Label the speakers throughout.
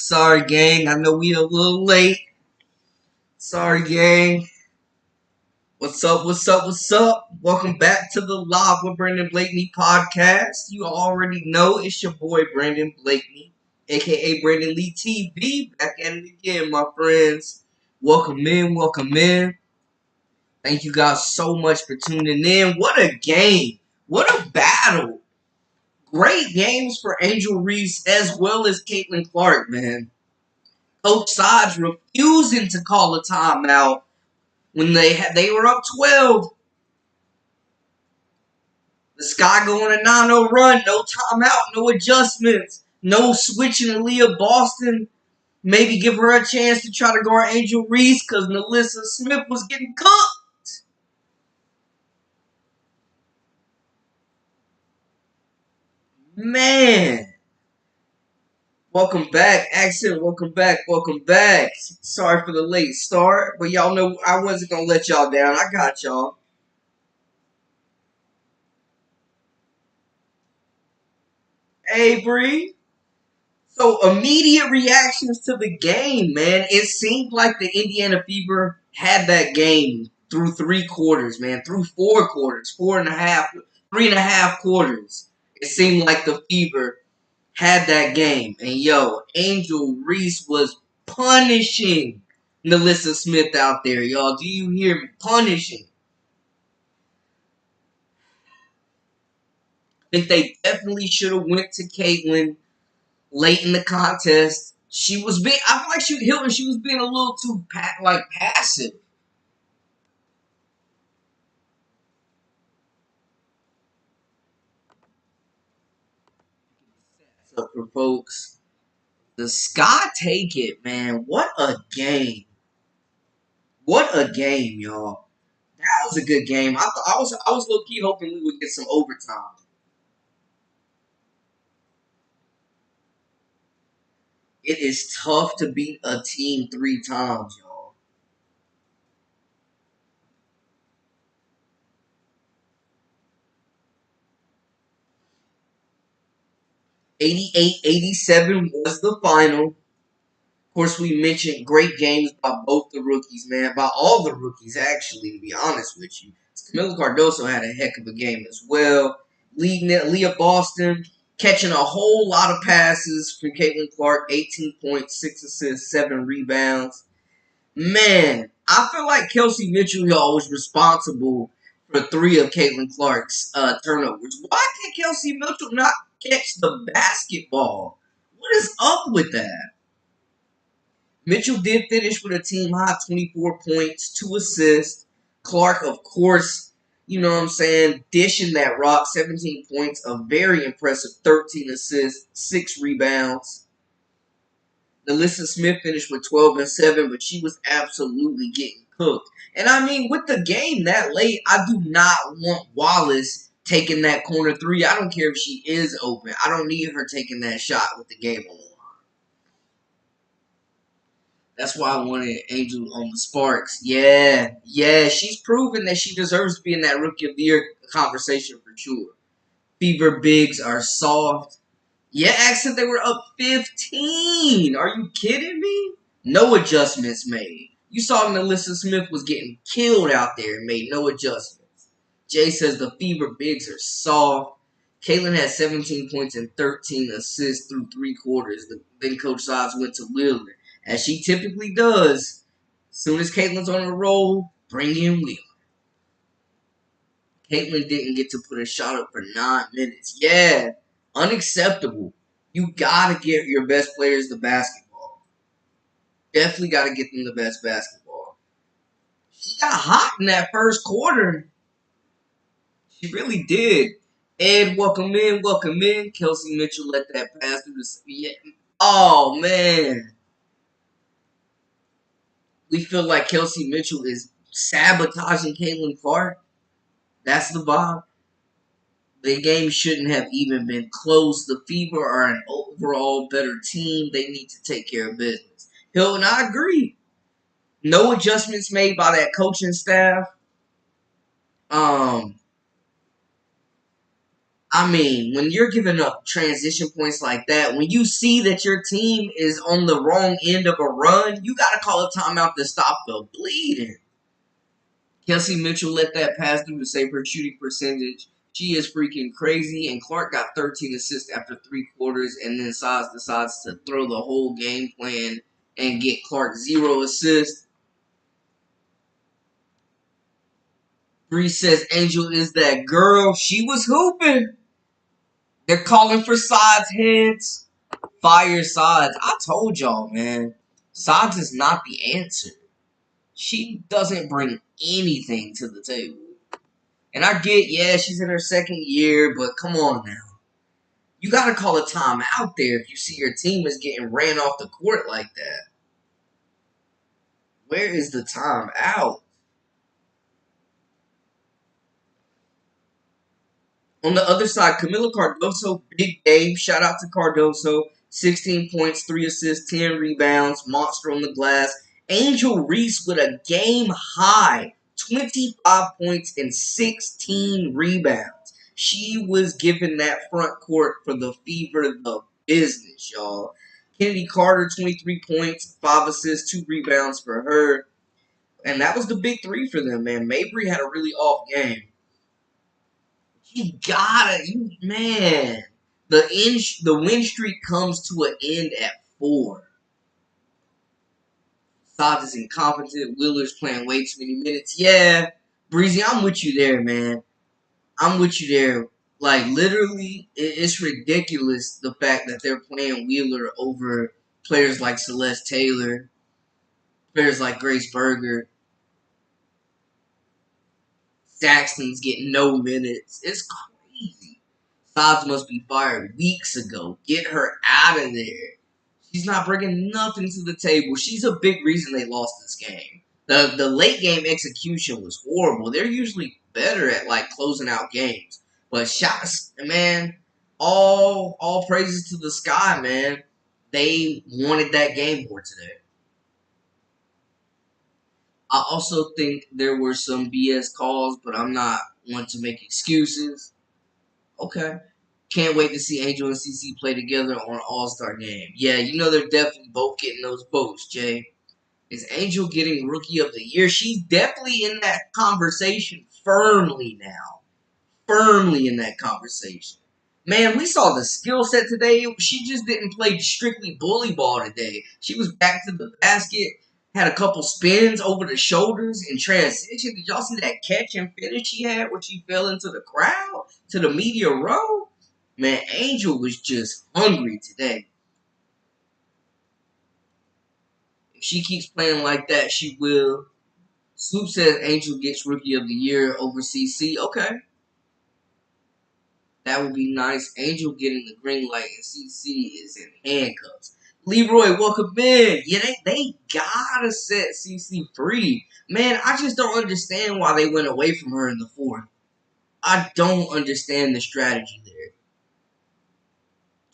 Speaker 1: Sorry, gang. I know we a little late. Sorry, gang. What's up? What's up? What's up? Welcome back to the Live with Brandon Blakeney podcast. You already know it's your boy Brandon Blakeney, aka Brandon Lee TV. Back at it again, my friends. Welcome in. Welcome in. Thank you guys so much for tuning in. What a game! What a battle! Great games for Angel Reese as well as Caitlin Clark, man. Coach Sodge refusing to call a timeout when they were up 12. The Sky going a 9-0 run, no timeout, no adjustments, no switching to Leah Boston. Maybe give her a chance to try to guard Angel Reese because Melissa Smith was getting cooked. Man. Welcome back, Accent. Welcome back. Welcome back. Sorry for the late start, but y'all know I wasn't going to let y'all down. I got y'all. Hey, Bree. So, immediate reactions to the game, man. It seemed like the Indiana Fever had that game through 3 quarters, man. Through 4 quarters, 4.5, 3.5 quarters. It seemed like the Fever had that game. And, Angel Reese was punishing Melissa Smith out there, y'all. Do you hear me? Punishing. I think they definitely should have went to Caitlin late in the contest. She was being, I feel like she was being a little too passive. So for folks, the Sky take it, man. What a game. What a game, y'all. That was a good game. I was low key hoping we would get some overtime. It is tough to beat a team 3 times, y'all. 88-87 was the final. Of course, we mentioned great games by both the rookies, man. By all the rookies, actually, to be honest with you. Camila Cardoso had a heck of a game as well. Leading it, Leah Boston catching a whole lot of passes from Caitlin Clark, 18 points, 6 assists, 7 rebounds. Man, I feel like Kelsey Mitchell, y'all, was responsible for 3 of Caitlin Clark's turnovers. Why can't Kelsey Mitchell not catch the basketball? What is up with that? Mitchell did finish with a team high 24 points, 2 assists. Clark, of course, you know what I'm saying, dishing that rock, 17 points, a very impressive 13 assists, 6 rebounds. Alyssa Smith finished with 12 and 7, but she was absolutely getting cooked. And I mean, with the game that late, I do not want Wallace taking that corner 3. I don't care if she is open. I don't need her taking that shot with the game on. That's why I wanted Angel on the Sparks. Yeah. She's proven that she deserves to be in that Rookie of the Year conversation for sure. Fever bigs are soft. Yeah, accent they were up 15. Are you kidding me? No adjustments made. You saw Melissa Smith was getting killed out there and made no adjustments. Jay says the Fever bigs are soft. Caitlin had 17 points and 13 assists through 3 quarters. Then Coach Sides went to Wheeler, as she typically does. As soon as Caitlin's on a roll, bring in Wheeler. Caitlin didn't get to put a shot up for 9 minutes. Yeah, unacceptable. You gotta get your best players the basketball. Definitely gotta get them the best basketball. She got hot in that first quarter. She really did. Ed, welcome in, welcome in. Kelsey Mitchell let that pass through the... Yeah. Oh, man. We feel like Kelsey Mitchell is sabotaging Caitlin Clark. That's the vibe. The game shouldn't have even been close. The Fever are an overall better team. They need to take care of business. Hilton, I agree. No adjustments made by that coaching staff. I mean, when you're giving up transition points like that, when you see that your team is on the wrong end of a run, you got to call a timeout to stop the bleeding. Kelsey Mitchell let that pass through to save her shooting percentage. She is freaking crazy, and Clark got 13 assists after 3 quarters, and then Sides decides to throw the whole game plan and get Clark 0 assists. Reese says Angel is that girl. She was hooping. They're calling for Sides heads. Fire Sides. I told y'all, man. Sides is not the answer. She doesn't bring anything to the table. And I get, yeah, she's in her second year, but come on now. You got to call a time out there if you see your team is getting ran off the court like that. Where is the time out? On the other side, Camila Cardoso, big game. Shout out to Cardoso. 16 points, 3 assists, 10 rebounds. Monster on the glass. Angel Reese with a game high 25 points and 16 rebounds. She was giving that front court for the Fever the business, y'all. Kennedy Carter, 23 points, 5 assists, 2 rebounds for her. And that was the big three for them, man. Mabry had a really off game. You gotta, man. The win streak comes to an end at 4. Sods is incompetent. Wheeler's playing way too many minutes. Yeah, Breezy, I'm with you there, man. I'm with you there. Like, literally, it's ridiculous the fact that they're playing Wheeler over players like Celeste Taylor, players like Grace Berger. Saxton's getting no minutes. It's crazy. Sods must be fired weeks ago. Get her out of there. She's not bringing nothing to the table. She's a big reason they lost this game. The late game execution was horrible. They're usually better at like closing out games. But shots, man, all praises to the sky, man. They wanted that game more today. I also think there were some BS calls, but I'm not one to make excuses. Okay. Can't wait to see Angel and CC play together on All-Star Game. Yeah, you know they're definitely both getting those votes, Jay. Is Angel getting Rookie of the Year? She's definitely in that conversation firmly now. Firmly in that conversation. Man, we saw the skill set today. She just didn't play strictly bully ball today. She was back to the basket, had a couple spins over the shoulders in transition. Did y'all see that catch and finish she had where she fell into the crowd, to the media row? Man, Angel was just hungry today. If she keeps playing like that, she will. Swoop says Angel gets Rookie of the Year over CC. Okay. That would be nice. Angel getting the green light and CC is in handcuffs. Leroy, welcome in. Yeah, they gotta set CC free. Man, I just don't understand why they went away from her in the 4th. I don't understand the strategy there.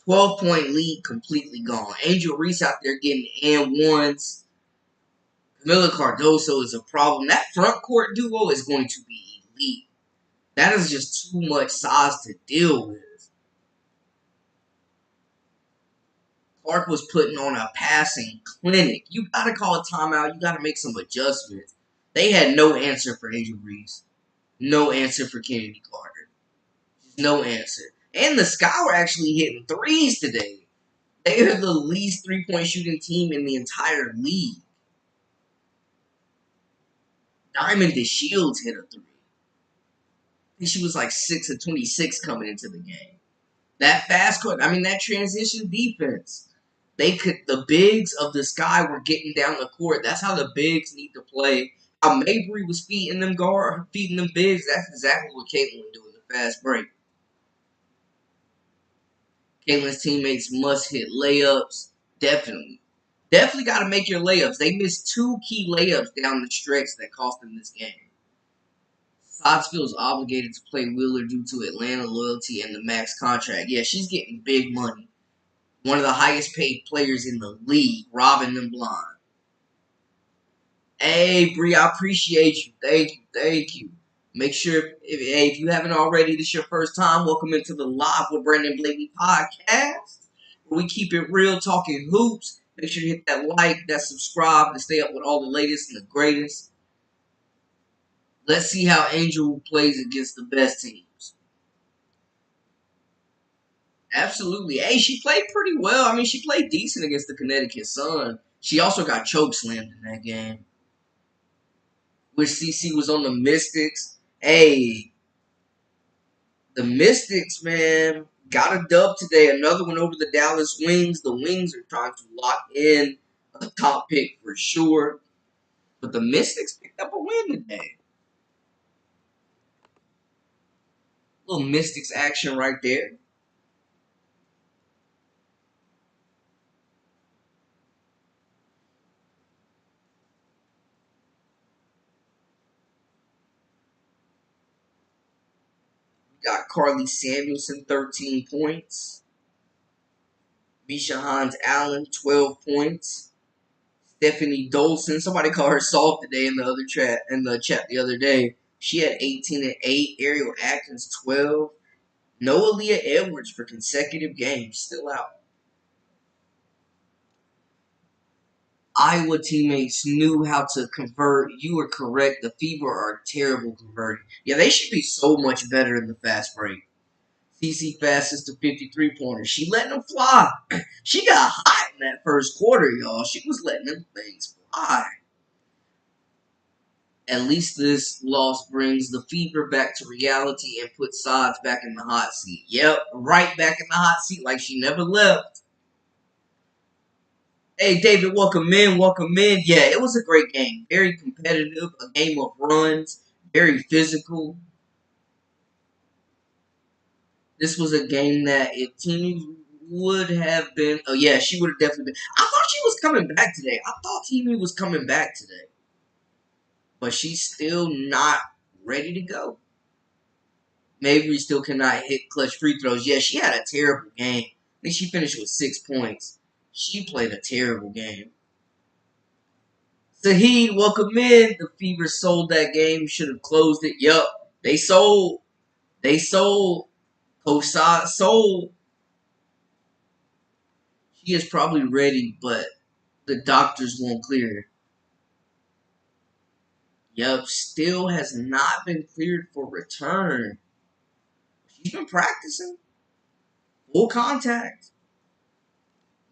Speaker 1: 12-point lead completely gone. Angel Reese out there getting and-ones. Camila Cardoso is a problem. That front court duo is going to be elite. That is just too much size to deal with. Clark was putting on a passing clinic. You got to call a timeout. You got to make some adjustments. They had no answer for Angel Reese. No answer for Kennedy Carter. No answer. And the Sky were actually hitting threes today. They are the least three-point shooting team in the entire league. Diamond DeShields hit a 3. I think she was like 6 of 26 coming into the game. That fast court, that transition defense. The bigs of the Sky were getting down the court. That's how the bigs need to play. How Mabry was feeding them bigs. That's exactly what Caitlin was doing the fast break. Caitlin's teammates must hit layups. Definitely. Definitely got to make your layups. They missed 2 key layups down the stretch that cost them this game. Sox feels obligated to play Wheeler due to Atlanta loyalty and the max contract. Yeah, she's getting big money. One of the highest paid players in the league, robbing them blind. Hey, Bree, I appreciate you. Thank you. Make sure, if you haven't already, this is your first time, welcome into the Live with Brandon Blaney podcast, where we keep it real, talking hoops. Make sure you hit that like, that subscribe, to stay up with all the latest and the greatest. Let's see how Angel plays against the best teams. Absolutely. Hey, she played pretty well. I mean, she played decent against the Connecticut Sun. She also got choke slammed in that game. Which CC was on the Mystics. Hey, the Mystics, man, got a dub today. Another one over the Dallas Wings. The Wings are trying to lock in a top pick for sure. But the Mystics picked up a win today. Little Mystics action right there. Got Carly Samuelson, 13 points. Misha Hans Allen, 12 points. Stephanie Dolson, somebody called her soft today in the chat the other day. She had 18 and 8. Ariel Atkins, 12. Noah Leah Edwards for consecutive games, still out. Iowa teammates knew how to convert. You were correct. The Fever are terrible converting. Yeah, they should be so much better in the fast break. CC fastest to 53-pointers. She letting them fly. She got hot in that first quarter, y'all. She was letting them things fly. At least this loss brings the Fever back to reality and puts Sods back in the hot seat. Yep, right back in the hot seat like she never left. Hey, David, welcome in, welcome in. Yeah, it was a great game. Very competitive, a game of runs, very physical. This was a game that if Teamy would have been... Oh, yeah, she would have definitely been... I thought she was coming back today. I thought Teamy was coming back today. But she's still not ready to go. Maybe we still cannot hit clutch free throws. Yeah, she had a terrible game. I think she finished with 6 points. She played a terrible game. Saheed, welcome in. The Fever sold that game. Should have closed it. Yup. They sold. They sold. Kosad sold. She is probably ready, but the doctors won't clear her. Yup. Still has not been cleared for return. She's been practicing. Full contact.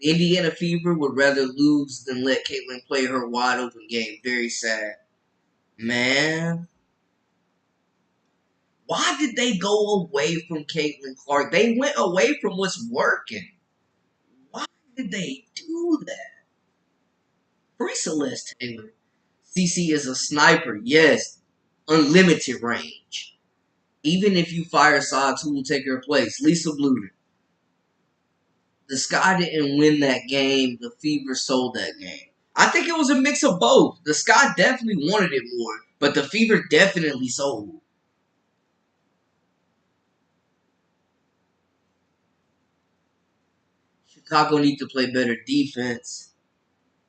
Speaker 1: The Indiana Fever would rather lose than let Caitlin play her wide open game. Very sad. Man. Why did they go away from Caitlin Clark? They went away from what's working. Why did they do that? Free Celeste Taylor. CC is a sniper. Yes. Unlimited range. Even if you fire Sods, who will take her place? Lisa Bluter. The Sky didn't win that game. The Fever sold that game. I think it was a mix of both. The Sky definitely wanted it more, but the Fever definitely sold. Chicago need to play better defense.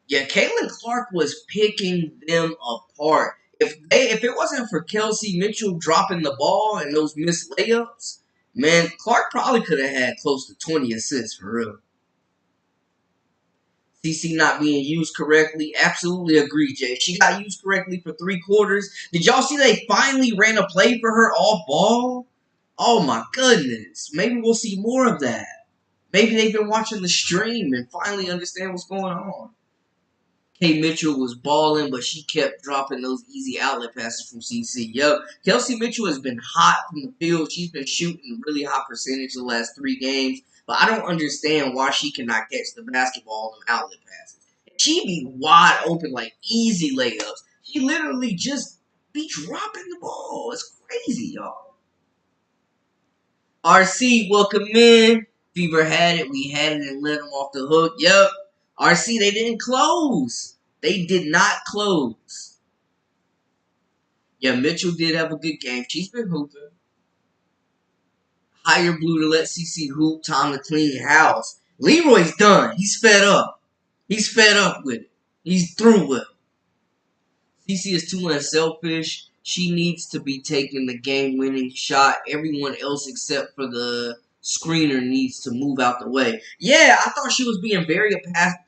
Speaker 1: Yeah, Caitlin Clark was picking them apart. If it wasn't for Kelsey Mitchell dropping the ball and those missed layups, man, Clark probably could have had close to 20 assists for real. CC not being used correctly. Absolutely agree, Jay. She got used correctly for 3 quarters. Did y'all see they finally ran a play for her off ball? Oh my goodness. Maybe we'll see more of that. Maybe they've been watching the stream and finally understand what's going on. K. Mitchell was balling, but she kept dropping those easy outlet passes from CC. Yup. Kelsey Mitchell has been hot from the field. She's been shooting really high percentage the last 3 games. But I don't understand why she cannot catch the basketball on outlet passes. She be wide open, like easy layups. She literally just be dropping the ball. It's crazy, y'all. RC, welcome in. Fever had it. We had it and let them off the hook. Yup. RC, they didn't close. They did not close. Yeah, Mitchell did have a good game. She's been hooping. Hire Blue to let CC hoop. Time to clean house. Leroy's done. He's fed up. He's fed up with it. He's through with it. CC is too unselfish. She needs to be taking the game-winning shot. Everyone else except for the screener needs to move out the way. Yeah, I thought she was being very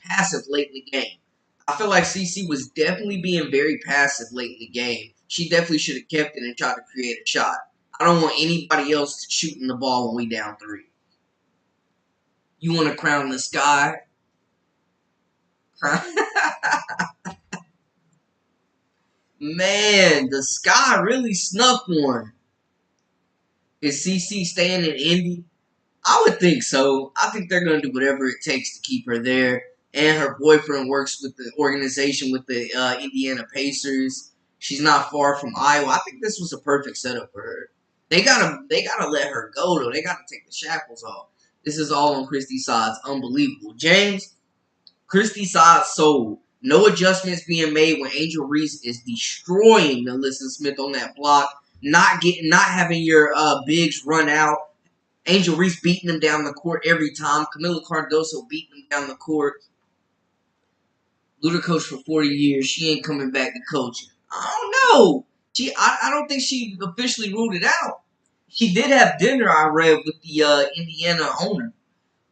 Speaker 1: passive late in the game. I feel like CC was definitely being very passive late in the game. She definitely should have kept it and tried to create a shot. I don't want anybody else shooting the ball when we down 3. You want to crown the sky? Man, the sky really snuck one. Is CC staying in Indy? I would think so. I think they're going to do whatever it takes to keep her there. And her boyfriend works with the organization with the Indiana Pacers. She's not far from Iowa. I think this was a perfect setup for her. They gotta let her go though. They gotta take the shackles off. This is all on Christy Sod's unbelievable. James, Christy Sod sold. No adjustments being made when Angel Reese is destroying Alyssa Smith on that block. Not having your bigs run out. Angel Reese beating them down the court every time. Camila Cardoso beating them down the court. Luda coached for 40 years. She ain't coming back to coaching. I don't know. I don't think she officially ruled it out. She did have dinner, I read, with the Indiana owner.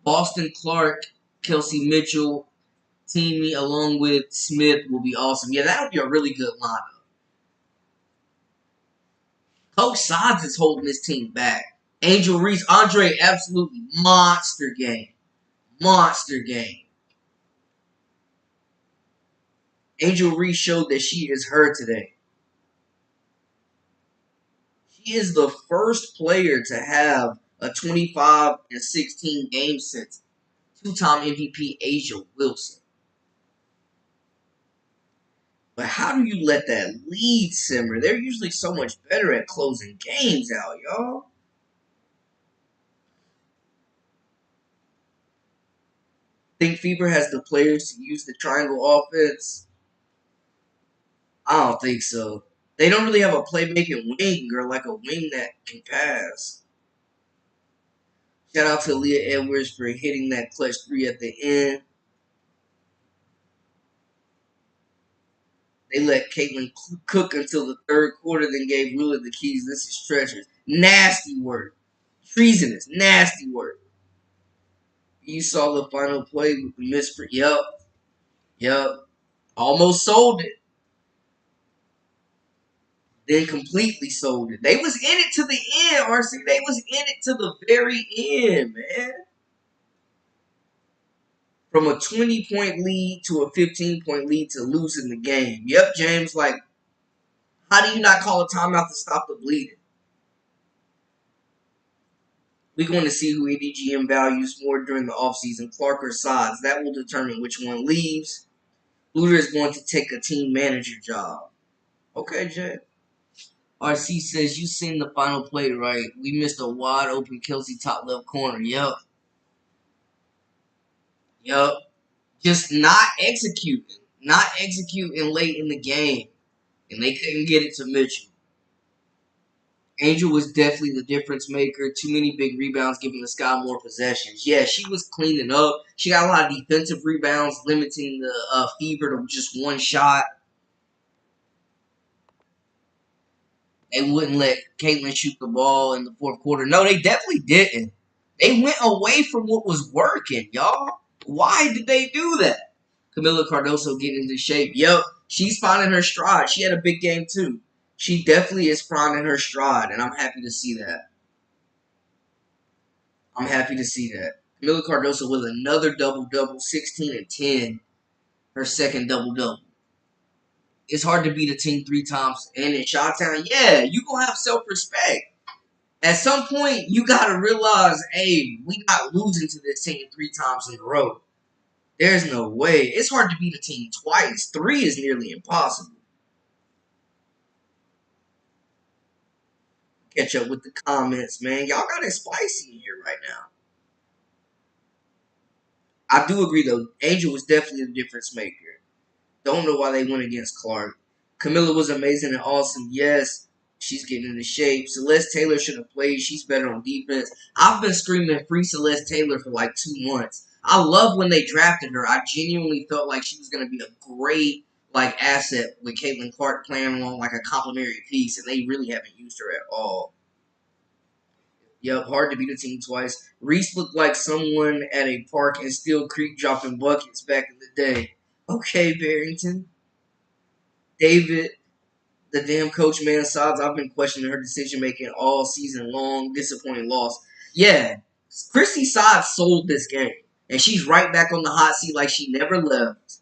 Speaker 1: Boston Clark, Kelsey Mitchell, Teamy, along with Smith will be awesome. Yeah, that would be a really good lineup. Coach Sods is holding this team back. Angel Reese, Andre, absolutely monster game. Monster game. Angel Reese showed that she is her today. She is the first player to have a 25 and 16 game since two-time MVP Asia Wilson. But how do you let that lead simmer? They're usually so much better at closing games out, y'all. Think Fever has the players to use the triangle offense? I don't think so. They don't really have a playmaking wing or like a wing that can pass. Shout out to Leah Edwards for hitting that clutch 3 at the end. They let Caitlin cook until the third quarter, then gave Wheeler the keys. This is treacherous. Nasty work. Treasonous. Nasty work. You saw the final play with the misprint. Yup. Almost sold it. Then completely sold it. They was in it to the end, RC. They was in it to the very end, man. From a 20-point lead to a 15-point lead to losing the game. Yep, James, like, how do you not call a timeout to stop the bleeding? We're going to see who ADGM values more during the offseason, Clark or Sods. That will determine which one leaves. Luder is going to take a team manager job. Okay, Jay. RC says, you seen the final play, right? We missed a wide open Kelsey top left corner. Yup. Just not executing. Not executing late in the game. And they couldn't get it to Mitchell. Angel was definitely the difference maker. Too many big rebounds, giving the Sky more possessions. Yeah, she was cleaning up. She got a lot of defensive rebounds, limiting the Fever to just one shot. They wouldn't let Caitlin shoot the ball in the fourth quarter. No, they definitely didn't. They went away from what was working, y'all. Why did they do that? Camila Cardoso getting into shape. Yep, she's finding her stride. She had a big game, too. She definitely is finding her stride, and I'm happy to see that. Camila Cardoso with another double-double, 16 and 10. Her second double-double. It's hard to beat a team 3 times. And in Chi-Town, yeah, you going to have self-respect. At some point, you got to realize, hey, we not losing to this team 3 times in a row. There's no way. It's hard to beat a team twice. 3 is nearly impossible. Catch up with the comments, man. Y'all got it spicy in here right now. I do agree, though. Angel was definitely the difference maker. Don't know why they went against Clark. Camilla was amazing and awesome. Yes, she's getting into shape. Celeste Taylor should have played. She's better on defense. I've been screaming free Celeste Taylor for like 2 months. I love when they drafted her. I genuinely felt like she was going to be a great like asset with Caitlin Clark playing along like a complimentary piece, and they really haven't used her at all. Yep, hard to beat a team twice. Reese looked like someone at a park and Steel Creek dropping buckets back in the day. Okay, Barrington. David, the damn coach, man, Sods, I've been questioning her decision making all season long. Disappointing loss. Yeah, Christy Sods sold this game, and she's right back on the hot seat like she never left.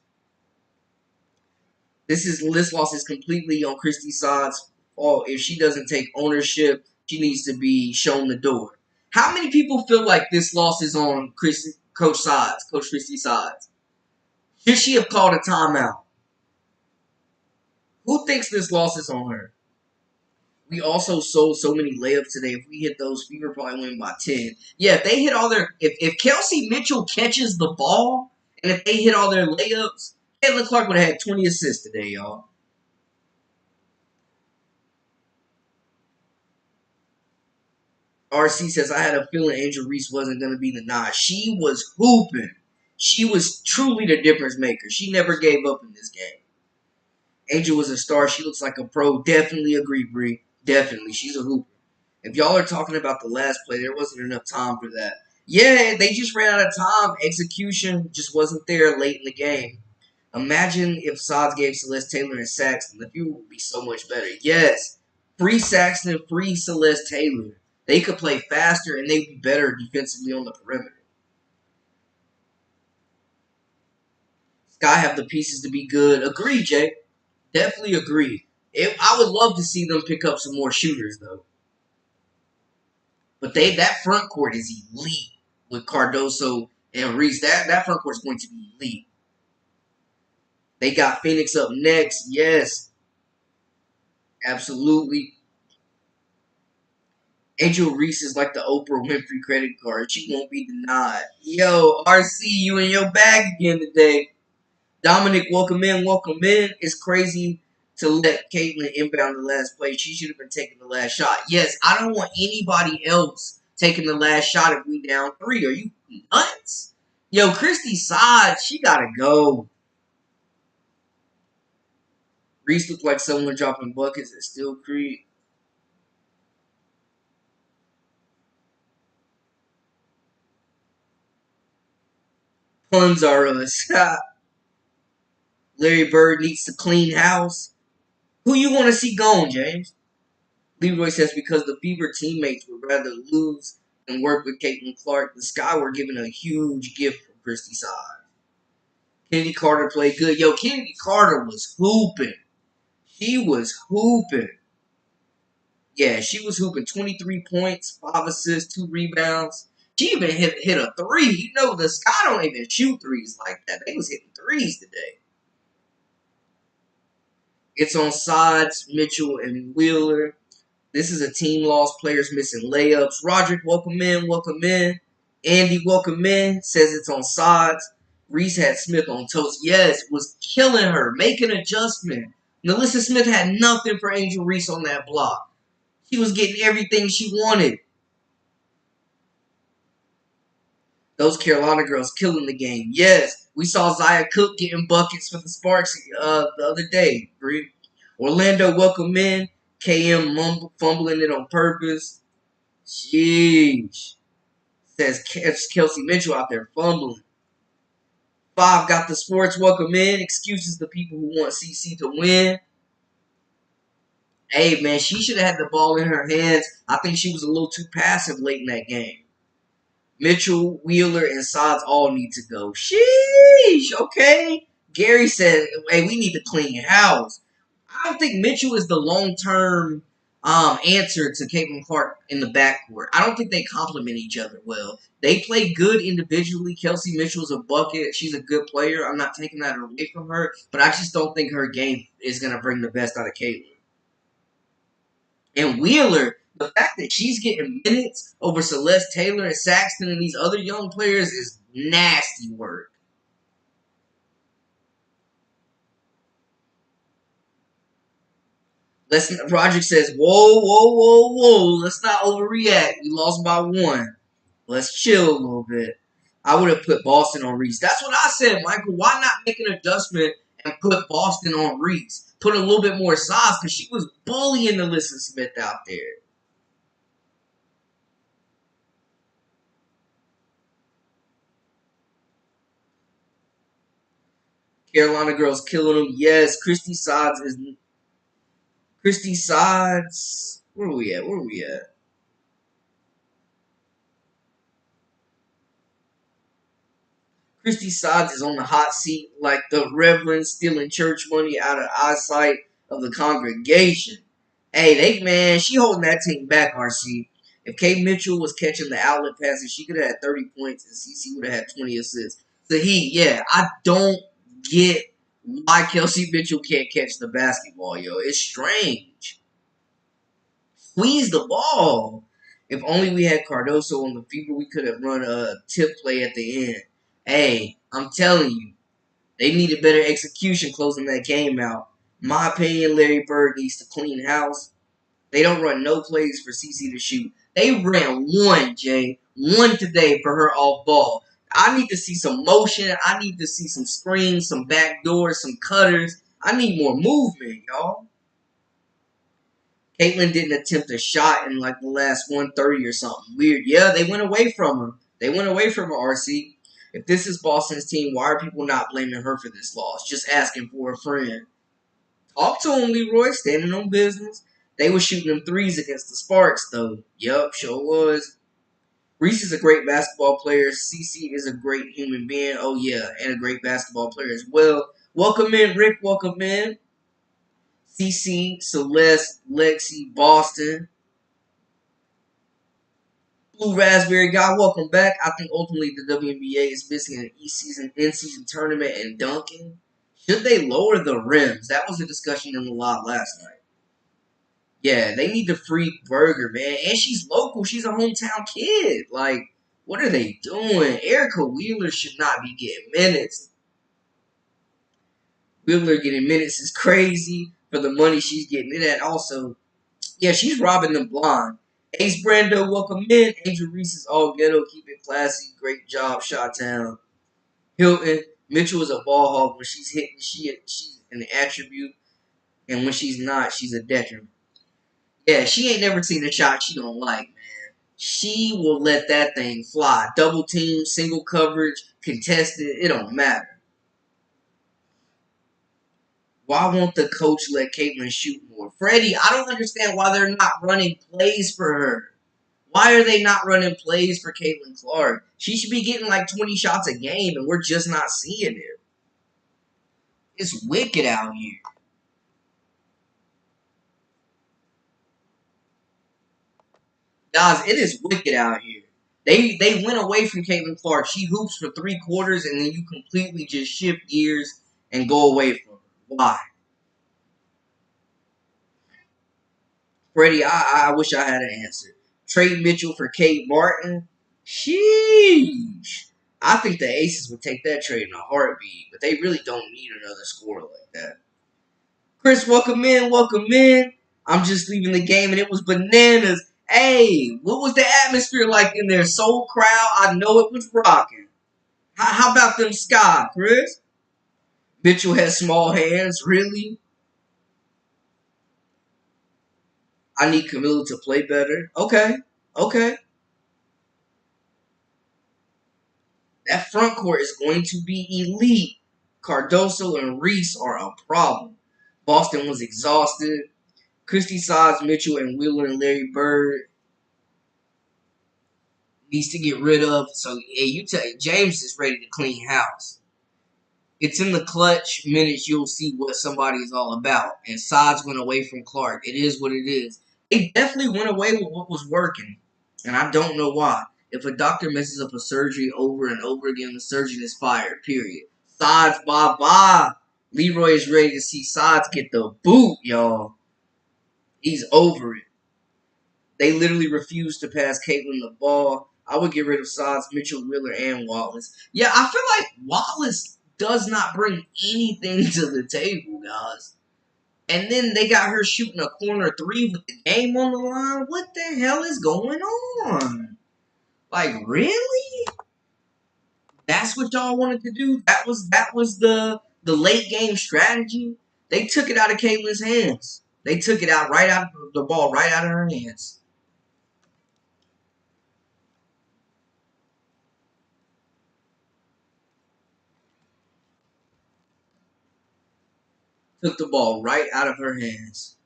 Speaker 1: This loss is completely on Christy Sods' fault. If she doesn't take ownership, she needs to be shown the door. How many people feel like this loss is on Coach Sods, Coach Christy Sods? Should she have called a timeout? Who thinks this loss is on her? We also sold so many layups today. If we hit those, we would probably win by 10. Yeah, if they hit all their... If Kelsey Mitchell catches the ball, and if they hit all their layups, Caitlin Clark would have had 20 assists today, y'all. RC says, I had a feeling Angel Reese wasn't going to be the nod. She was hooping. She was truly the difference maker. She never gave up in this game. Angel was a star. She looks like a pro. Definitely agree, Bree. Definitely. She's a hooper. If y'all are talking about the last play, there wasn't enough time for that. Yeah, they just ran out of time. Execution just wasn't there late in the game. Imagine if Sods gave Celeste Taylor and Saxton. The view would be so much better. Yes. Free Saxton, free Celeste Taylor. They could play faster and they'd be better defensively on the perimeter. Sky have the pieces to be good. Agree, Jay. Definitely agree. I would love to see them pick up some more shooters, though. But that front court is elite with Cardoso and Reese. That front court is going to be elite. They got Phoenix up next. Yes. Absolutely. Angel Reese is like the Oprah Winfrey credit card. She won't be denied. Yo, RC, you in your bag again today. Dominic, welcome in, welcome in. It's crazy to let Caitlin inbound the last play. She should have been taking the last shot. Yes, I don't want anybody else taking the last shot if we down 3. Are you nuts? Yo, Christy Sods, she gotta go. Reese looked like someone dropping buckets at Steel Creek. Puns are us. Larry Bird needs to clean house. Who you want to see gone, James? Leroy says because the Fever teammates would rather lose than work with Caitlin Clark. The Sky were given a huge gift from Christy Side. Kennedy Carter played good. Yo, Kennedy Carter was hooping. She was hooping. Yeah, she was hooping 23 points, 5 assists, 2 rebounds. She even hit a 3. You know, the Sky don't even shoot threes like that. They was hitting threes today. It's on Sods, Mitchell, and Wheeler. This is a team loss. Players missing layups. Roderick, welcome in. Welcome in. Andy, welcome in. Says it's on Sods. Reese had Smith on toast. Yes, was killing her. Make an adjustment. Melissa Smith had nothing for Angel Reese on that block. She was getting everything she wanted. Those Carolina girls killing the game. Yes, we saw Zaya Cook getting buckets for the Sparks the other day. Bree. Orlando, welcome in. KM fumbling it on purpose. Sheesh. Says Kelsey Mitchell out there fumbling. 5 got the sports. Welcome in. Excuses the people who want CC to win. Hey, man, she should have had the ball in her hands. I think she was a little too passive late in that game. Mitchell, Wheeler, and Sods all need to go. Sheesh, okay. Gary said, hey, we need to clean house. I don't think Mitchell is the long-term answer to Caitlin Clark in the backcourt. I don't think they complement each other well. They play good individually. Kelsey Mitchell's a bucket. She's a good player. I'm not taking that away from her, but I just don't think her game is going to bring the best out of Caitlin. And Wheeler, the fact that she's getting minutes over Celeste Taylor and Saxton and these other young players is nasty work. Roger says, whoa, whoa, whoa, whoa. Let's not overreact. We lost by 1. Let's chill a little bit. I would have put Boston on Reese. That's what I said, Michael. Why not make an adjustment and put Boston on Reese. Put a little bit more size because she was bullying Alyssa Smith out there. Carolina girls killing them. Yes, Christy Sides is Christy Sides. Where are we at? Where are we at? Christy Sides is on the hot seat like the Reverend stealing church money out of eyesight of the congregation. Hey, she holding that team back, RC. If Kay Mitchell was catching the outlet passes, she could have had 30 points and CC would have had 20 assists. So I don't get why Kelsey Mitchell can't catch the basketball, yo. It's strange. Squeeze the ball. If only we had Cardoso on the fever, we could have run a tip play at the end. Hey, I'm telling you, they needed better execution closing that game out. My opinion, Larry Bird needs to clean house. They don't run no plays for CC to shoot. They ran one, Jay. One today for her off ball. I need to see some motion. I need to see some screens, some back doors, some cutters. I need more movement, y'all. Caitlin didn't attempt a shot in like the last 130 or something weird. Yeah, they went away from her. They went away from her, RC. If this is Boston's team, why are people not blaming her for this loss? Just asking for a friend. Talk to him, Leroy, standing on business. They were shooting them threes against the Sparks, though. Yup, sure was. Reese is a great basketball player. CC is a great human being. Oh, yeah, and a great basketball player as well. Welcome in, Rick. Welcome in. CC, Celeste, Lexi, Boston. Blue Raspberry Guy, welcome back. I think ultimately the WNBA is missing an in-season tournament and dunking. Should they lower the rims? That was a discussion in the lot last night. Yeah, they need to free Burger, man. And she's local. She's a hometown kid. Like, what are they doing? Erica Wheeler should not be getting minutes. Wheeler getting minutes is crazy for the money she's getting it at. Also, yeah, she's robbing them blind. Ace Brando, welcome in. Angel Reese is all ghetto. Keep it classy. Great job, Shot-Town. Hilton, Mitchell is a ball hog. When she's hitting, she's an attribute. And when she's not, she's a detriment. Yeah, she ain't never seen a shot she don't like, man. She will let that thing fly. Double team, single coverage, contested, it don't matter. Why won't the coach let Caitlin shoot more? Freddie, I don't understand why they're not running plays for her. Why are they not running plays for Caitlin Clark? She should be getting like 20 shots a game, and we're just not seeing it. It's wicked out here. Guys, it is wicked out here. They went away from Caitlin Clark. She hoops for 3 quarters, and then you completely just shift gears and go away from her. Why? Freddie, I wish I had an answer. Trade Mitchell for Kate Martin. Sheesh. I think the Aces would take that trade in a heartbeat, but they really don't need another scorer like that. Chris, welcome in, welcome in. I'm just leaving the game, and it was bananas. Hey, what was the atmosphere like in there? Soul crowd, I know it was rocking. How about them Sky, Chris? Mitchell has small hands, really? I need Camilla to play better. Okay, okay. That front court is going to be elite. Cardoso and Reese are a problem. Boston was exhausted. Christy Sides, Mitchell, and Wheeler and Larry Bird needs to get rid of. So, yeah, James is ready to clean house. It's in the clutch minutes you'll see what somebody is all about. And Sides went away from Clark. It is what it is. They definitely went away with what was working. And I don't know why. If a doctor messes up a surgery over and over again, the surgeon is fired, period. Sides, bye-bye. Leroy is ready to see Sides get the boot, y'all. He's over it. They literally refused to pass Caitlin the ball. I would get rid of Sides, Mitchell, Wheeler, and Wallace. Yeah, I feel like Wallace does not bring anything to the table, guys. And then they got her shooting a corner 3 with the game on the line. What the hell is going on? Like, really? That's what y'all wanted to do? That was the The late game strategy, they took it out of Caitlin's hands. They took it out right out the ball right out of her hands. Took the ball right out of her hands.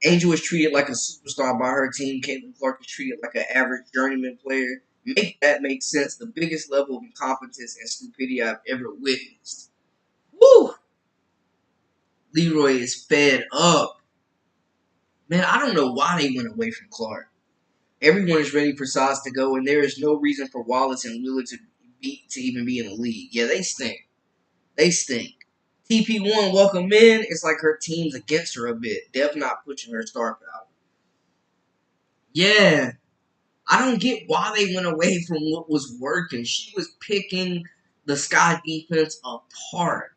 Speaker 1: Angel was treated like a superstar by her team. Caitlin Clark was treated like an average journeyman player. Make that make sense. The biggest level of incompetence and stupidity I've ever witnessed. Woo! Leroy is fed up. Man, I don't know why they went away from Clark. Everyone is ready for Sods to go, and there is no reason for Wallace and Wheeler to even be in the league. Yeah, they stink. They stink. TP1 welcome in. It's like her team's against her a bit. Dev not pushing her star power. Yeah, I don't get why they went away from what was working. She was picking the Sky defense apart.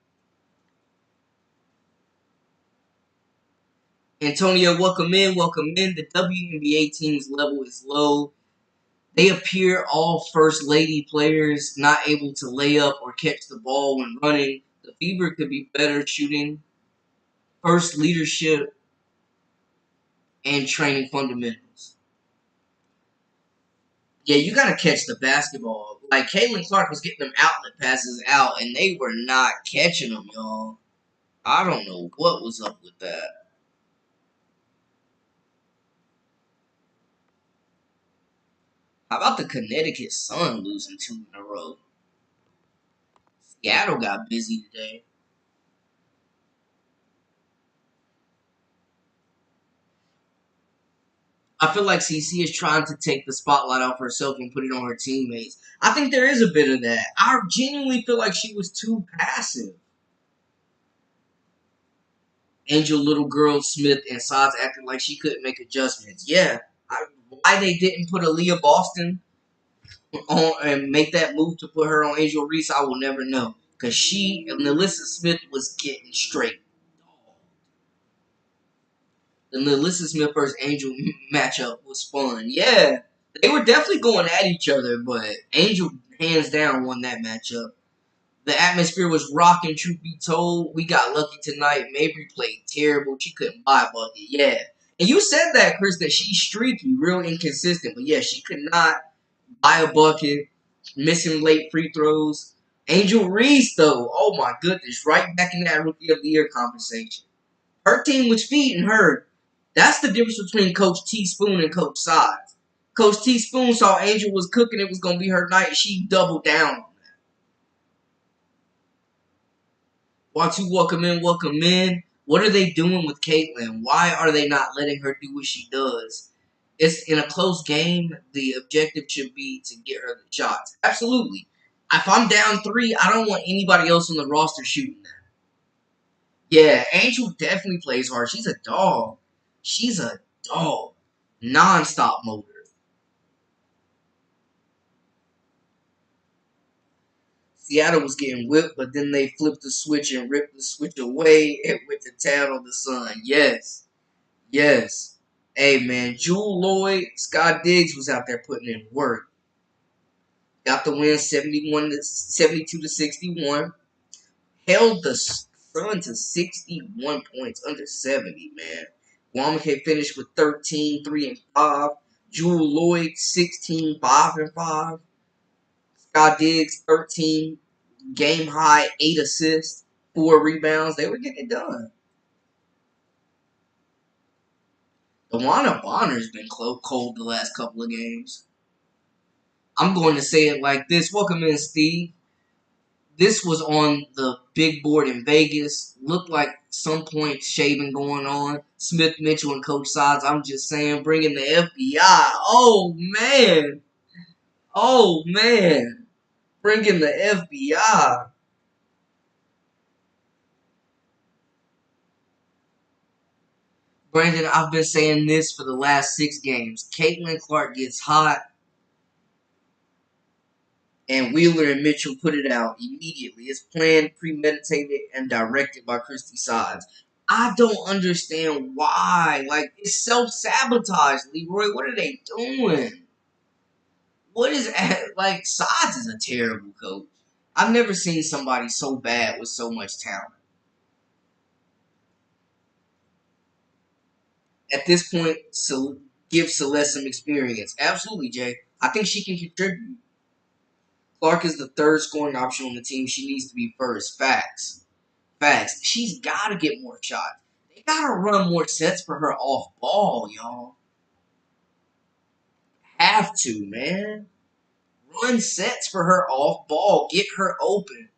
Speaker 1: Antonio, welcome in, welcome in. The WNBA team's level is low. They appear all first lady players, not able to lay up or catch the ball when running. The Fever could be better shooting, first leadership, and training fundamentals. Yeah, you got to catch the basketball. Like, Caitlin Clark was getting them outlet passes out, and they were not catching them, y'all. I don't know what was up with that. How about the Connecticut Sun losing 2 in a row? Seattle got busy today. I feel like CC is trying to take the spotlight off herself and put it on her teammates. I think there is a bit of that. I genuinely feel like she was too passive. Angel, little girl, Smith, and Sods acting like she couldn't make adjustments. Yeah, why they didn't put Aaliyah Boston on and make that move to put her on Angel Reese, I will never know. Because she and Alyssa Smith was getting straight. The Alyssa Smith versus Angel matchup was fun. Yeah, they were definitely going at each other, but Angel hands down won that matchup. The atmosphere was rocking, truth be told. We got lucky tonight. Mabry played terrible. She couldn't buy a bucket. Yeah. And you said that, Chris, that she's streaky, real inconsistent. But yeah, she could not buy a bucket, missing late free throws. Angel Reese, though, oh my goodness, right back in that Rookie of the Year conversation. Her team was feeding her. That's the difference between Coach Teaspoon and Coach Sides. Coach Teaspoon saw Angel was cooking. It was going to be her night. She doubled down. Watch you welcome in, welcome in. What are they doing with Caitlin? Why are they not letting her do what she does? It's in a close game. The objective should be to get her the shots. Absolutely. If I'm down 3, I don't want anybody else on the roster shooting that. Yeah, Angel definitely plays hard. She's a dog. She's a dog. Non-stop motor. Seattle was getting whipped, but then they flipped the switch and ripped the switch away and went to town on the Sun. Yes. Yes. Hey, man, Jewel Lloyd, Scott Diggs was out there putting in work. Got the win 72 to 61. Held the Sun to 61 points, under 70, man. Wnba finished with 13, 3 and 5. Jewel Lloyd, 16, 5 and 5. Scott Diggs, 13, game high, 8 assists, 4 rebounds. They were getting it done. Dewana Bonner's been cold the last couple of games. I'm going to say it like this. Welcome in, Steve. This was on the big board in Vegas. Looked like some point shaving going on. Smith, Mitchell, and Coach Sides. I'm just saying, bringing the FBI. Oh, man. Oh, man. Bringing the FBI. Brandon, I've been saying this for the last 6 games. Caitlin Clark gets hot, and Wheeler and Mitchell put it out immediately. It's planned, premeditated, and directed by Christy Sides. I don't understand why. Like, it's self-sabotage, Leroy. What are they doing? What is like Sides is a terrible coach. I've never seen somebody so bad with so much talent. At this point, give Celeste some experience. Absolutely, Jay. I think she can contribute. Clark is the third scoring option on the team. She needs to be first. Facts. Facts. She's got to get more shots. They got to run more sets for her off ball, y'all. Have to, man. Run sets for her off ball. Get her open.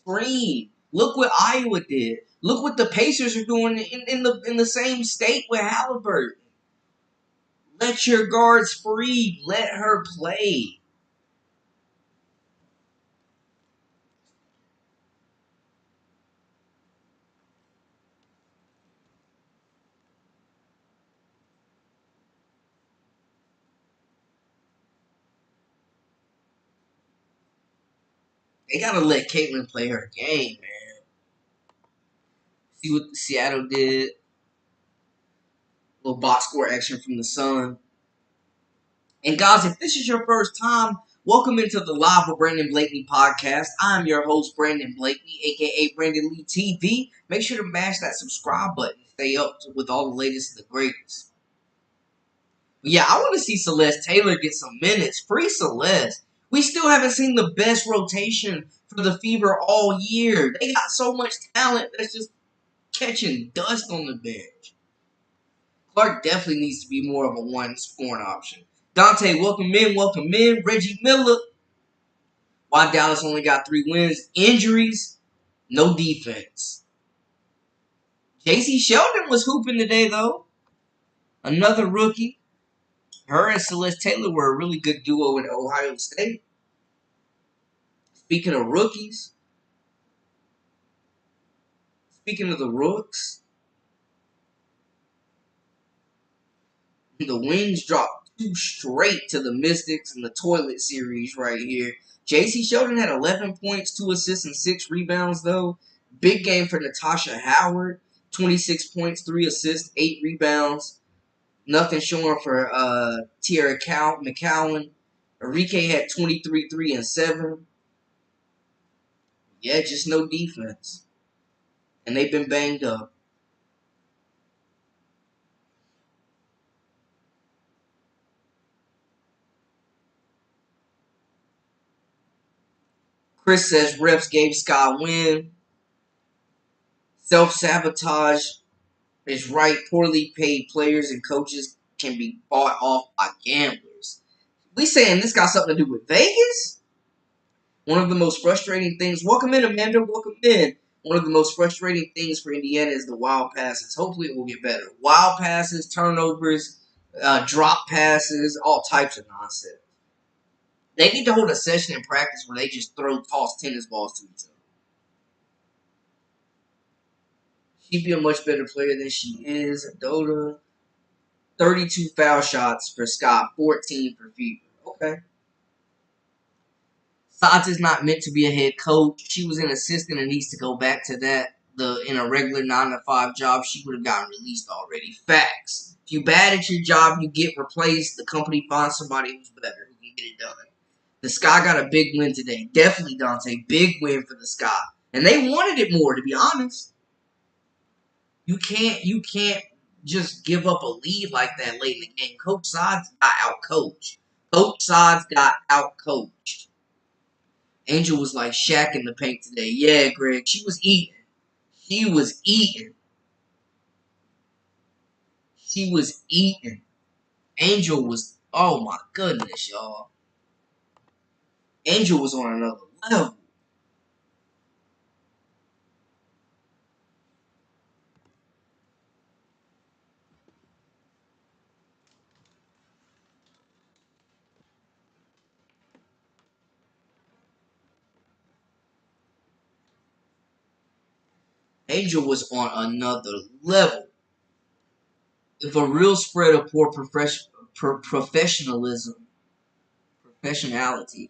Speaker 1: Screen. Look what Iowa did. Look what the Pacers are doing in the same state with Halliburton. Let your guards free. Let her play. They gotta let Caitlin play her game, man. See what Seattle did. Little box score action from the Sun. And guys, if this is your first time, welcome into the Live with Brandon Blakeney podcast. I'm your host, Brandon Blakeney, aka Brandon Lee TV. Make sure to mash that subscribe button. Stay up with all the latest and the greatest. But yeah, I want to see Celeste Taylor get some minutes. Free Celeste. We still haven't seen the best rotation for the Fever all year. They got so much talent that's just catching dust on the bench. Clark definitely needs to be more of a one scoring option. Dante, welcome in, welcome in. Reggie Miller. Why Dallas only got 3 wins? Injuries, no defense. JC Sheldon was hooping today, though. Another rookie. Her and Celeste Taylor were a really good duo in Ohio State. Speaking of rookies, speaking of the Rooks, the Wings dropped 2 straight to the Mystics in the toilet series right here. J.C. Sheldon had 11 points, 2 assists, and 6 rebounds, though. Big game for Natasha Howard. 26 points, 3 assists, 8 rebounds. Nothing showing for Tierra McCowan. Enrique had 23, 3, and 7. Yeah, just no defense. And they've been banged up. Chris says refs gave Sky win. Self-sabotage is right. Poorly paid players and coaches can be bought off by gamblers. We saying this got something to do with Vegas? One of the most frustrating things. Welcome in, Amanda. Welcome in. One of the most frustrating things for Indiana is the wild passes. Hopefully it will get better. Wild passes, turnovers, drop passes, all types of nonsense. They need to hold a session in practice where they just toss tennis balls to each other. She'd be a much better player than she is. Dota, 32 foul shots for Scott, 14 for Fever. Okay. Sods is not meant to be a head coach. She was an assistant and needs to go back to that. In a regular 9 to 5 job, she would have gotten released already. Facts. If you bad at your job, you get replaced. The company finds somebody who's better, who can get it done. The Sky got a big win today. Definitely, Dante. Big win for the Sky. And they wanted it more, to be honest. You can't just give up a lead like that late in the game. Coach Sods got outcoached. Coach Sods got outcoached. Angel was like Shaq in the paint today. Yeah, Greg. She was eating. She was eating. She was eating. Angel was, oh my goodness, y'all. Angel was on another level. Angel was on another level. If a real spread of poor professionality,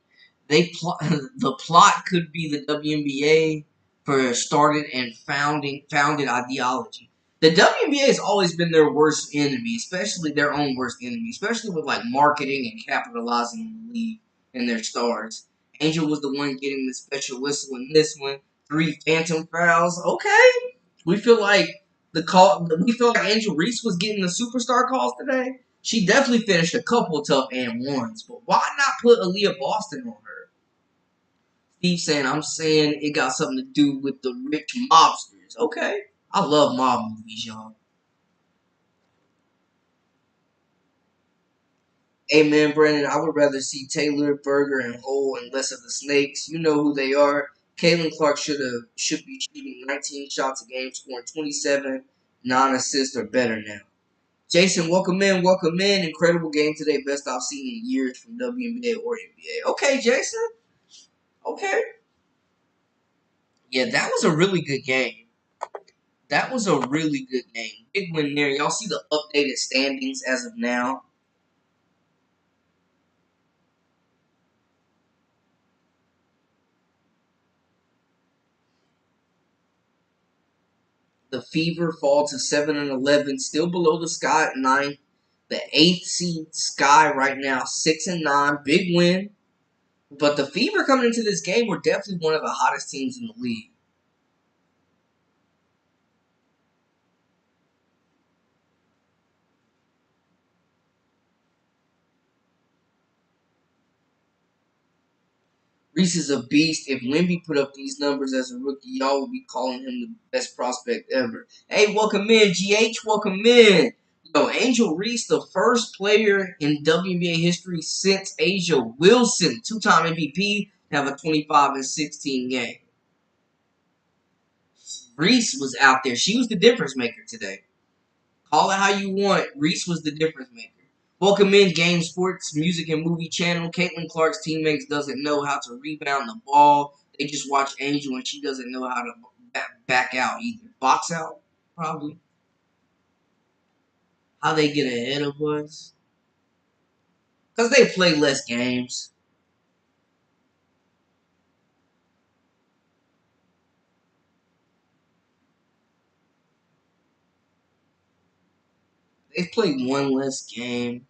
Speaker 1: the plot could be the WNBA for started and founded ideology. The WNBA has always been their worst enemy, especially their own worst enemy, especially with like marketing and capitalizing on the league and their stars. Angel was the one getting the special whistle in this one. 3 phantom fouls. Okay. We feel like we feel like Angel Reese was getting the superstar calls today. She definitely finished a couple tough and ones, but why not put Aaliyah Boston on her? Steve saying, I'm saying it got something to do with the rich mobsters. Okay. I love mob movies, y'all. Amen, Brandon. I would rather see Taylor, Berger, and Hole and less of the snakes. You know who they are. Caitlin Clark should be shooting 19 shots a game, scoring 27, 9 assists or better now. Jason, welcome in, welcome in. Incredible game today, best I've seen in years from WNBA or NBA. Okay, Jason. Okay. Yeah, that was a really good game. That was a really good game. Big win there. Y'all see the updated standings as of now. The Fever fall to 7-11, still below the Sky at 9. The 8th seed Sky right now 6-9, big win. But the Fever coming into this game were definitely one of the hottest teams in the league. Reese is a beast. If Wnba put up these numbers as a rookie, y'all would be calling him the best prospect ever. Hey, welcome in, GH. Welcome in. Yo, Angel Reese, the first player in WNBA history since Asia Wilson, two-time MVP, to have a 25-16 game. Reese was out there. She was the difference maker today. Call it how you want. Reese was the difference maker. Welcome in, Game Sports, Music and Movie Channel. Caitlin Clark's teammates doesn't know how to rebound the ball. They just watch Angel and she doesn't know how to back out either. Box out, probably. How they get ahead of us? Because they play less games. They play one less game.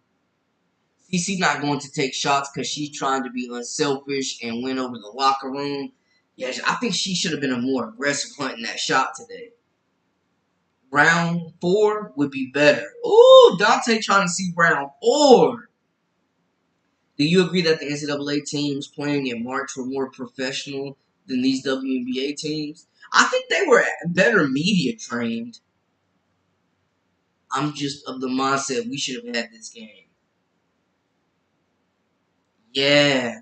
Speaker 1: CC not going to take shots because she's trying to be unselfish and win over the locker room. Yeah, I think she should have been a more aggressive hunting that shot today. Round 4 would be better. Ooh, Dante trying to see round 4. Do you agree that the NCAA teams playing in March were more professional than these WNBA teams? I think they were better media trained. I'm just of the mindset we should have had this game. Yeah.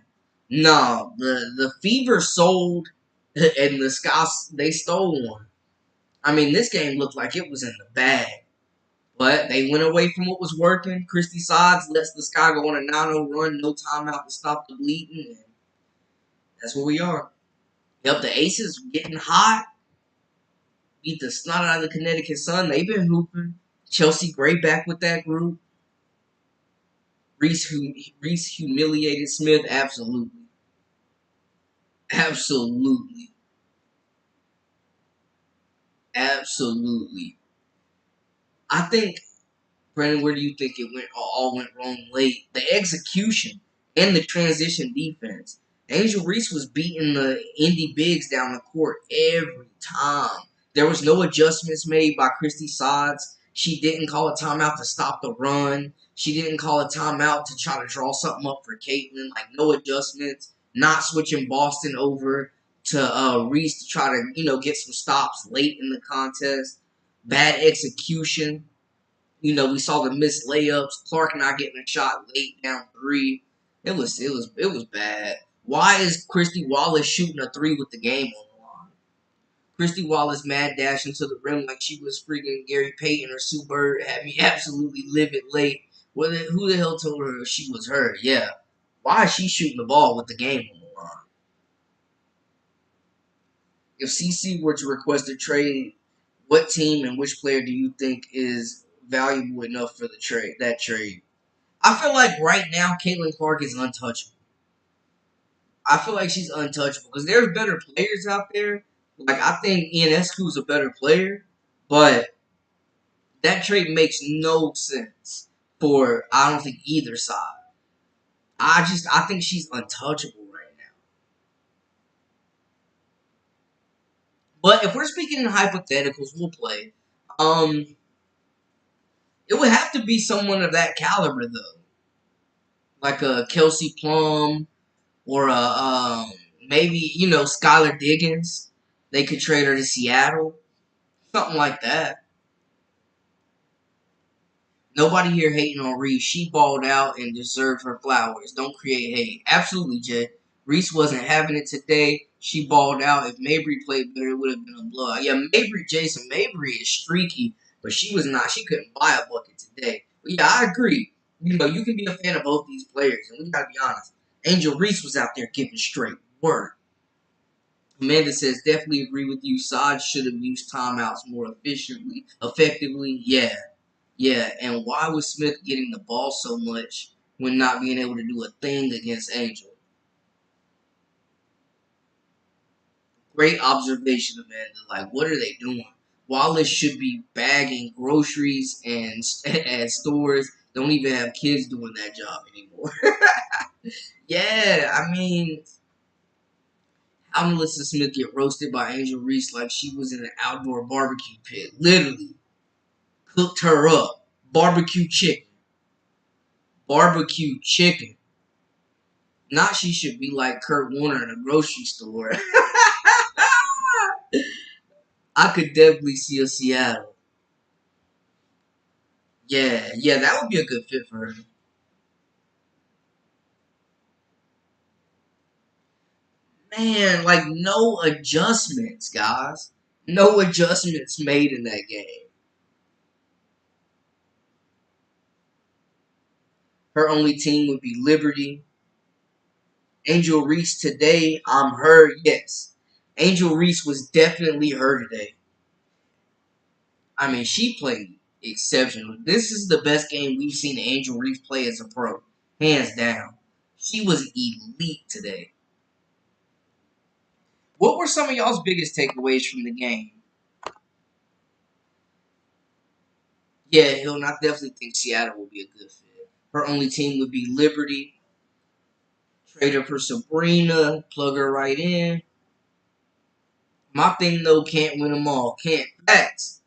Speaker 1: No, the Fever sold and the Scots, they stole one. I mean, this game looked like it was in the bag. But they went away from what was working. Christy Sides lets the Sky go on a 9-0 run, no timeout to stop the bleeding. And that's where we are. Yep, the Aces getting hot. Beat the snot out of the Connecticut Sun. They've been hooping. Chelsea Gray back with that group. Reese humiliated Smith. Absolutely. Absolutely. Absolutely. I think Brennan, where do you think it all went wrong late? The execution and the transition defense. Angel Reese was beating the Indy Bigs down the court every time. There was no adjustments made by Christy Sods. She didn't call a timeout to stop the run. She didn't call a timeout to try to draw something up for Caitlin. Like, no adjustments. Not switching Boston over to Reese to try to, get some stops late in the contest. Bad execution. We saw the missed layups. Clark not getting a shot late down 3. It was bad. Why is Christy Wallace shooting a 3 with the game on the line? Christy Wallace mad dashing to the rim like she was freaking Gary Payton or Sue Bird had me absolutely livid late. Who the hell told her she was her? Yeah. Why is she shooting the ball with the game on the line? If CC were to request a trade, what team and which player do you think is valuable enough for that trade? I feel like right now Caitlin Clark is untouchable. I feel like she's untouchable because there's better players out there. Like I think Ionescu is a better player, but that trade makes no sense for I don't think either side. I think she's untouchable right now. But if we're speaking in hypotheticals, we'll play. It would have to be someone of that caliber though, like a Kelsey Plum or a maybe Skylar Diggins. They could trade her to Seattle, something like that. Nobody here hating on Reese. She balled out and deserved her flowers. Don't create hate. Absolutely, Jay. Reese wasn't having it today. She balled out. If Mabry played better, it would have been a blowout. Yeah, Jason Mabry is streaky, but she was not. She couldn't buy a bucket today. But yeah, I agree. You can be a fan of both these players, and we gotta be honest. Angel Reese was out there giving straight work. Amanda says, definitely agree with you. Saj should have used timeouts more effectively. Yeah. Yeah, and why was Smith getting the ball so much when not being able to do a thing against Angel? Great observation, Amanda. Like, what are they doing? Wallace should be bagging groceries and at stores. Don't even have kids doing that job anymore. Yeah, I mean, how Melissa Smith get roasted by Angel Reese like she was in an outdoor barbecue pit. Literally. Cooked her up. Barbecue chicken. Barbecue chicken. Not she should be like Kurt Warner in a grocery store. I could definitely see a Seattle. Yeah, that would be a good fit for her. Man, like no adjustments, guys. No adjustments made in that game. Her only team would be Liberty. Angel Reese today, I'm her, yes. Angel Reese was definitely her today. I mean, she played exceptional. This is the best game we've seen Angel Reese play as a pro. Hands down. She was elite today. What were some of y'all's biggest takeaways from the game? Yeah, Hill, I definitely think Seattle will be a good fit. Her only team would be Liberty. Trade her for Sabrina. Plug her right in. My thing, though, can't win them all. Can't. Facts.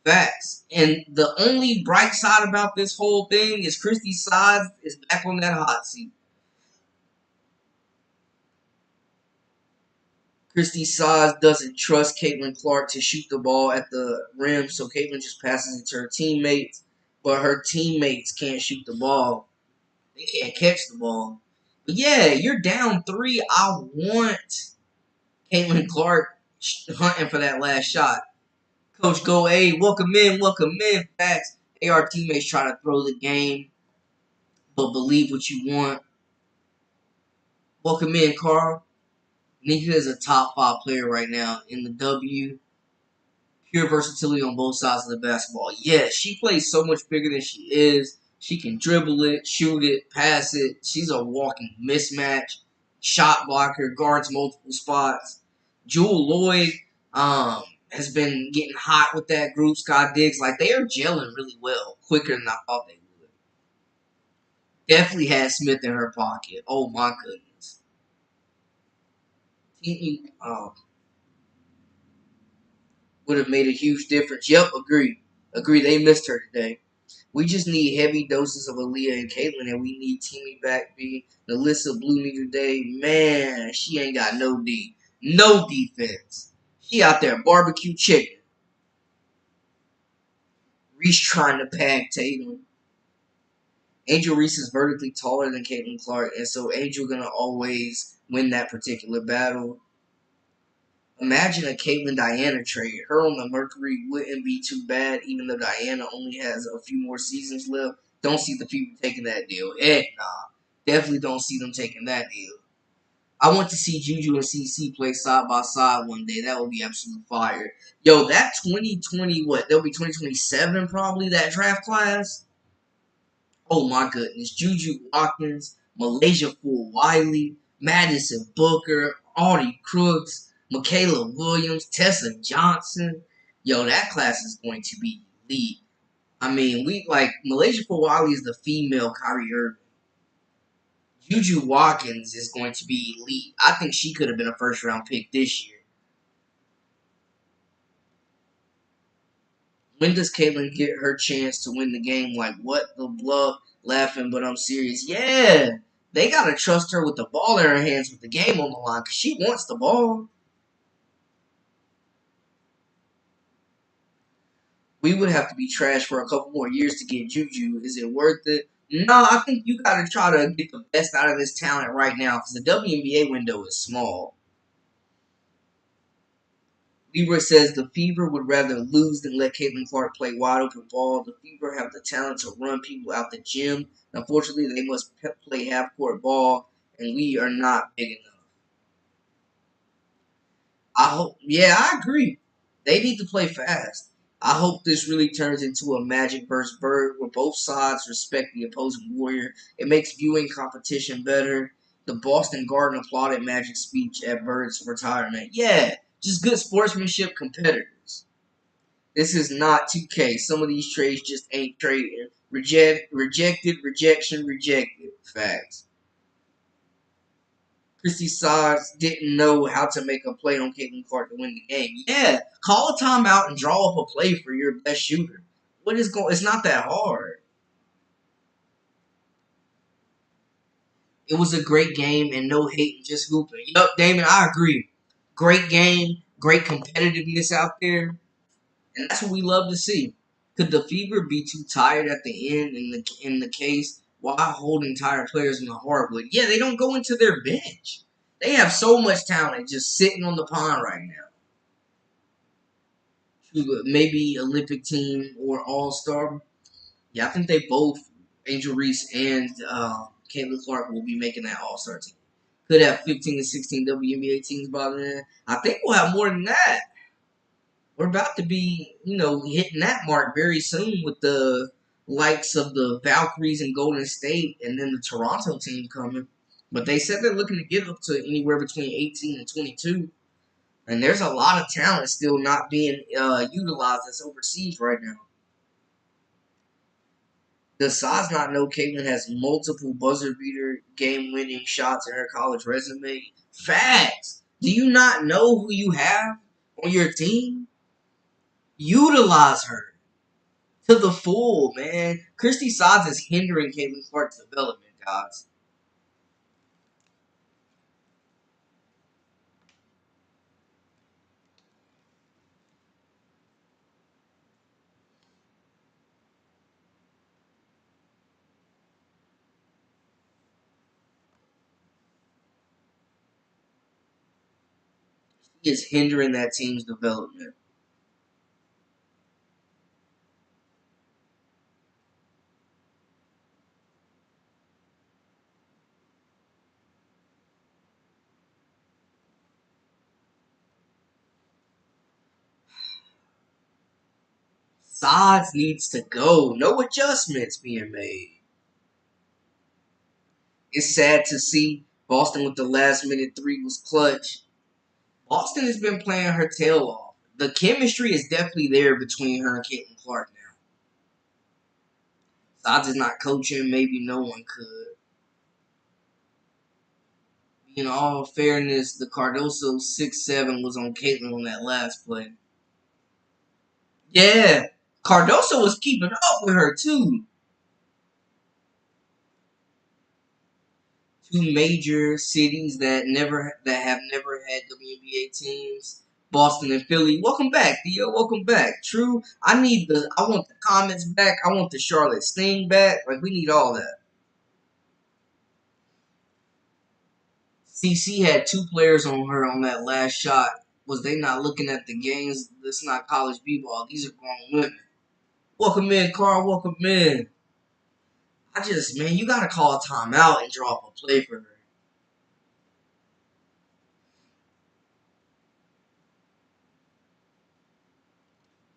Speaker 1: Facts. And the only bright side about this whole thing is Christy Sides is back on that hot seat. Christy Sides doesn't trust Caitlin Clark to shoot the ball at the rim, so Caitlin just passes it to her teammates. But her teammates can't shoot the ball. They can't catch the ball. But yeah, you're down 3. I want Caitlin Clark hunting for that last shot. Coach Go A, welcome in. Facts. AR teammates try to throw the game, but believe what you want. Welcome in, Carl. Nika is a top 5 player right now in the W. Pure versatility on both sides of the basketball. Yes, she plays so much bigger than she is. She can dribble it, shoot it, pass it. She's a walking mismatch. Shot blocker, guards multiple spots. Jewel Lloyd has been getting hot with that group. Scott Diggs, like they are gelling really well, quicker than I thought they would. Definitely had Smith in her pocket. Oh my goodness. Would have made a huge difference. Yep, agree. Agree. They missed her today. We just need heavy doses of Aaliyah and Caitlin, and we need Teamy back. B. Alyssa blew me today. Man, she ain't got no D. No defense. She out there barbecue chicken. Reese trying to peg Tatum. Angel Reese is vertically taller than Caitlin Clark, and so Angel gonna always win that particular battle. Imagine a Caitlyn Diana trade. Her on the Mercury wouldn't be too bad, even though Diana only has a few more seasons left. Don't see the people taking that deal. Heck nah. Definitely don't see them taking that deal. I want to see Juju and CC play side by side one day. That would be absolute fire. Yo, that 2020, what? That'll be 2027 probably, that draft class. Oh my goodness. Juju Watkins, Malaysia Full Wiley, Madison Booker, Audie Crooks, Michaela Williams, Tessa Johnson. Yo, that class is going to be elite. I mean, we like Malaysia Full Wiley is the female Kyrie Irving. Juju Watkins is going to be elite. I think she could have been a first round pick this year. When does Caitlyn get her chance to win the game? Like, what the bluff? Laughing, but I'm serious. Yeah, they gotta trust her with the ball in her hands with the game on the line because she wants the ball. We would have to be trash for a couple more years to get Juju. Is it worth it? No, I think you gotta try to get the best out of this talent right now because the WNBA window is small. Libra says the Fever would rather lose than let Caitlin Clark play wide open ball. The Fever have the talent to run people out the gym. Unfortunately, they must play half court ball, and we are not big enough. I hope. Yeah, I agree. They need to play fast. I hope this really turns into a Magic versus Bird where both sides respect the opposing warrior. It makes viewing competition better. The Boston Garden applauded Magic's speech at Bird's retirement. Yeah, just good sportsmanship competitors. This is not 2K. Some of these trades just ain't trading. Rejected, rejection, rejected. Facts. Christy Sods didn't know how to make a play on Caitlin Clark to win the game. Yeah, call a timeout and draw up a play for your best shooter. What is going? It's not that hard. It was a great game and no hate, just hooping. Yup, Damon, I agree. Great game, great competitiveness out there, and that's what we love to see. Could the Fever be too tired at the end in the case? Why holding tired players in the hardwood? Yeah, they don't go into their bench. They have so much talent just sitting on the pond right now. Maybe Olympic team or All Star. Yeah, I think they both, Angel Reese and Caitlin Clark, will be making that All Star team. Could have 15 to 16 WNBA teams by then. I think we'll have more than that. We're about to be, hitting that mark very soon with the likes of the Valkyries and Golden State and then the Toronto team coming. But they said they're looking to get up to anywhere between 18 and 22. And there's a lot of talent still not being utilized that's overseas right now. Does Saz not know Caitlin has multiple buzzer beater game winning shots in her college resume? Facts. Do you not know who you have on your team? Utilize her to the full, man. Christy Saz is hindering Caitlin Clark's development, guys. She is hindering that team's development. Saz needs to go. No adjustments being made. It's sad to see Boston with the last minute three was clutch. Boston has been playing her tail off. The chemistry is definitely there between her and Caitlin Clark now. Saj is not coaching. Maybe no one could. In all fairness, the Cardoso 6'7" was on Caitlin on that last play. Yeah, Cardoso was keeping up with her too. Two major cities that have never had WNBA teams. Boston and Philly. Welcome back, Theo. Welcome back. True. I want the comments back. I want the Charlotte Sting back. Like we need all that. CC had two players on her on that last shot. Was they not looking at the games? This not college b-ball. These are grown women. Welcome in, Carl. Welcome in. Man, you gotta call a timeout and draw up a play for her.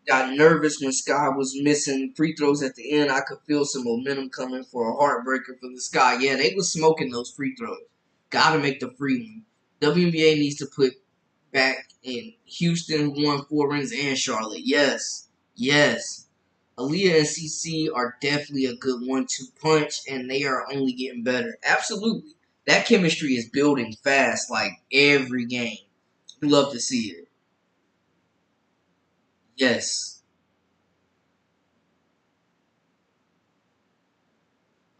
Speaker 1: Got nervous when Sky was missing free throws at the end. I could feel some momentum coming for a heartbreaker for the Sky. Yeah, they was smoking those free throws. Gotta make the free one. WNBA needs to put back in Houston won 4 rings and Charlotte. Yes. Yes. Aaliyah and CC are definitely a good 1-2 punch, and they are only getting better. Absolutely. That chemistry is building fast like every game. We love to see it. Yes.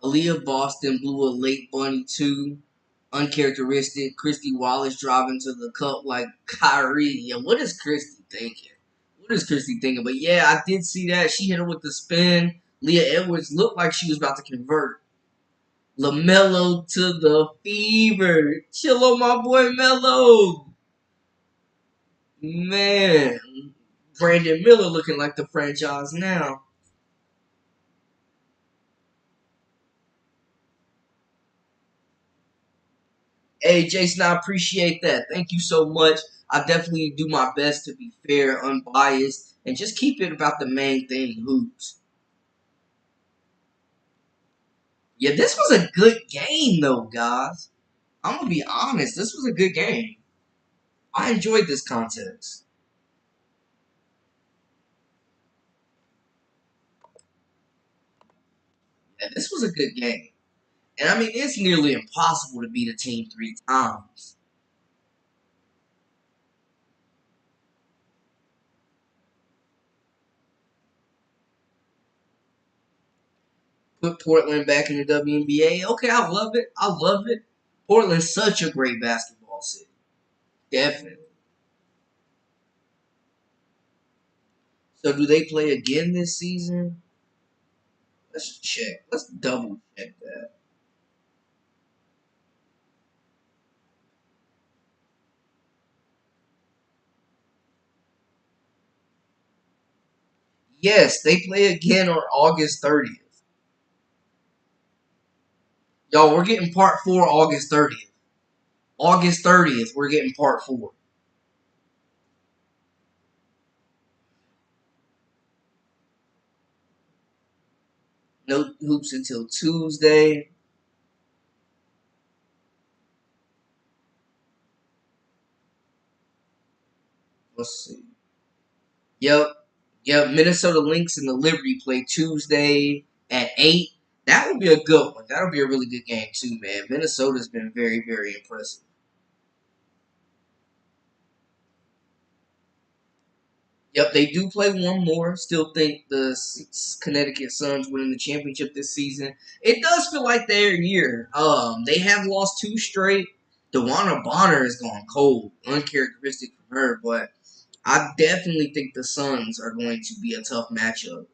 Speaker 1: Aaliyah Boston blew a late bunny too. Uncharacteristic. Christy Wallace driving to the cup like Kyrie. Yeah, what is Christy thinking? What is Christy thinking? But yeah, I did see that. She hit her with the spin. Leah Edwards looked like she was about to convert. LaMelo to the fever. Chill on my boy Melo. Man. Brandon Miller looking like the franchise now. Hey, Jason, I appreciate that. Thank you so much. I definitely do my best to be fair, unbiased, and just keep it about the main thing, hoops. Yeah, this was a good game, though, guys. I'm going to be honest. This was a good game. I enjoyed this contest. Yeah, this was a good game. And I mean, it's nearly impossible to beat a team 3 times. Put Portland back in the WNBA. Okay, I love it. I love it. Portland's such a great basketball city. Definitely. So, do they play again this season? Let's check. Let's double check that. Yes, they play again on August 30th. Y'all, we're getting part 4 August 30th. August 30th, we're getting part 4. No hoops until Tuesday. Let's see. Yep. Yep. Minnesota Lynx and the Liberty play Tuesday at 8. That would be a good one. That'll be a really good game, too, man. Minnesota's been very, very impressive. Yep, they do play one more. Still think the Connecticut Suns winning the championship this season. It does feel like their year. They have lost 2 straight. DeWanna Bonner has gone cold, uncharacteristic from her, but I definitely think the Suns are going to be a tough matchup.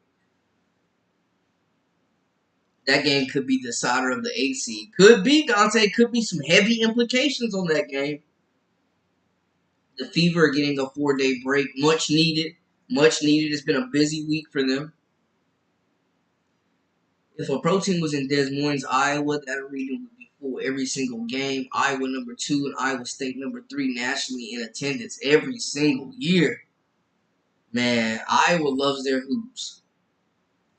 Speaker 1: That game could be the decider of the AC. Could be, Dante. Could be some heavy implications on that game. The Fever are getting a 4-day break. Much needed. Much needed. It's been a busy week for them. If a pro team was in Des Moines, Iowa, that region would be full every single game. Iowa number 2 and Iowa State number 3 nationally in attendance every single year. Man, Iowa loves their hoops.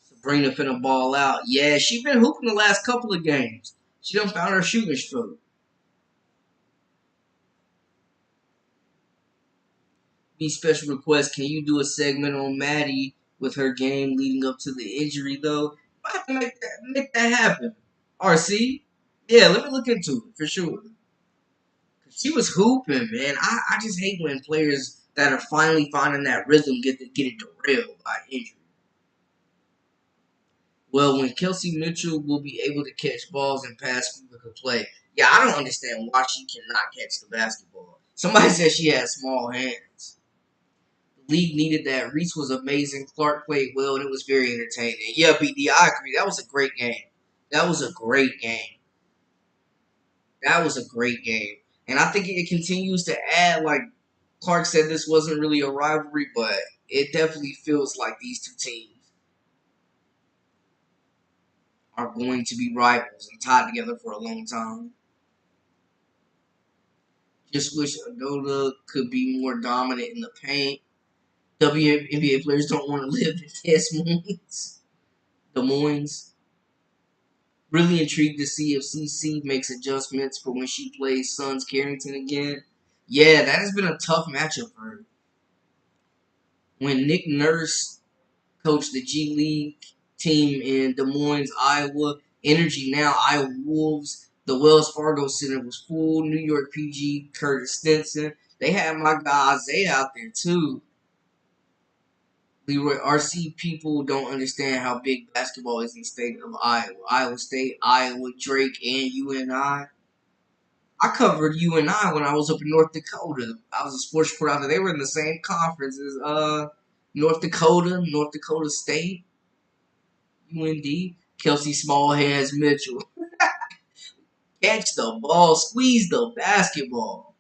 Speaker 1: Sabrina finna ball out. Yeah, she been hooping the last couple of games. She done found her shooting stroke. Be special request. Can you do a segment on Maddie with her game leading up to the injury though? I have to make that happen. RC? Yeah, let me look into it for sure. She was hooping, man. I just hate when players that are finally finding that rhythm get it derailed by injury. Well, when Kelsey Mitchell will be able to catch balls and pass people could play. Yeah, I don't understand why she cannot catch the basketball. Somebody said she has small hands. The league needed that. Reese was amazing. Clark played well, and it was very entertaining. Yeah, BD, I agree. That was a great game. That was a great game. That was a great game. And I think it continues to add, like Clark said, this wasn't really a rivalry, but it definitely feels like these two teams are going to be rivals and tied together for a long time. Just wish Agoda could be more dominant in the paint. WNBA players don't want to live in Des Moines. Des Moines. Really intrigued to see if CC makes adjustments for when she plays Suns Carrington again. Yeah, that has been a tough matchup for her. When Nick Nurse coached the G League team in Des Moines, Iowa, Energy Now, Iowa Wolves, the Wells Fargo Center was full. New York PG, Curtis Stinson. They had my guy Isaiah out there too. Leroy, RC people don't understand how big basketball is in the state of Iowa. Iowa State, Iowa, Drake, and UNI. I covered UNI when I was up in North Dakota. I was a sports reporter out there. They were in the same conference as North Dakota State, UND. Kelsey Smallheads Mitchell. Catch the ball, squeeze the basketball.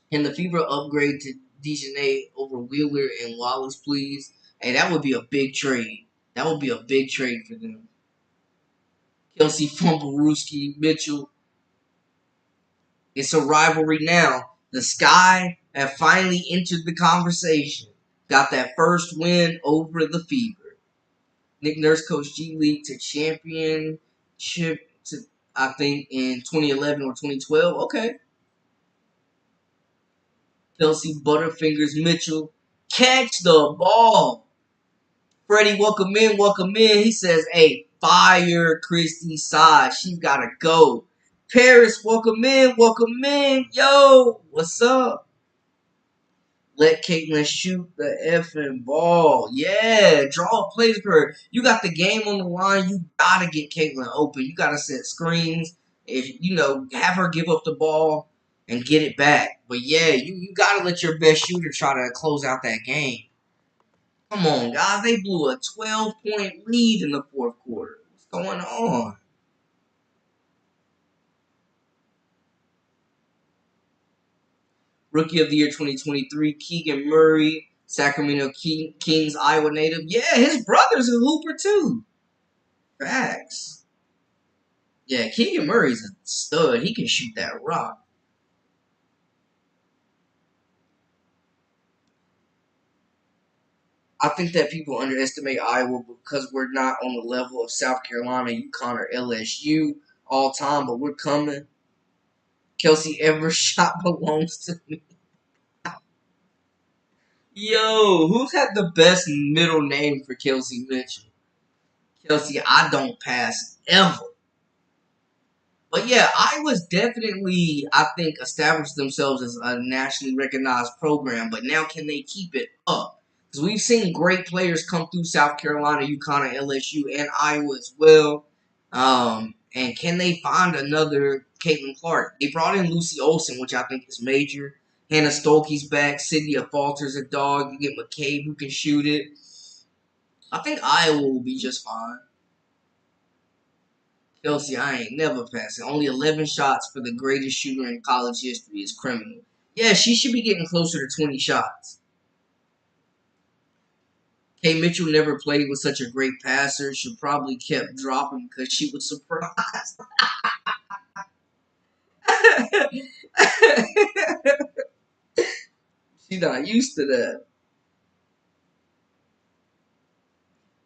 Speaker 1: Can the Fever upgrade to Dejanay over Wheeler and Wallace, please? Hey, that would be a big trade. That would be a big trade for them. Kelsey Fumbleruski Mitchell. It's a rivalry now. The Sky have finally entered the conversation. Got that first win over the Fever. Nick Nurse coached G League to championship to I think in 2011 or 2012. Okay. Kelsey Butterfingers Mitchell. Catch the ball. Freddie, welcome in, welcome in. He says, hey, fire Christy side. She's got to go. Paris, welcome in, welcome in. Yo, what's up? Let Caitlin shoot the effing ball. Yeah, draw a plays for her. You got the game on the line. You got to get Caitlin open. You got to set screens. If have her give up the ball and get it back. But yeah, you got to let your best shooter try to close out that game. Come on, guys. They blew a 12-point lead in the fourth quarter. What's going on? Rookie of the Year 2023, Keegan Murray, Sacramento Kings, Iowa native. Yeah, his brother's a hooper, too. Facts. Yeah, Keegan Murray's a stud. He can shoot that rock. I think that people underestimate Iowa because we're not on the level of South Carolina, UConn, or LSU all time, but we're coming. Kelsey Evershot belongs to me. Yo, who's had the best middle name for Kelsey Mitchell? Kelsey, I don't pass ever. But yeah, Iowa's definitely, I think, established themselves as a nationally recognized program. But now, can they keep it up? Because we've seen great players come through South Carolina, UConn, and LSU, and Iowa as well. And can they find another Caitlin Clark? They brought in Lucy Olson, which I think is major. Hannah Stolke's back. Cynthia Falter's a dog. You get McCabe who can shoot it. I think Iowa will be just fine. Kelsey, I ain't never passing. Only 11 shots for the greatest shooter in college history is criminal. Yeah, she should be getting closer to 20 shots. Kay Mitchell never played with such a great passer. She probably kept dropping because she was surprised. She's not used to that.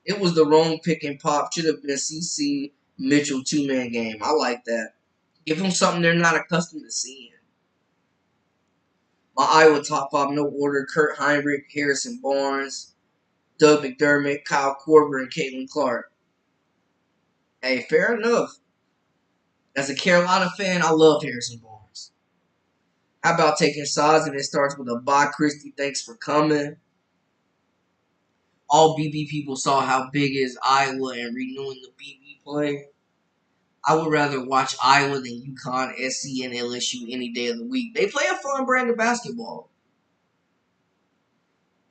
Speaker 1: It was the wrong pick and pop. Should have been CC Mitchell two-man game. I like that. Give them something they're not accustomed to seeing. My Iowa top five, no order. Kurt Heinrich, Harrison Barnes, Doug McDermott, Kyle Korver, and Caitlin Clark. Hey, fair enough. As a Carolina fan, I love Harrison Barnes. How about taking sides and it starts with a bye, Christy? Thanks for coming. All BB people saw how big is Iowa and renewing the BB play. I would rather watch Iowa than UConn, SC, and LSU any day of the week. They play a fun brand of basketball.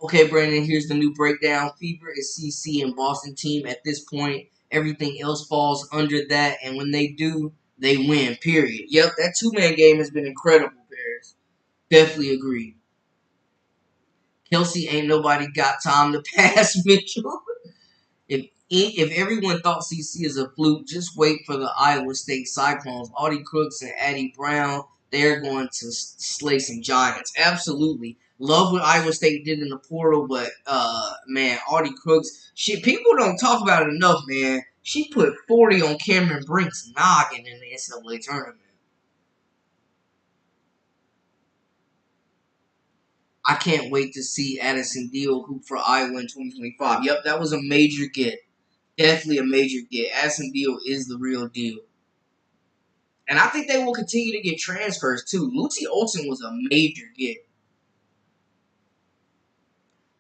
Speaker 1: Okay, Brandon, here's the new breakdown. Fever is CC and Boston team at this point. Everything else falls under that, and when they do, they win, period. Yep, that two-man game has been incredible, Paris. Definitely agree. Kelsey ain't nobody got time to pass Mitchell. If everyone thought CC is a fluke, just wait for the Iowa State Cyclones. Audie Crooks and Addie Brown, they're going to slay some giants. Absolutely. Love what Iowa State did in the portal, but man, Audie Crooks, people don't talk about it enough, man. She put 40 on Cameron Brink's noggin in the NCAA tournament. I can't wait to see Addison Deal hoop for Iowa in 2025. Yep, that was a major get. Definitely a major get. Addison Deal is the real deal. And I think they will continue to get transfers too. Lucy Olson was a major get.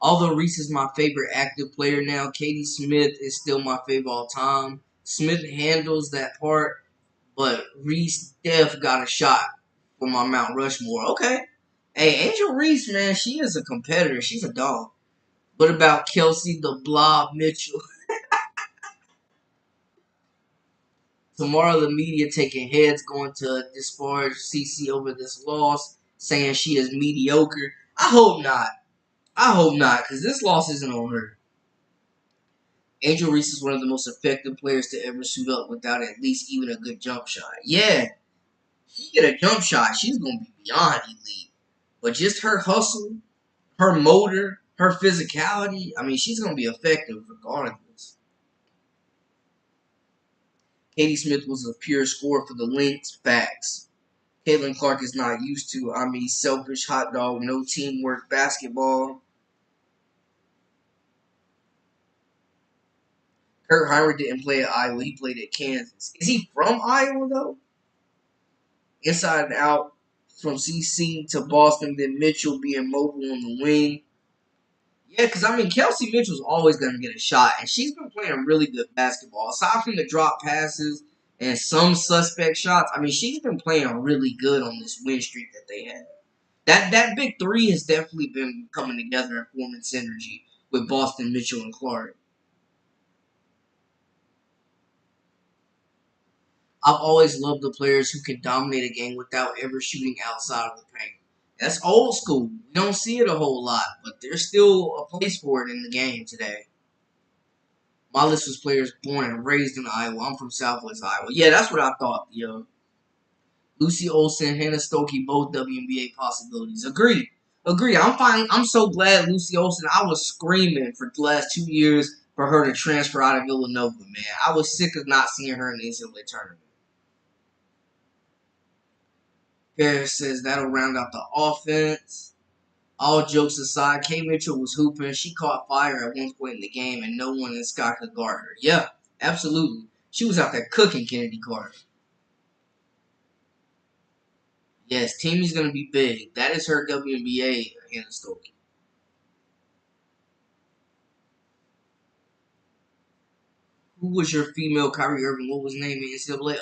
Speaker 1: Although Reese is my favorite active player now, Katie Smith is still my favorite all time. Smith handles that part, but Reese Def got a shot for my Mount Rushmore. Okay. Hey, Angel Reese, man, she is a competitor. She's a dog. What about Kelsey the Blob Mitchell? Tomorrow, the media taking heads going to disparage CC over this loss, saying she is mediocre. I hope not. I hope not, because this loss isn't on her. Angel Reese is one of the most effective players to ever suit up without at least even a good jump shot. Yeah, she get a jump shot, she's going to be beyond elite. But just her hustle, her motor, her physicality, I mean, she's going to be effective regardless. Katie Smith was a pure scorer for the Lynx. Facts. Caitlin Clark is not used to, selfish hot dog, no teamwork basketball. Kurt Heinrich didn't play at Iowa. He played at Kansas. Is he from Iowa, though? Inside and out from CC to Boston, then Mitchell being mobile on the wing. Yeah, because, Kelsey Mitchell's always going to get a shot, and she's been playing really good basketball. Aside from the drop passes and some suspect shots, she's been playing really good on this win streak that they have. That big three has definitely been coming together and forming synergy with Boston, Mitchell, and Clark. I've always loved the players who can dominate a game without ever shooting outside of the paint. That's old school. We don't see it a whole lot, but there's still a place for it in the game today. My list was players born and raised in Iowa. I'm from Southwest Iowa. Yeah, that's what I thought, yo. Lucy Olson, Hannah Stokey, both WNBA possibilities. Agree. Agree. I'm fine. I'm so glad Lucy Olson. I was screaming for the last 2 years for her to transfer out of Villanova, man. I was sick of not seeing her in the NCAA tournament. Paris says that'll round out the offense. All jokes aside, Kay Mitchell was hooping. She caught fire at one point in the game, and no one in Scott could guard her. Yeah, absolutely. She was out there cooking Kennedy Carter. Yes, Timmy's going to be big. That is her WNBA, Hannah Stokey. Who was your female Kyrie Irving? What was her name in NCAA?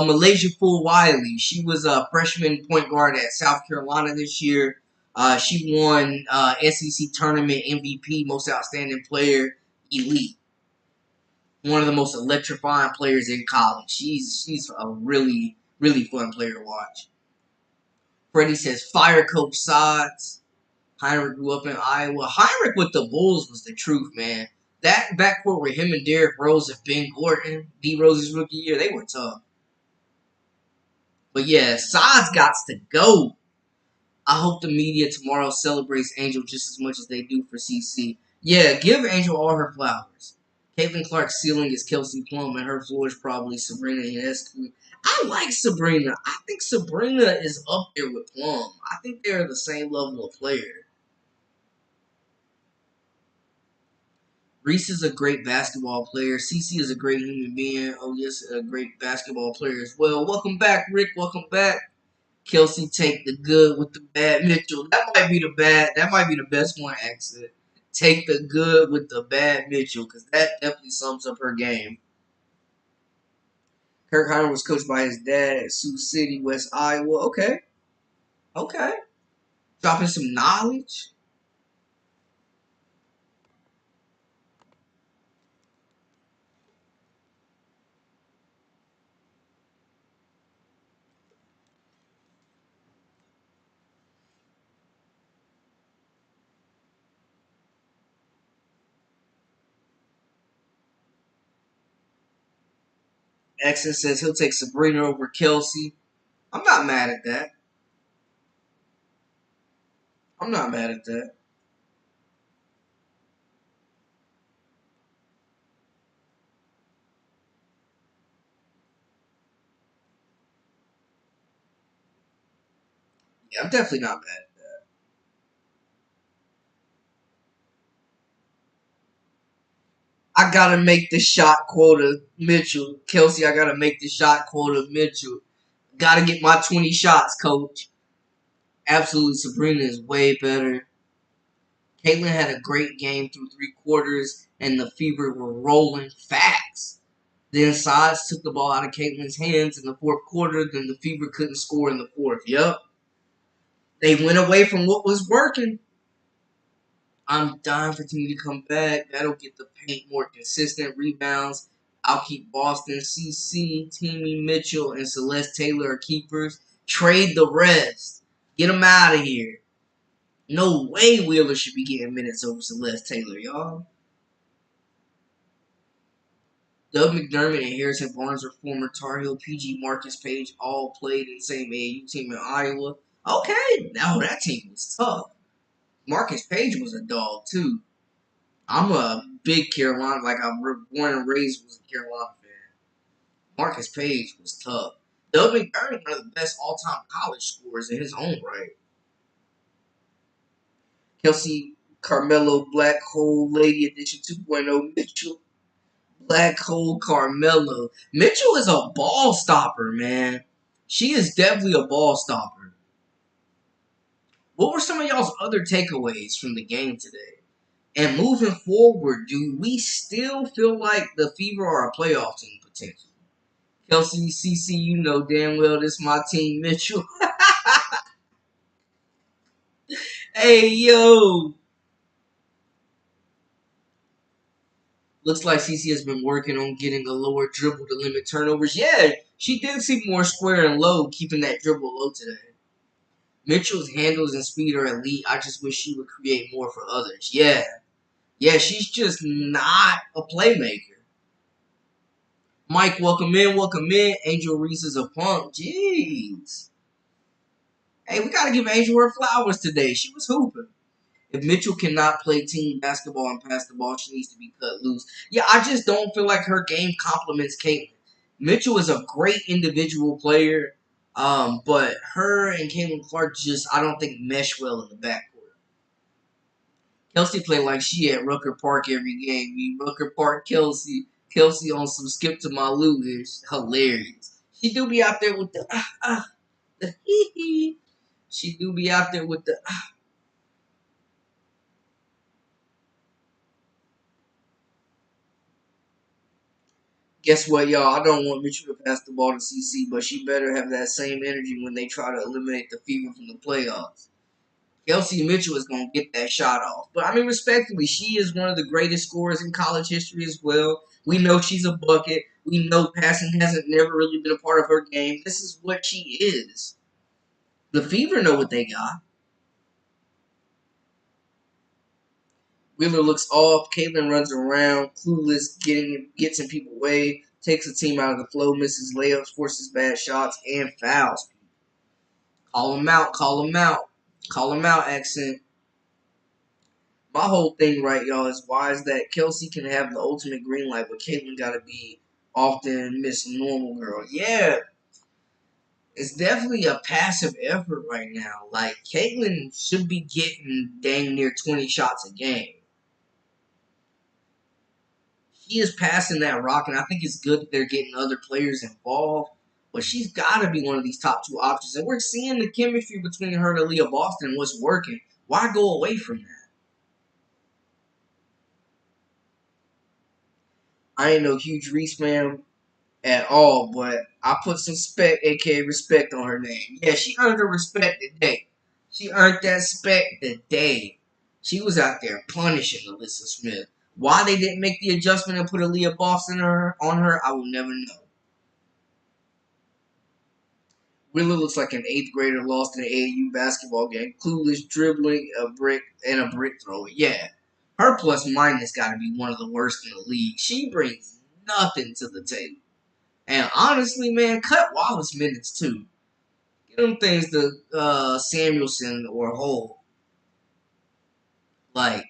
Speaker 1: Malaysia Full Wiley. She was a freshman point guard at South Carolina this year. She won SEC tournament MVP, most outstanding player, elite. One of the most electrifying players in college. She's a really, really fun player to watch. Freddie says fire coach sides. Heinrich grew up in Iowa. Heinrich with the Bulls was the truth, man. That backcourt with him and Derrick Rose and Ben Gordon, D Rose's rookie year, they were tough. But yeah, sides got to go. I hope the media tomorrow celebrates Angel just as much as they do for CC. Yeah, give Angel all her flowers. Caitlin Clark's ceiling is Kelsey Plum, and her floor is probably Sabrina Ionescu. I like Sabrina. I think Sabrina is up there with Plum. I think they're the same level of player. Reese is a great basketball player. CC is a great human being. Oh, yes, a great basketball player as well. Welcome back, Rick. Welcome back. Kelsey take the good with the bad. Mitchell. That might be the best one accent. Take the good with the bad Mitchell, because that definitely sums up her game. Kirk Heinrich was coached by his dad at Sioux City, West Iowa. Okay. Okay. Dropping some knowledge. Exon says he'll take Sabrina over Kelsey. I'm not mad at that. I'm not mad at that. Yeah, I'm definitely not mad at that. I gotta make the shot quota, Mitchell. Kelsey, I gotta make the shot quota, Mitchell. Gotta get my 20 shots, coach. Absolutely, Sabrina is way better. Caitlyn had a great game through 3 quarters, and the Fever were rolling facts. Then Sides took the ball out of Caitlyn's hands in the fourth quarter. Then the Fever couldn't score in the fourth. Yep. They went away from what was working. I'm dying for Team to come back. That'll get the paint more consistent rebounds. I'll keep Boston, CC, Teamy Mitchell, and Celeste Taylor are keepers. Trade the rest. Get them out of here. No way Wheeler should be getting minutes over Celeste Taylor, y'all. Doug McDermott and Harrison Barnes are former Tar Heel. PG Marcus Page all played in the same AAU team in Iowa. Okay, now that team was tough. Marcus Page was a dog, too. I'm a big Carolina, like I'm born and raised was a Carolina fan. Marcus Page was tough. Doug McDermott, one of the best all-time college scorers in his own right. Kelsey Carmelo Black Hole Lady Edition 2.0 Mitchell. Black Hole Carmelo. Mitchell is a ball stopper, man. She is definitely a ball stopper. What were some of y'all's other takeaways from the game today? And moving forward, do we still feel like the Fever are a playoff team potentially? Kelsey, CC, you know damn well this is my team, Mitchell. Hey, yo. Looks like CC has been working on getting a lower dribble to limit turnovers. Yeah, she did seem more square and low, keeping that dribble low today. Mitchell's handles and speed are elite. I just wish she would create more for others. Yeah. Yeah, she's just not a playmaker. Mike, welcome in, welcome in. Angel Reese is a punk. Jeez. Hey, we got to give Angel her flowers today. She was hooping. If Mitchell cannot play team basketball and pass the ball, she needs to be cut loose. Yeah, I just don't feel like her game complements Caitlyn. Mitchell is a great individual player, but her and Caitlin Clark just, I don't think, mesh well in the backcourt. Kelsey played like she at Rucker Park every game. Rucker Park Kelsey. Kelsey on some skip to my Lou is hilarious. She do be out there with the hee hee. She do be out there with the Guess what, y'all? I don't want Mitchell to pass the ball to CC, but she better have that same energy when they try to eliminate the Fever from the playoffs. Kelsey Mitchell is going to get that shot off. But, I mean, respectfully, she is one of the greatest scorers in college history as well. We know she's a bucket. We know passing hasn't never really been a part of her game. This is what she is. The Fever know what they got. Wheeler looks off. Caitlyn runs around, clueless, gets in people's way, takes the team out of the flow, misses layups, forces bad shots, and fouls. Call him out, call him out. Call him out, accent. My whole thing, right, y'all, is why is that Kelsey can have the ultimate green light, but Caitlyn got to be often Miss Normal Girl. Yeah, it's definitely a passive effort right now. Like, Caitlyn should be getting dang near 20 shots a game. She is passing that rock, and I think it's good that they're getting other players involved. But she's got to be one of these top two options. And we're seeing the chemistry between her and Aaliyah Boston and what's working. Why go away from that? I ain't no huge Reese fan at all, but I put some spec, aka respect, on her name. Yeah, she earned her respect today. She earned that spec today. She was out there punishing Alyssa Smith. Why they didn't make the adjustment and put Aaliyah Boston on her, I will never know. Wheeler looks like an 8th grader lost in an AAU basketball game. Clueless, dribbling, a brick, and a brick thrower. Yeah. Her plus minus got to be one of the worst in the league. She brings nothing to the table. And honestly, man, cut Wallace minutes too. Get them things to Samuelson or Hole. Like,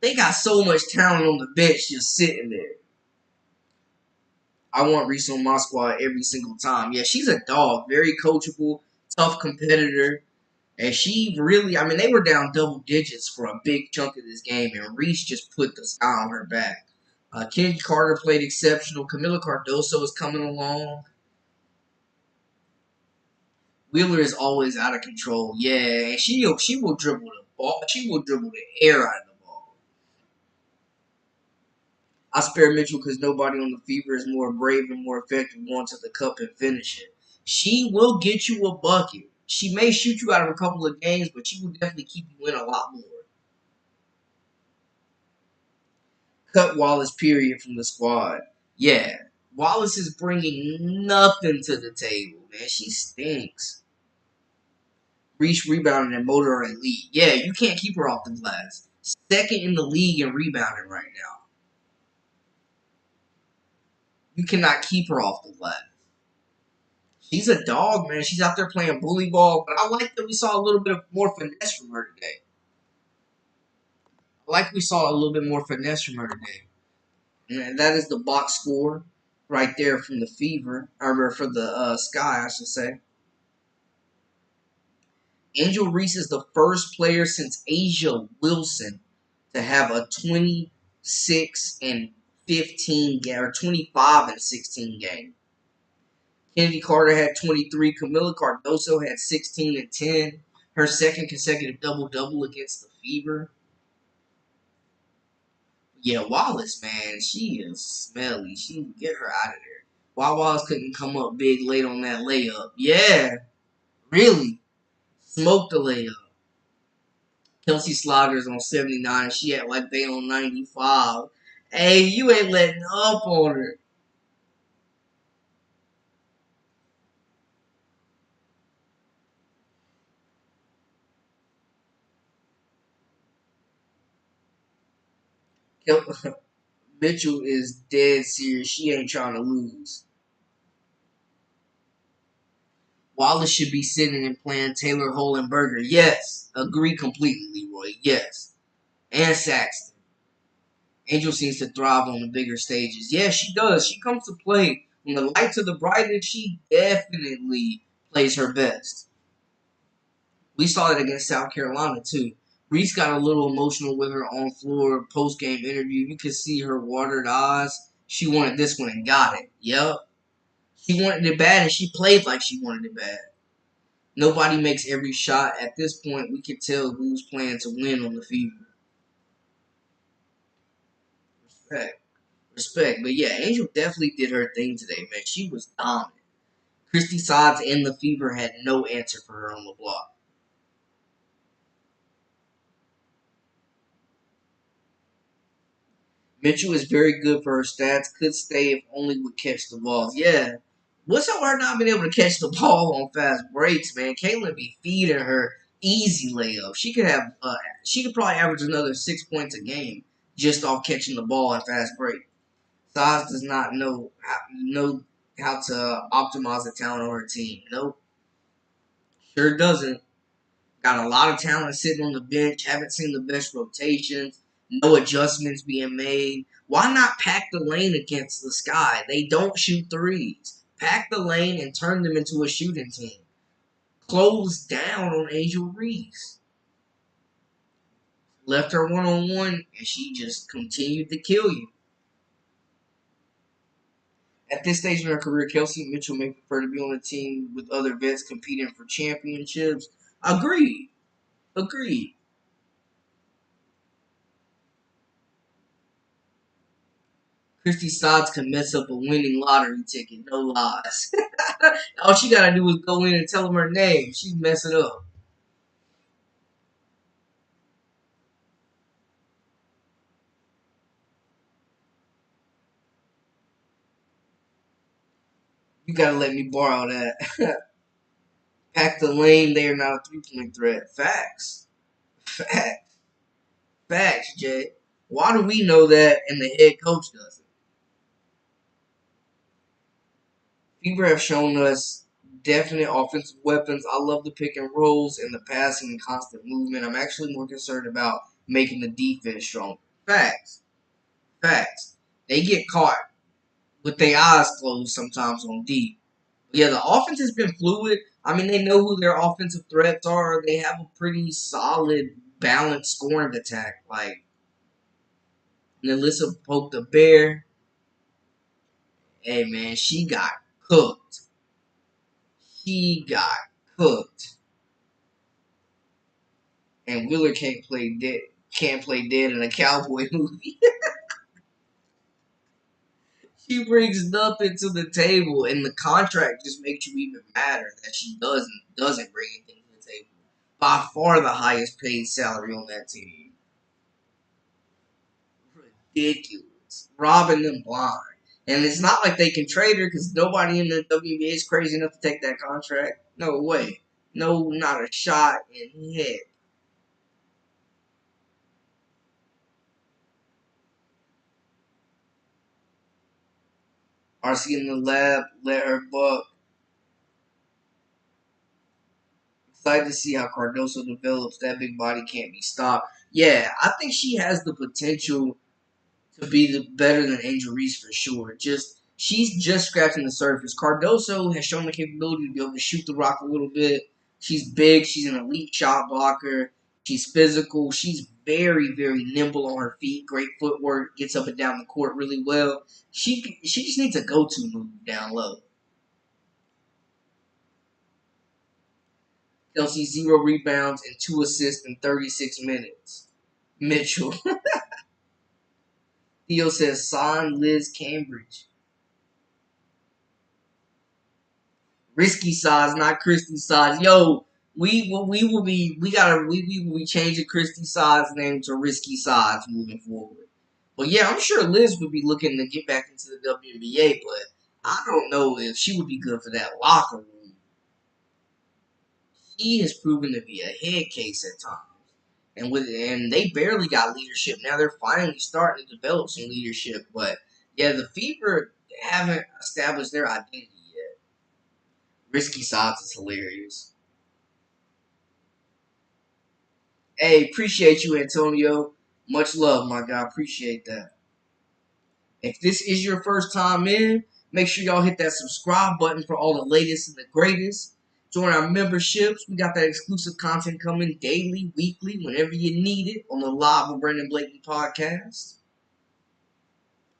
Speaker 1: they got so much talent on the bench just sitting there. I want Reese on my squad every single time. Yeah, she's a dog. Very coachable, tough competitor. And she really, I mean, they were down double digits for a big chunk of this game, and Reese just put the sky on her back. Kenny Carter played exceptional. Camila Cardoso is coming along. Wheeler is always out of control. Yeah, and she will dribble them. ball. She will dribble the air out of the ball. I spare Mitchell because nobody on the Fever is more brave and more effective going to the cup and finish it. She will get you a bucket. She may shoot you out of a couple of games, but she will definitely keep you in a lot more. Cut Wallace, period, from the squad. Yeah, Wallace is bringing nothing to the table, man. She stinks. Reese rebounding and motor in league. Yeah, you can't keep her off the glass. Second in the league in rebounding right now. You cannot keep her off the glass. She's a dog, man. She's out there playing bully ball, but I like that we saw a little bit of more finesse from her today. I like we saw a little bit more finesse from her today. And that is the box score right there from the Fever, or for the Sky, I should say. Angel Reese is the first player since Asia Wilson to have a 26 and 15 game, or 25 and 16 game. Kennedy Carter had 23. Camila Cardoso had 16 and 10. Her second consecutive double-double against the Fever. Yeah, Wallace, man, she is smelly. She get her out of there. Why Wallace couldn't come up big late on that layup? Yeah, really. Smoked the layup. Kelsey Slaughter's on 79. She act like they on 95. Hey, you ain't letting up on her. Mitchell is dead serious. She ain't trying to lose. Wallace should be sitting and playing Taylor Holenberger. Yes. Agree completely, Leroy. Yes. And Saxton. Angel seems to thrive on the bigger stages. Yeah, she does. She comes to play. When the lights are the brightest, she definitely plays her best. We saw it against South Carolina, too. Reese got a little emotional with her on-floor post-game interview. You could see her watered eyes. She wanted this one and got it. Yep. She wanted it bad, and she played like she wanted it bad. Nobody makes every shot. At this point, we can tell who's playing to win on the Fever. Respect. Respect. But yeah, Angel definitely did her thing today, man. She was dominant. Christy Sods and the Fever had no answer for her on the block. Mitchell is very good for her stats. Could stay if only would catch the balls. Yeah. What's up with her not being able to catch the ball on fast breaks, man? Caitlin be feeding her easy layups. She could probably average another 6 points a game just off catching the ball at fast break. Size does not know how to optimize the talent on her team. Nope. Sure doesn't. Got a lot of talent sitting on the bench. Haven't seen the best rotations. No adjustments being made. Why not pack the lane against the Sky? They don't shoot threes. Pack the lane and turn them into a shooting team. Close down on Angel Reese. Left her one-on-one, and she just continued to kill you. At this stage in her career, Kelsey Mitchell may prefer to be on a team with other vets competing for championships. Agreed. Agreed. Christy Stotts can mess up a winning lottery ticket. No lies. All she gotta do is go in and tell them her name. She mess it up. You gotta let me borrow that. Pack the lane. They are not a 3-point threat. Facts. Facts. Facts, Jay. Why do we know that and the head coach doesn't? Fever have shown us definite offensive weapons. I love the pick and rolls and the passing and constant movement. I'm actually more concerned about making the defense stronger. Facts. Facts. They get caught with their eyes closed sometimes on deep. But yeah, the offense has been fluid. I mean, they know who their offensive threats are. They have a pretty solid, balanced scoring attack. Like, Nelissa poked the bear. Hey, man, she got cooked. She got cooked. And Wheeler can't play dead in a cowboy movie. She brings nothing to the table, and the contract just makes you even madder that she doesn't bring anything to the table. By far the highest paid salary on that team. Ridiculous. Robbing them blind. And it's not like they can trade her because nobody in the WNBA is crazy enough to take that contract. No way. No, not a shot in heck. RC in the lab, let her buck. Excited to see how Cardoso develops. That big body can't be stopped. Yeah, I think she has the potential to be better than Angel Reese for sure. She's just scratching the surface. Cardoso has shown the capability to be able to shoot the rock a little bit. She's big. She's an elite shot blocker. She's physical. She's very, very nimble on her feet. Great footwork. Gets up and down the court really well. She just needs a go-to move down low. Kelsey 0 rebounds and 2 assists in 36 minutes. Mitchell. Theo says sign Liz Cambridge. Risky size, not Christy size. Yo, we will be changing Christy size name to Risky size moving forward. But yeah, I'm sure Liz would be looking to get back into the WNBA, but I don't know if she would be good for that locker room. He has proven to be a head case at times. And they barely got leadership. Now they're finally starting to develop some leadership. But yeah, the Fever haven't established their identity yet. Risky size is hilarious. Hey, appreciate you, Antonio. Much love, my guy. Appreciate that. If this is your first time in, make sure y'all hit that subscribe button for all the latest and the greatest. Join our memberships. We got that exclusive content coming daily, weekly, whenever you need it on the Live with Brandon Blakey podcast.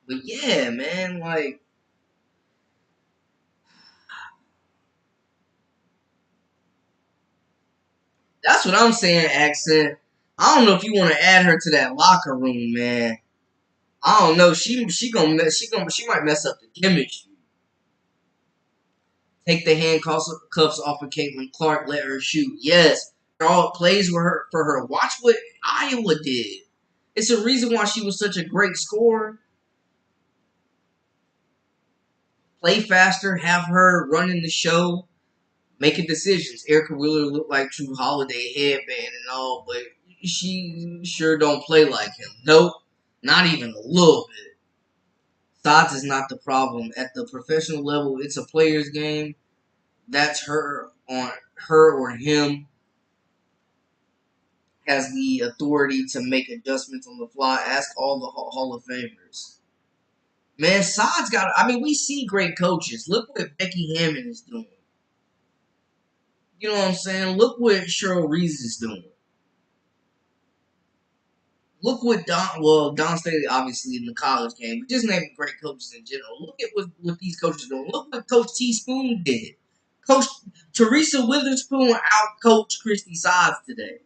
Speaker 1: But yeah, man, like, that's what I'm saying, Accent. I don't know if you want to add her to that locker room, man. I don't know. She might mess up the chemistry. Take the handcuffs off of Caitlin Clark. Let her shoot. Yes, all plays with her for her. Watch what Iowa did. It's a reason why she was such a great scorer. Play faster. Have her running the show. Making decisions. Erica Wheeler looked like True Holiday headband and all, but she sure don't play like him. Nope, not even a little bit. Size is not the problem. At the professional level, it's a player's game. That's her or him has the authority to make adjustments on the fly. Ask all the Hall of Famers. Man, Saad's got. I mean, we see great coaches. Look what Becky Hammond is doing. You know what I'm saying? Look what Cheryl Reese is doing. Look what Don Staley obviously in the college game, but just naming great coaches in general. Look at what these coaches are doing. Look what Coach T Spoon did. Coach Teresa Witherspoon out coached Christy Sides today.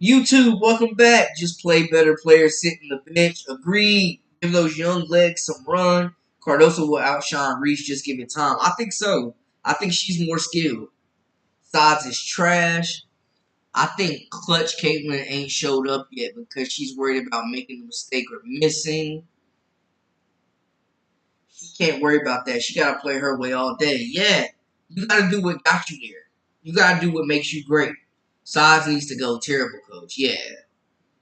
Speaker 1: YouTube, welcome back. Just play better players, sit in the bench. Agreed. Give those young legs some run. Cardoso will outshine Reese. Just give it time. I think so. I think she's more skilled. Sides is trash. I think Clutch Caitlin ain't showed up yet because she's worried about making a mistake or missing. She can't worry about that. She got to play her way all day. Yeah, you got to do what got you there. You got to do what makes you great. Sides needs to go. Terrible coach. Yeah.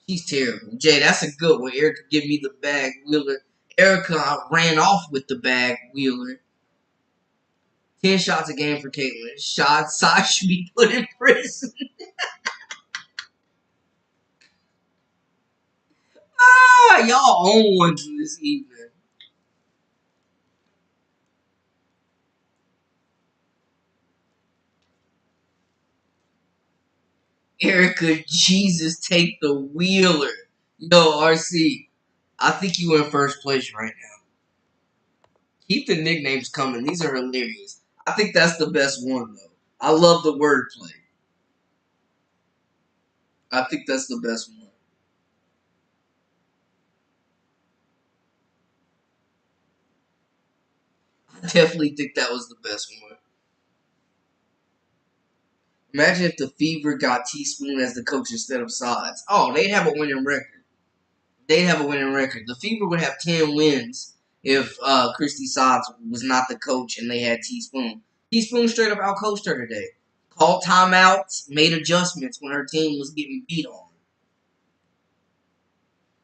Speaker 1: He's terrible. Jay, that's a good one. Erica, give me the bag, Wheeler. Erica ran off with the bag, Wheeler. 10 shots a game for Caitlin. Shots, Side should be put in prison. Y'all own one this evening. Erica, Jesus, take the Wheeler. Yo, RC, I think you in first place right now. Keep the nicknames coming. These are hilarious. I think that's the best one though. I love the wordplay. I think that's the best one. I definitely think that was the best one. Imagine if the Fever got Teaspoon as the coach instead of Sides. Oh, they'd have a winning record. They'd have a winning record. The Fever would have 10 wins if Christy Sides was not the coach and they had Teaspoon. Teaspoon straight up outcoached her today. Called timeouts, made adjustments when her team was getting beat on.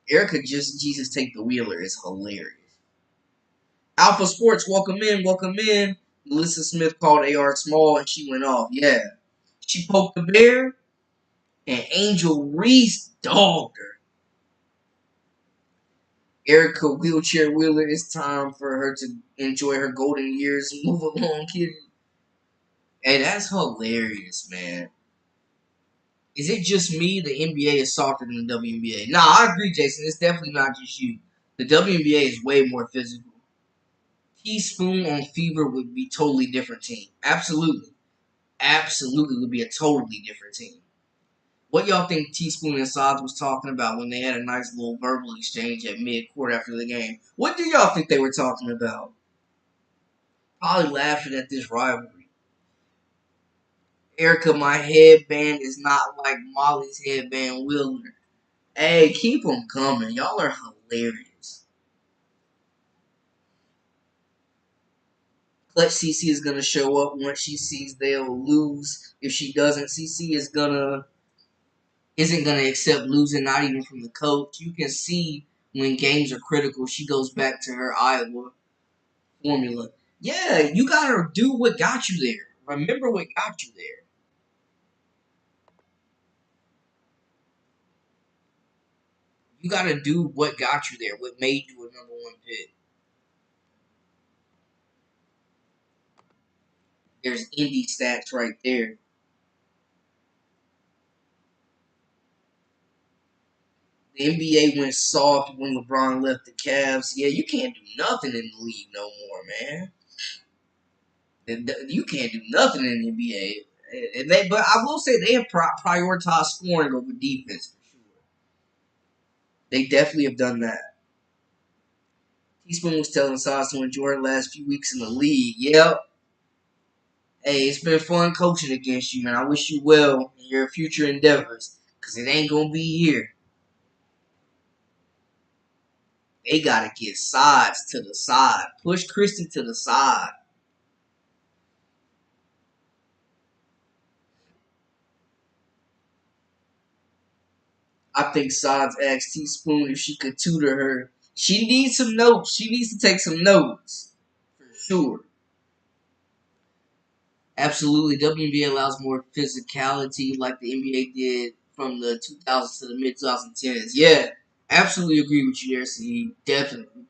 Speaker 1: Erica just Jesus take the wheeler is hilarious. Alpha Sports, welcome in, welcome in. Melissa Smith called AR small and she went off. Yeah. She poked the bear and Angel Reese dogged her. Erica Wheelchair Wheeler, it's time for her to enjoy her golden years. Move along, kid. Hey, that's hilarious, man. Is it just me? The NBA is softer than the WNBA. Nah, I agree, Jason. It's definitely not just you. The WNBA is way more physical. Teaspoon on Fever would be totally different team. Absolutely. Absolutely would be a totally different team. What y'all think Teaspoon and Sods was talking about when they had a nice little verbal exchange at mid-court after the game? What do y'all think they were talking about? Probably laughing at this rivalry. Erica, my headband is not like Molly's headband, Wheeler. Hey, keep them coming. Y'all are hilarious. Clutch CC is gonna show up once she sees they'll lose. If she doesn't, CC isn't gonna accept losing, not even from the coach. You can see when games are critical, she goes back to her Iowa formula. Yeah, you gotta do what got you there. Remember what got you there. You gotta do what got you there, what made you a number one pick. There's indie stats right there. The NBA went soft when LeBron left the Cavs. Yeah, you can't do nothing in the league no more, man. You can't do nothing in the NBA. But I will say they have prioritized scoring over defense for sure. They definitely have done that. Teaspoon was telling Sauce to enjoy her last few weeks in the league. Yep. Hey, it's been fun coaching against you, man. I wish you well in your future endeavors. Because it ain't going to be here. They got to get sides to the side. Push Christie to the side. I think Sides asked Teaspoon if she could tutor her. She needs some notes. She needs to take some notes. For sure. Absolutely. WNBA allows more physicality like the NBA did from the 2000s to the mid 2010s. Yeah. Absolutely agree with you there, C. Definitely.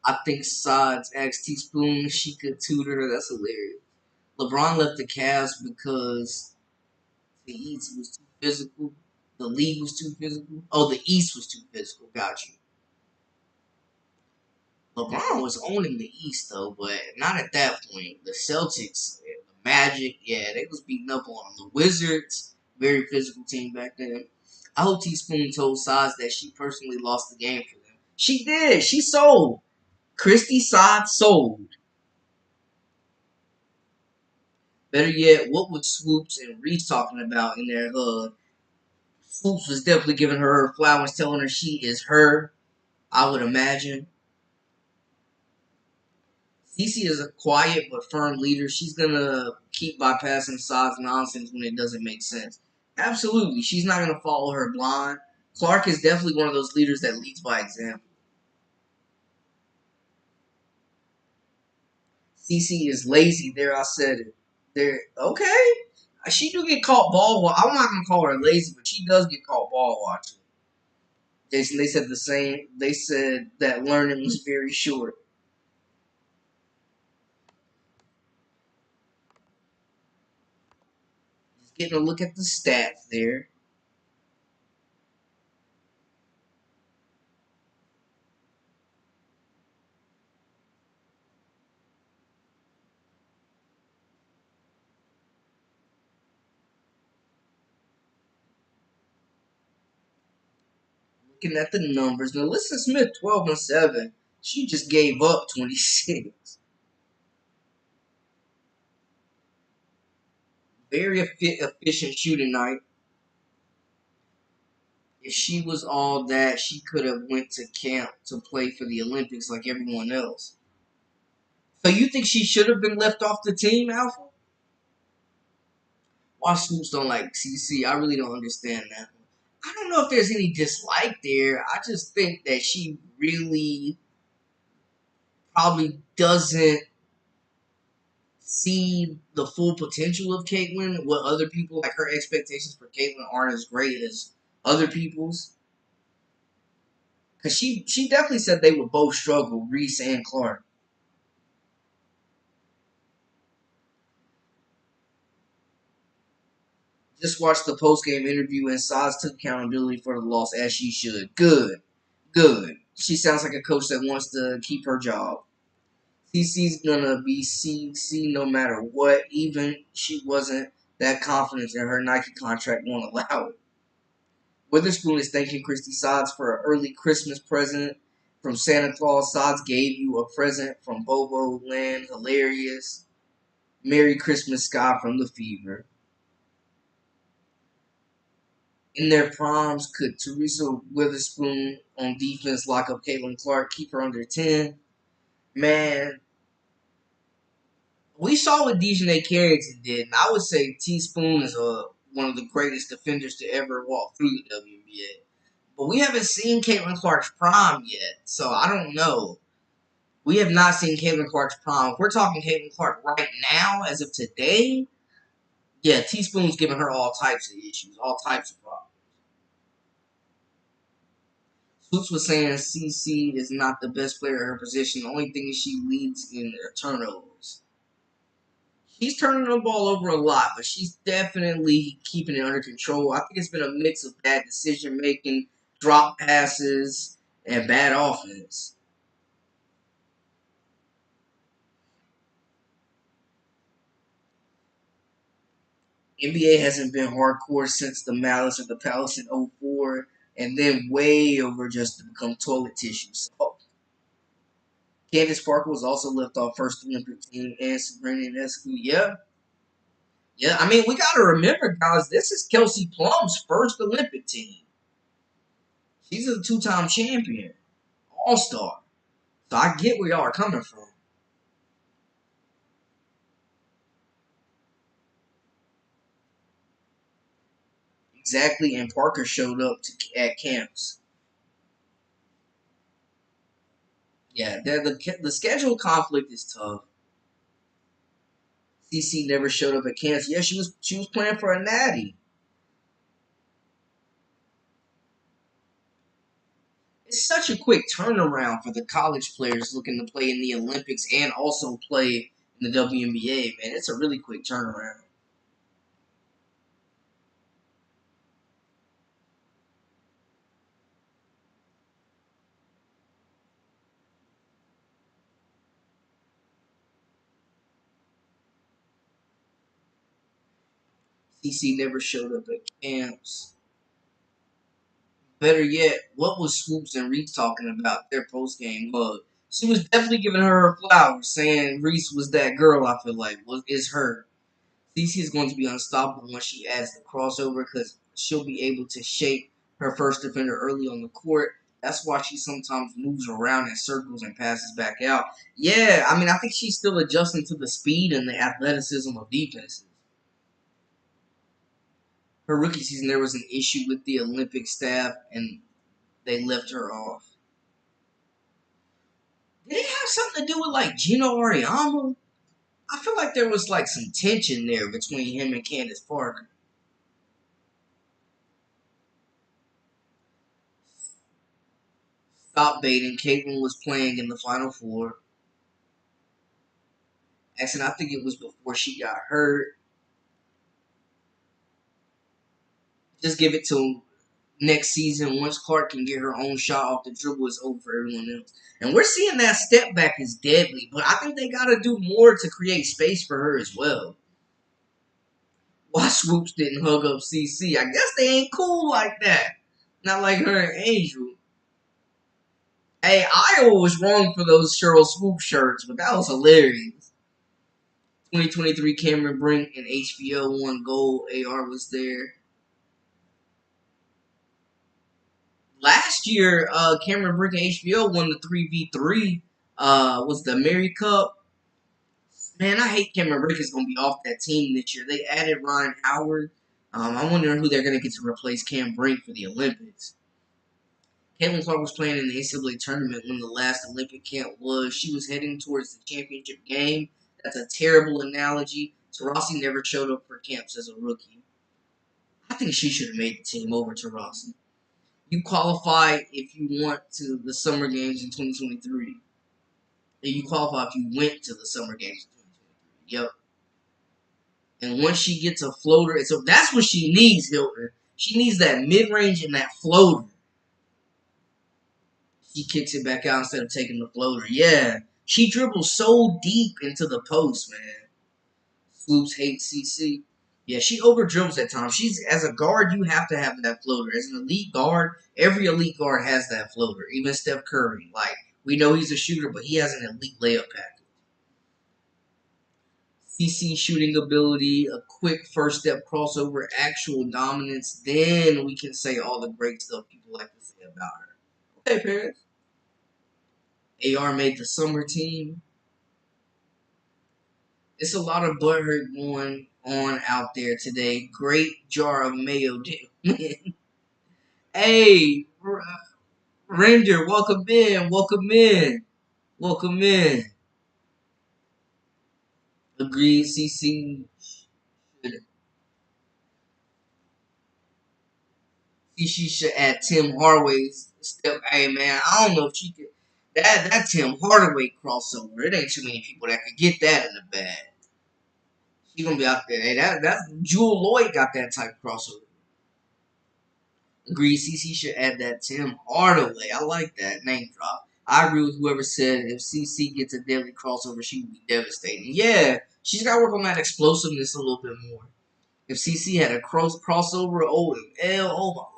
Speaker 1: I think Sides asked Teaspoon if she could tutor her. That's hilarious. LeBron left the Cavs because the East was too physical. The league was too physical. Oh, the East was too physical. Got you. LeBron was owning the East though, but not at that point. The Celtics, the Magic, yeah, they was beating up on them. The Wizards, very physical team back then. I hope Teaspoon told Sides that she personally lost the game for them. She did. She sold. Christy Sides sold. Better yet, what was Swoops and Reese talking about in their hug? Swoops was definitely giving her flowers, telling her she is her. I would imagine. Cece is a quiet but firm leader. She's gonna keep bypassing Sa's nonsense when it doesn't make sense. Absolutely, she's not gonna follow her blind. Clark is definitely one of those leaders that leads by example. Cece is lazy. There, I said it. There, okay. She do get caught ball. I'm not gonna call her lazy, but she does get caught ball watching. Jason, they said the same. They said that learning was very short. Just getting a look at the stats there. looking at the numbers, Melissa Smith 12-7. She just gave up 26. Very efficient shooting night. If she was all that, she could have went to camp to play for the Olympics like everyone else. So you think she should have been left off the team, Alpha? Why Swoops don't like CC? I really don't understand that. I don't know if there's any dislike there. I just think that she really probably doesn't see the full potential of Caitlyn. What other people, like her expectations for Caitlyn aren't as great as other people's. Because she definitely said they would both struggle, Reese and Clark. Just watched the post-game interview and Saz took accountability for the loss as she should. Good. Good. She sounds like a coach that wants to keep her job. CC's gonna be CC no matter what. Even she wasn't that confident in her Nike contract won't allow it. Witherspoon is thanking Christy Sods for an early Christmas present from Santa Claus. Sods gave you a present from Bobo Land. Hilarious. Merry Christmas, Sky from the Fever. In their proms, could Teresa Witherspoon on defense lock up Caitlin Clark, keep her under 10? Man, we saw what Dejanay Carrington did, and I would say Teaspoon is one of the greatest defenders to ever walk through the WNBA. But we haven't seen Caitlin Clark's prime yet, so I don't know. We have not seen Caitlin Clark's prime. If we're talking Caitlin Clark right now, as of today, yeah, Teaspoon's giving her all types of issues, all types of problems. Swoops was saying CC is not the best player in her position. The only thing is she leads in her turnovers. She's turning the ball over a lot, but she's definitely keeping it under control. I think it's been a mix of bad decision making, drop passes, and bad offense. NBA hasn't been hardcore since the Malice of the Palace in '04, and then way over just to become toilet tissue. So, Candace Parker was also left off first Olympic team, and Sabrina Ionescu. Yeah, yeah. I mean, we got to remember, guys, this is Kelsey Plum's first Olympic team. She's a two-time champion, all-star. So I get where y'all are coming from. Exactly, and Parker showed up at camps. Yeah, the schedule conflict is tough. CC never showed up at camps. Yeah, she was playing for a natty. It's such a quick turnaround for the college players looking to play in the Olympics and also play in the WNBA, man. It's a really quick turnaround. CC never showed up at camps. Better yet, what was Swoops and Reese talking about their post game hug? She was definitely giving her flowers, saying Reese was that girl. I feel like is her. CC is going to be unstoppable once she adds the crossover because she'll be able to shape her first defender early on the court. That's why she sometimes moves around in circles and passes back out. Yeah, I mean, I think she's still adjusting to the speed and the athleticism of defenses. Her rookie season, there was an issue with the Olympic staff, and they left her off. Did it have something to do with like Gino Auriemma? I feel like there was like some tension there between him and Candace Parker. Stop baiting. Caitlyn was playing in the Final Four. Actually, I think it was before she got hurt. Just give it to next season. Once Clark can get her own shot off the dribble, it's over for everyone else. And we're seeing that step back is deadly, but I think they got to do more to create space for her as well. Why Swoops didn't hug up CC? I guess they ain't cool like that. Not like her and Angel. Hey, Iowa was wrong for those Cheryl Swoop shirts, but that was hilarious. 2023 Cameron Brink and HBO won gold. AR was there. Last year, Cameron Brink and HBO won the 3v3. Was the Mary Cup. Man, I hate Cameron Brink is going to be off that team this year. They added Ryan Howard. I'm wondering who they're going to get to replace Cam Brink for the Olympics. Caitlin Clark was playing in the NCAA tournament when the last Olympic camp was. She was heading towards the championship game. That's a terrible analogy. Taurasi never showed up for camps as a rookie. I think she should have made the team over Taurasi. You qualify if you want to the summer games in 2023. And you qualify if you went to the summer games in 2023. Yep. And once she gets a floater, so that's what she needs, Hilton. She needs that mid-range and that floater. She kicks it back out instead of taking the floater. Yeah. She dribbles so deep into the post, man. Swoops hates CC. Yeah, she over dribbles at times. She's as a guard, you have to have that floater. As an elite guard, every elite guard has that floater. Even Steph Curry. Like, we know he's a shooter, but he has an elite layup package. CC shooting ability, a quick first step crossover, actual dominance. Then we can say all the great stuff people like to say about her. Okay, Paris. AR made the summer team. It's a lot of butthurt going on out there today. Great jar of mayo did win. Hey, Ranger, welcome in, welcome in, welcome in. Agreed, CC should add Tim Hardaway's step. Hey man, I don't know if she could. That Tim Hardaway crossover. It ain't too many people that could get that in the bag. She gonna be out there. Hey, that Jewel Lloyd got that type of crossover. Agreed, CC should add that Tim Hardaway. I like that name drop. I agree with whoever said if CC gets a deadly crossover, she would be devastating. Yeah, she's got to work on that explosiveness a little bit more. If CC had a crossover, oh my lord.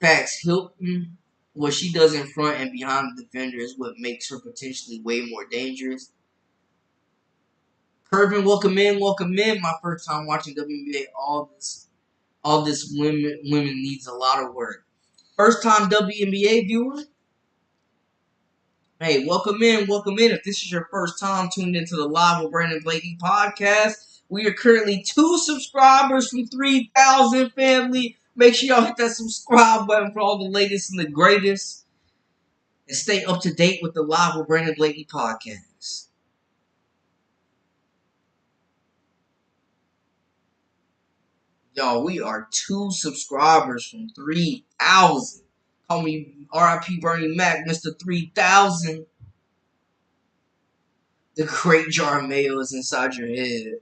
Speaker 1: Facts Hilton, what she does in front and behind the defender is what makes her potentially way more dangerous. Curvin, welcome in, welcome in. My first time watching WNBA. All this women needs a lot of work. First time WNBA viewer. Hey, welcome in, welcome in. If this is your first time tuned into the Live with Brandon Blakey podcast, we are currently 2 subscribers from 3,000 family. Make sure y'all hit that subscribe button for all the latest and the greatest. And stay up to date with the Live with Brandon Blakey podcast. Y'all, we are 2 subscribers from 3,000. Call me RIP Bernie Mac, Mr. 3,000. The great jar of mayo is inside your head.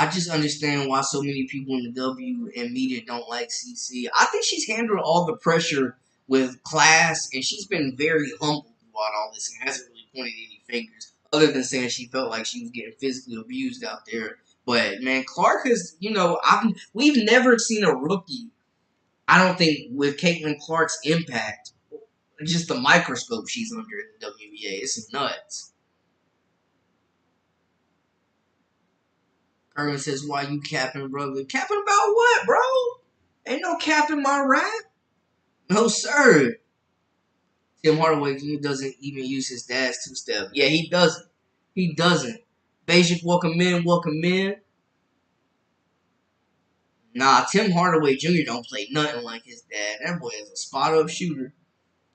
Speaker 1: I just understand why so many people in the W and media don't like CC. I think she's handled all the pressure with class, and she's been very humble throughout all this and hasn't really pointed any fingers, other than saying she felt like she was getting physically abused out there. But man, Clark is, we've never seen a rookie. I don't think with Caitlin Clark's impact, just the microscope she's under in the WNBA, it's nuts. Irvin says, why you capping, brother? Capping about what, bro? Ain't no capping my rap. No, sir. Tim Hardaway doesn't even use his dad's 2-step. Yeah, he doesn't. He doesn't. Basic, welcome in, welcome in. Nah, Tim Hardaway Jr. don't play nothing like his dad. That boy is a spot-up shooter.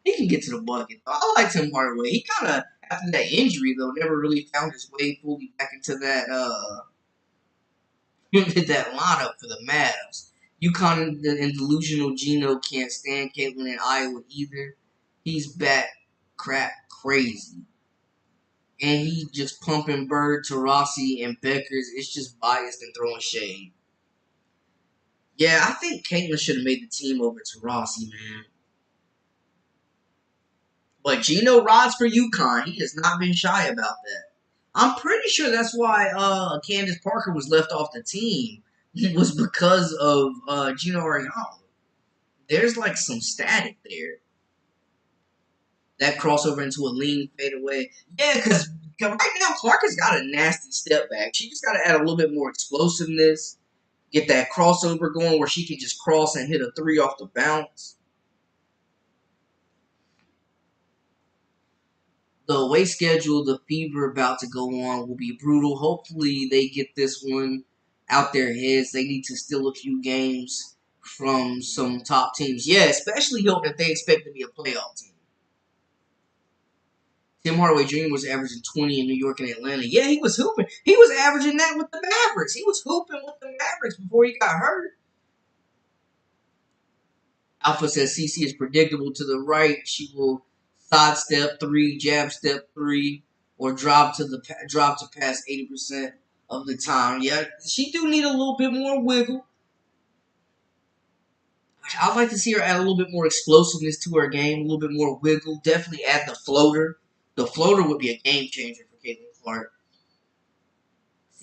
Speaker 1: He can get to the bucket. I like Tim Hardaway. He kind of, after that injury, though, never really found his way fully back into that, did that lineup for the Mavs. UConn and delusional Gino can't stand Caitlin in Iowa either. He's bat crap crazy. And he just pumping Bird, Taurasi, and Beckers. It's just biased and throwing shade. Yeah, I think Caitlin should have made the team over Taurasi, man. But Gino rides for UConn. He has not been shy about that. I'm pretty sure that's why Candace Parker was left off the team. was because of Gino Ariella. There's like some static there. That crossover into a lean fadeaway. Yeah, because right now Clark has got a nasty step back. She just got to add a little bit more explosiveness, get that crossover going where she can just cross and hit a three off the bounce. The away schedule the Fever about to go on will be brutal. Hopefully they get this one out their heads. They need to steal a few games from some top teams. Yeah, especially hope that they expect to be a playoff team. Tim Hardaway Jr. was averaging 20 in New York and Atlanta. Yeah, he was hooping. He was averaging that with the Mavericks. He was hooping with the Mavericks before he got hurt. Alpha says CC is predictable to the right. She will sidestep three, jab step three, or drop to pass 80% of the time. Yeah, she do need a little bit more wiggle. I'd like to see her add a little bit more explosiveness to her game, a little bit more wiggle. Definitely add the floater. The floater would be a game changer for Caitlin Clark.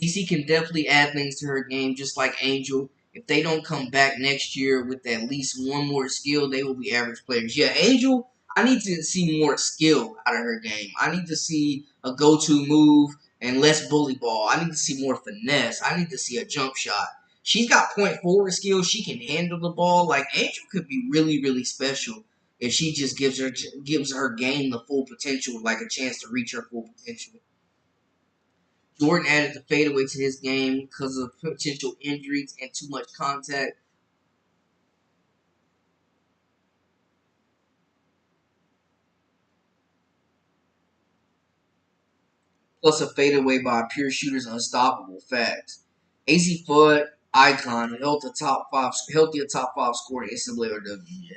Speaker 1: CC can definitely add things to her game, just like Angel. If they don't come back next year with at least one more skill, they will be average players. Yeah, Angel, I need to see more skill out of her game. I need to see a go-to move and less bully ball. I need to see more finesse. I need to see a jump shot. She's got point forward skills. She can handle the ball. Like Angel could be really, really special if she just gives her game the full potential, like a chance to reach her full potential. Jordan added the fadeaway to his game because of potential injuries and too much contact. Plus a fadeaway by pure shooters unstoppable. Facts. AC Fudd, icon, healthier top five scorer in NCAA or WNBA.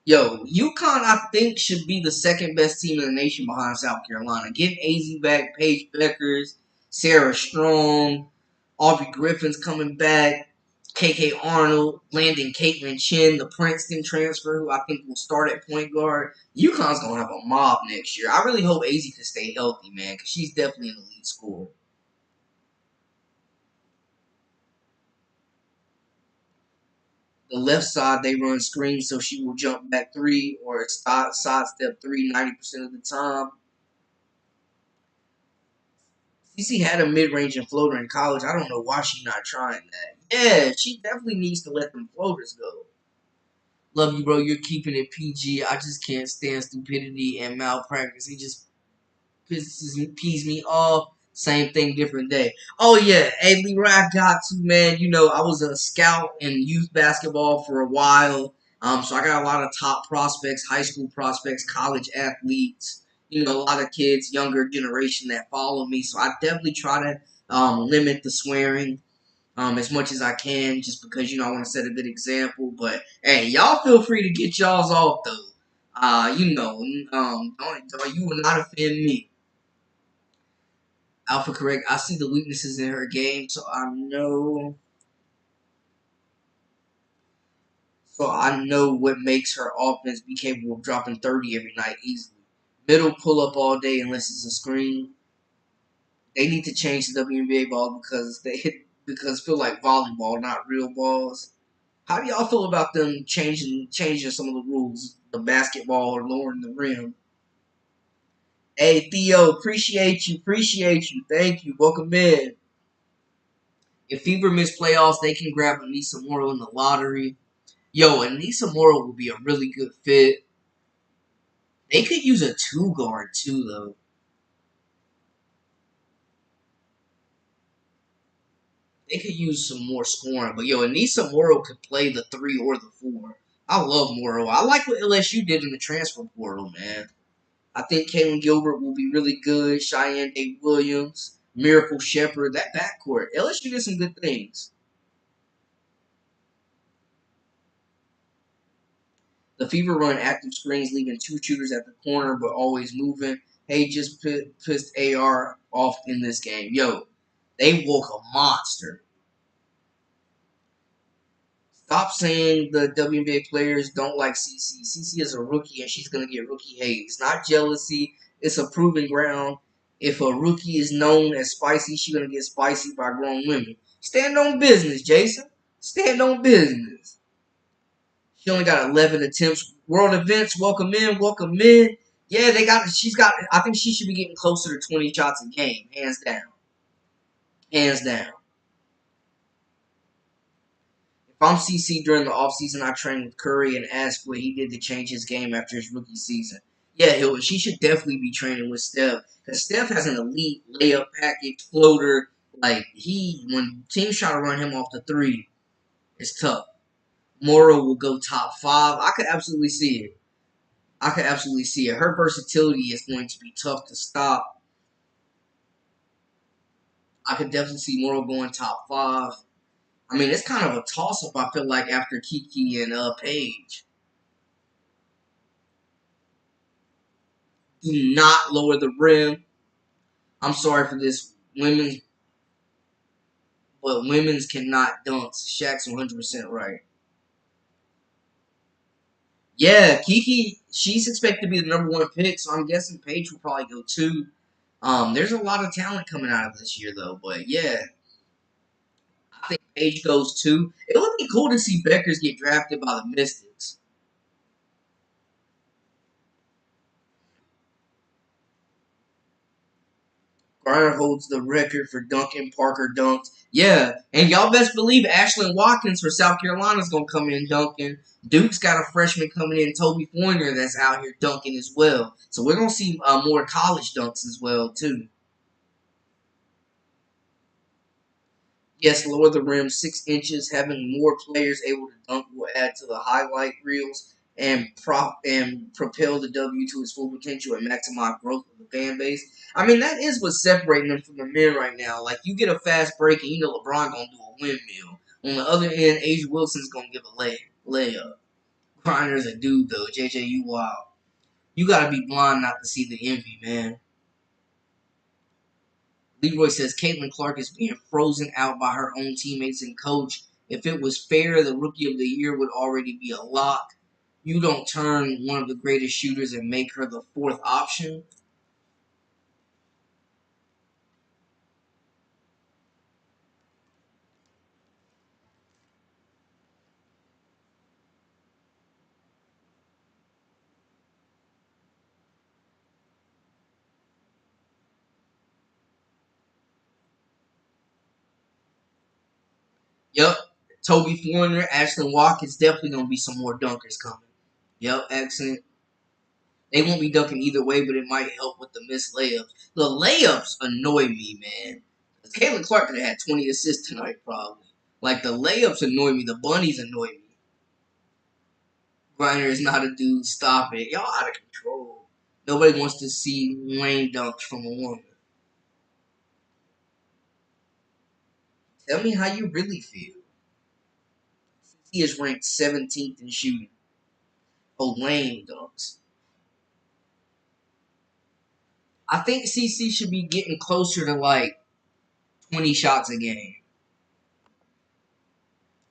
Speaker 1: Yo, UConn, I think, should be the second best team in the nation behind South Carolina. Get AZ back, Paige Beckers, Sarah Strong, Aubrey Griffin's coming back, KK Arnold, landing Caitlin Chin, the Princeton transfer, who I think will start at point guard. UConn's going to have a mob next year. I really hope AZ can stay healthy, man, because she's definitely an elite scorer. The left side, they run screens, so she will jump back three or sidestep three 90% of the time. CC had a mid-range and floater in college. I don't know why she's not trying that. Yeah, she definitely needs to let them floaters go. Love you, bro. You're keeping it PG. I just can't stand stupidity and malpractice. It just pees me off. Same thing, different day. Oh yeah, hey Leroy, I got to man. You know, I was a scout in youth basketball for a while. So I got a lot of top prospects, high school prospects, college athletes. You know, a lot of kids, younger generation that follow me. So I definitely try to limit the swearing as much as I can, just because I want to set a good example. But hey, y'all feel free to get y'all's off though. You will not offend me. Alpha correct. I see the weaknesses in her game, so I know what makes her offense be capable of dropping 30 every night easily. Middle pull up all day unless it's a screen. They need to change the WNBA ball because feel like volleyball, not real balls. How do y'all feel about them changing some of the rules? The basketball or lowering the rim. Hey Theo, appreciate you. Thank you. Welcome in. If Fever miss playoffs, they can grab Anissa Morrow in the lottery. Yo, Anissa Morrow would be a really good fit. They could use a two guard too, though. They could use some more scoring. But yo, Anissa Morrow could play the three or the four. I love Morrow. I like what LSU did in the transfer portal, man. I think Kaylin Gilbert will be really good. Cheyenne A. Williams, Miracle Shepherd, that backcourt. LSU did some good things. The Fever run active screens, leaving two shooters at the corner, but always moving. Hey, just pissed AR off in this game. Yo, they woke a monster. Stop saying the WNBA players don't like CC. CC is a rookie and she's going to get rookie hate. It's not jealousy. It's a proven ground. If a rookie is known as spicy, she's going to get spicy by grown women. Stand on business, Jason. Stand on business. She only got 11 attempts. World events, welcome in, welcome in. Yeah, she's got, I think she should be getting closer to 20 shots a game, hands down. Hands down. If I'm CC during the offseason, I train with Curry and ask what he did to change his game after his rookie season. Yeah, she should definitely be training with Steph. Because Steph has an elite layup package, floater. Like, when teams try to run him off the three, it's tough. Mora will go top 5. I could absolutely see it. I could absolutely see it. Her versatility is going to be tough to stop. I could definitely see Mora going top 5. I mean, it's kind of a toss-up, I feel like, after Kiki and Paige. Do not lower the rim. I'm sorry for this, women's, but women's cannot dunk. Shaq's 100% right. Yeah, Kiki, she's expected to be the number 1 pick, so I'm guessing Paige will probably go 2. There's a lot of talent coming out of this year, though, but yeah, I think Paige goes 2. It would be cool to see Beckers get drafted by the Mystics. Garner holds the record for Duncan Parker dunks. Yeah, and y'all best believe Ashlyn Watkins for South Carolina is going to come in dunking. Duke's got a freshman coming in, Toby Foyner, that's out here dunking as well. So we're going to see more college dunks as well, too. Yes, lower the rim 6 inches. Having more players able to dunk will add to the highlight reels and propel the W to its full potential and maximize growth of the fan base. I mean, that is what's separating them from the men right now. Like, you get a fast break and you know LeBron gonna do a windmill. On the other end, A'ja Wilson's gonna give a layup. Griner's a dude though. JJ, you wild. You gotta be blind not to see the envy, man. Leroy says Caitlin Clark is being frozen out by her own teammates and coach. If it was fair, the Rookie of the Year would already be a lock. You don't turn one of the greatest shooters and make her the 4th option. Yep. Toby Foyner, Ashlyn Watkins, definitely going to be some more dunkers coming. Yep, excellent. They won't be dunking either way, but it might help with the missed layups. The layups annoy me, man. Caitlin Clark could have had 20 assists tonight, probably. Like, the layups annoy me. The bunnies annoy me. Griner is not a dude. Stop it. Y'all out of control. Nobody wants to see lame dunks from a woman. Tell me how you really feel. He is ranked 17th in shooting. Oh, lame dunks. I think CC should be getting closer to like 20 shots a game.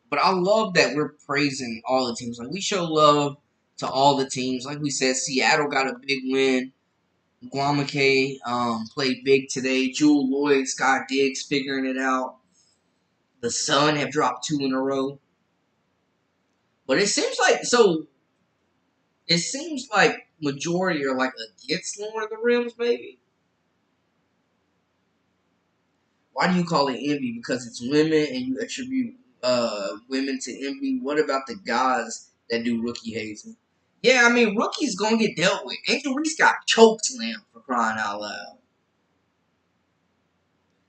Speaker 1: But I love that we're praising all the teams. Like, we show love to all the teams. Like we said, Seattle got a big win. Wnba played big today. Jewel Lloyd, Scott Diggs figuring it out. The Sun have dropped 2 in a row. But it seems like majority are like against lowering the rims, maybe. Why do you call it envy? Because it's women and you attribute women to envy. What about the guys that do rookie hazing? Yeah, I mean, rookies gonna get dealt with. Angel Reese got choke slammed for crying out loud.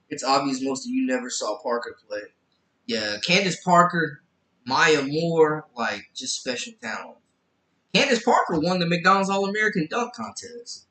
Speaker 1: It's obvious most of you never saw Parker play. Yeah, Candace Parker, Maya Moore, like, just special talent. Candace Parker won the McDonald's All-American Dunk Contest.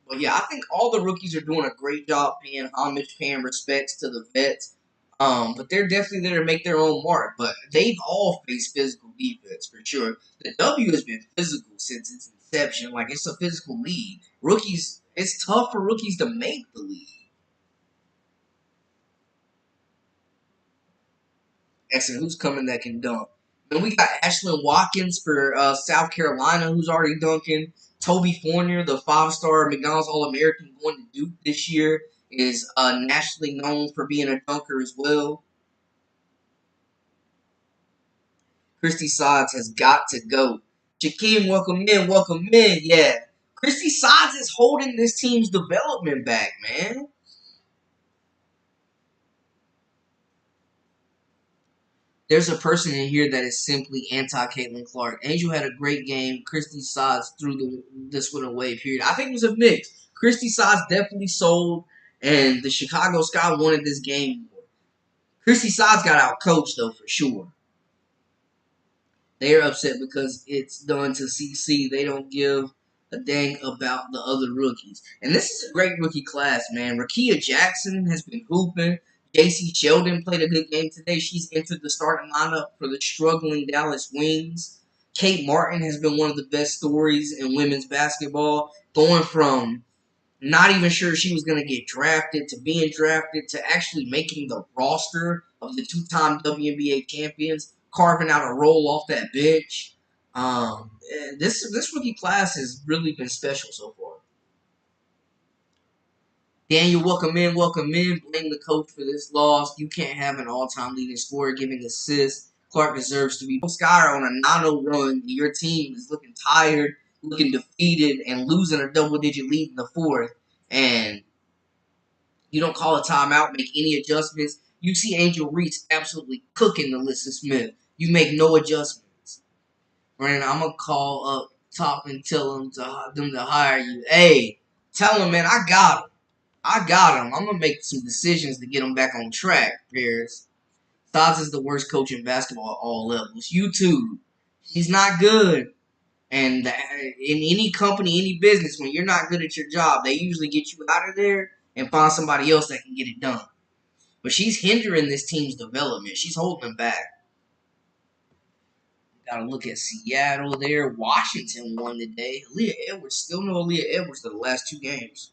Speaker 1: But yeah, I think all the rookies are doing a great job paying homage, paying respects to the vets. But they're definitely there to make their own mark. But they've all faced physical defense for sure. The W has been physical since its inception. Like, it's a physical league. Rookies, it's tough for rookies to make the league. Excellent. Who's coming that can dunk? And we got Ashlyn Watkins for South Carolina, who's already dunking. Toby Fournier, the 5-star McDonald's All-American going to Duke this year, is nationally known for being a dunker as well. Christy Sides has got to go. Jakeem, welcome in, welcome in. Yeah. Christy Sides is holding this team's development back, man. There's a person in here that is simply anti-Caitlin Clark. Angel had a great game. Christy Sides threw this one away, period. I think it was a mix. Christy Sides definitely sold, and the Chicago Sky wanted this game more. Christy Sides got out coached, though, for sure. They are upset because it's done to CC. They don't give a dang about the other rookies. And this is a great rookie class, man. Rakia Jackson has been hooping. JC Sheldon played a good game today. She's entered the starting lineup for the struggling Dallas Wings. Kate Martin has been one of the best stories in women's basketball, going from not even sure she was going to get drafted to being drafted to actually making the roster of the two-time WNBA champions, carving out a role off that bench. This rookie class has really been special so far. Daniel, welcome in, welcome in. Blame the coach for this loss. You can't have an all-time leading scorer giving assists. Clark deserves to be. Sky on a 9-0 run. Your team is looking tired, looking defeated, and losing a double-digit lead in the fourth. And you don't call a timeout, make any adjustments. You see Angel Reese absolutely cooking Alyssa Smith. You make no adjustments. Brandon, I'm going to call up top and tell them to hire you. Hey, tell them, man, I got him. I got him. I'm going to make some decisions to get him back on track, Paris. Stotts is the worst coach in basketball at all levels. You too. He's not good. And in any company, any business, when you're not good at your job, they usually get you out of there and find somebody else that can get it done. But she's hindering this team's development. She's holding them back. Got to look at Seattle there. Washington won today. Aaliyah Edwards, still no Aaliyah Edwards to the last two games.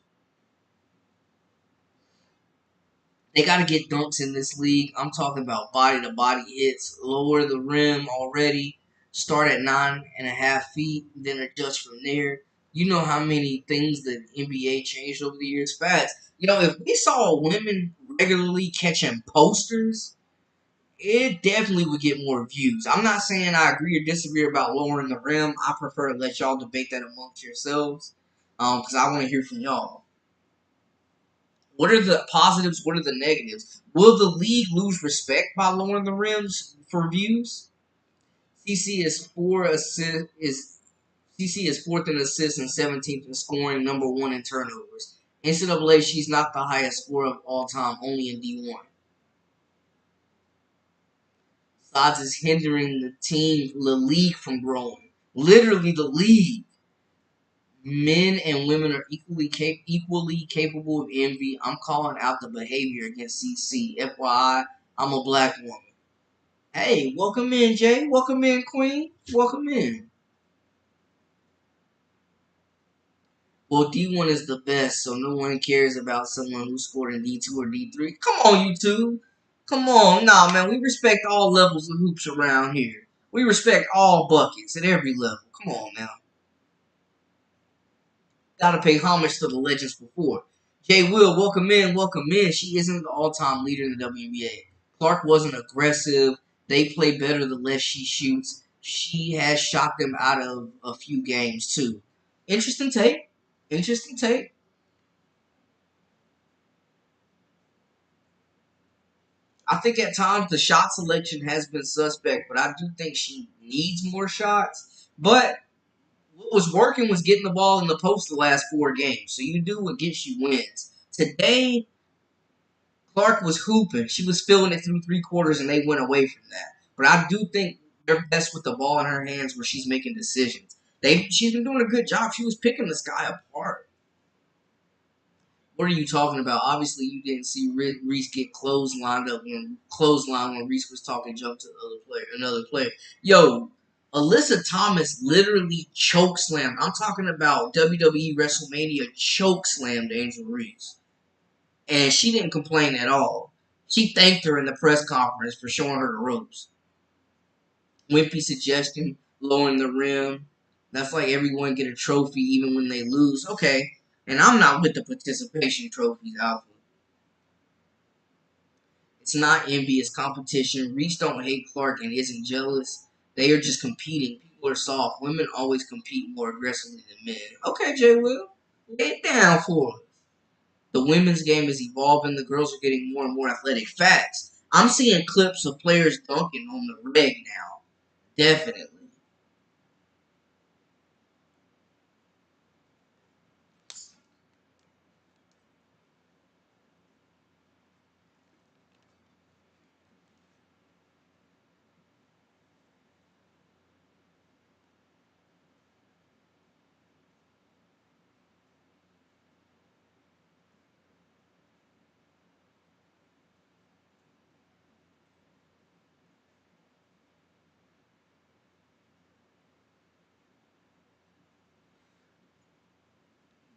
Speaker 1: They got to get dunks in this league. I'm talking about body-to-body hits. Lower the rim already. Start at 9.5 feet. Then adjust from there. You know how many things the NBA changed over the years fast. If we saw women regularly catching posters, it definitely would get more views. I'm not saying I agree or disagree about lowering the rim. I prefer to let y'all debate that amongst yourselves because I want to hear from y'all. What are the positives? What are the negatives? Will the league lose respect by lowering the rims for views? CC is fourth in assists and 17th in scoring, number 1 in turnovers. NCAA, she's not the highest scorer of all time, only in D1. Sides is hindering the league from growing. Literally, the league. Men and women are equally capable of envy. I'm calling out the behavior against CC. FYI, I'm a black woman. Hey, welcome in, Jay. Welcome in, Queen. Welcome in. Well, D1 is the best, so no one cares about someone who scored in D2 or D3. Come on, YouTube. Come on. Nah, man, we respect all levels of hoops around here. We respect all buckets at every level. Come on now. Gotta pay homage to the legends before. Jay Will, welcome in, welcome in. She isn't the all-time leader in the WNBA. Clark wasn't aggressive. They play better the less she shoots. She has shot them out of a few games, too. Interesting take. Interesting take. I think at times the shot selection has been suspect, but I do think she needs more shots. But what was working was getting the ball in the post the last 4 games. So you do what gets you wins. Today, Clark was hooping. She was filling it through 3 quarters, and they went away from that. But I do think they're best with the ball in her hands where she's making decisions. She's been doing a good job. She was picking this guy apart. What are you talking about? Obviously, you didn't see Reese get clotheslined when Reese was talking jump to another player. Yo, Alyssa Thomas literally choke slammed. I'm talking about WWE WrestleMania choke slammed Angel Reese. And she didn't complain at all. She thanked her in the press conference for showing her the ropes. Wimpy suggestion, lowering the rim. That's like everyone get a trophy even when they lose. Okay. And I'm not with the participation trophies, Alpha. It's not envy, it's competition. Reese don't hate Clark and isn't jealous. They are just competing. People are soft. Women always compete more aggressively than men. Okay, Jay Will. Lay it down for us. The women's game is evolving. The girls are getting more and more athletic. Facts. I'm seeing clips of players dunking on the reg now. Definitely.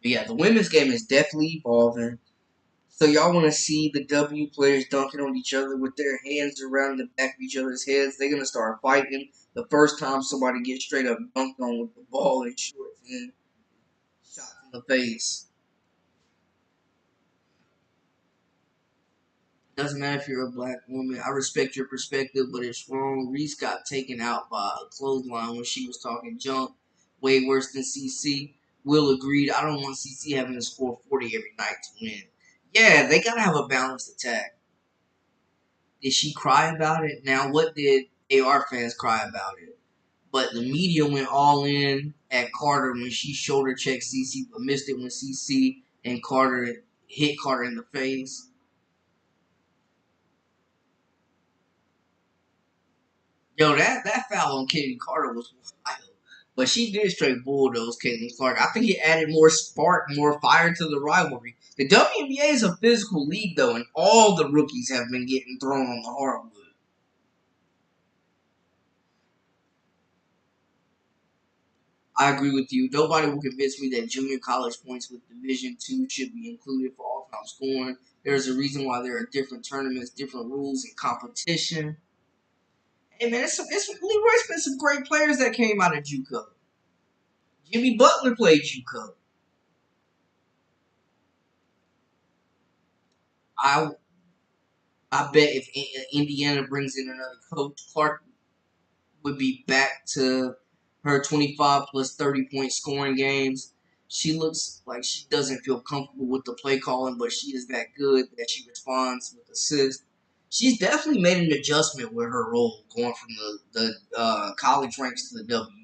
Speaker 1: But yeah, the women's game is definitely evolving. So y'all want to see the W players dunking on each other with their hands around the back of each other's heads? They're gonna start fighting the first time somebody gets straight up dunked on with the ball in shorts and shot in the face. Doesn't matter if you're a black woman. I respect your perspective, but it's wrong. Reese got taken out by a clothesline when she was talking junk, way worse than CC. Will agreed. I don't want CC having to score 40 every night to win. Yeah, they gotta have a balanced attack. Did she cry about it? Now, what did AR fans cry about it? But the media went all in at Carter when she shoulder checked CC, but missed it when CC and Carter hit Carter in the face. Yo, that foul on Kaden Carter was wild. But she did straight bulldoze Caitlin Clark. I think it added more spark, more fire to the rivalry. The WNBA is a physical league, though, and all the rookies have been getting thrown on the hardwood. I agree with you. Nobody will convince me that junior college points with Division II should be included for all-time scoring. There's a reason why there are different tournaments, different rules, and competition. Hey man, Leroy's been some great players that came out of JUCO. Jimmy Butler played JUCO. I I bet if Indiana brings in another coach, Clark would be back to her 25 plus 30-point scoring games. She looks like she doesn't feel comfortable with the play calling, but she is that good that she responds with assists. She's definitely made an adjustment with her role going from the college ranks to the W.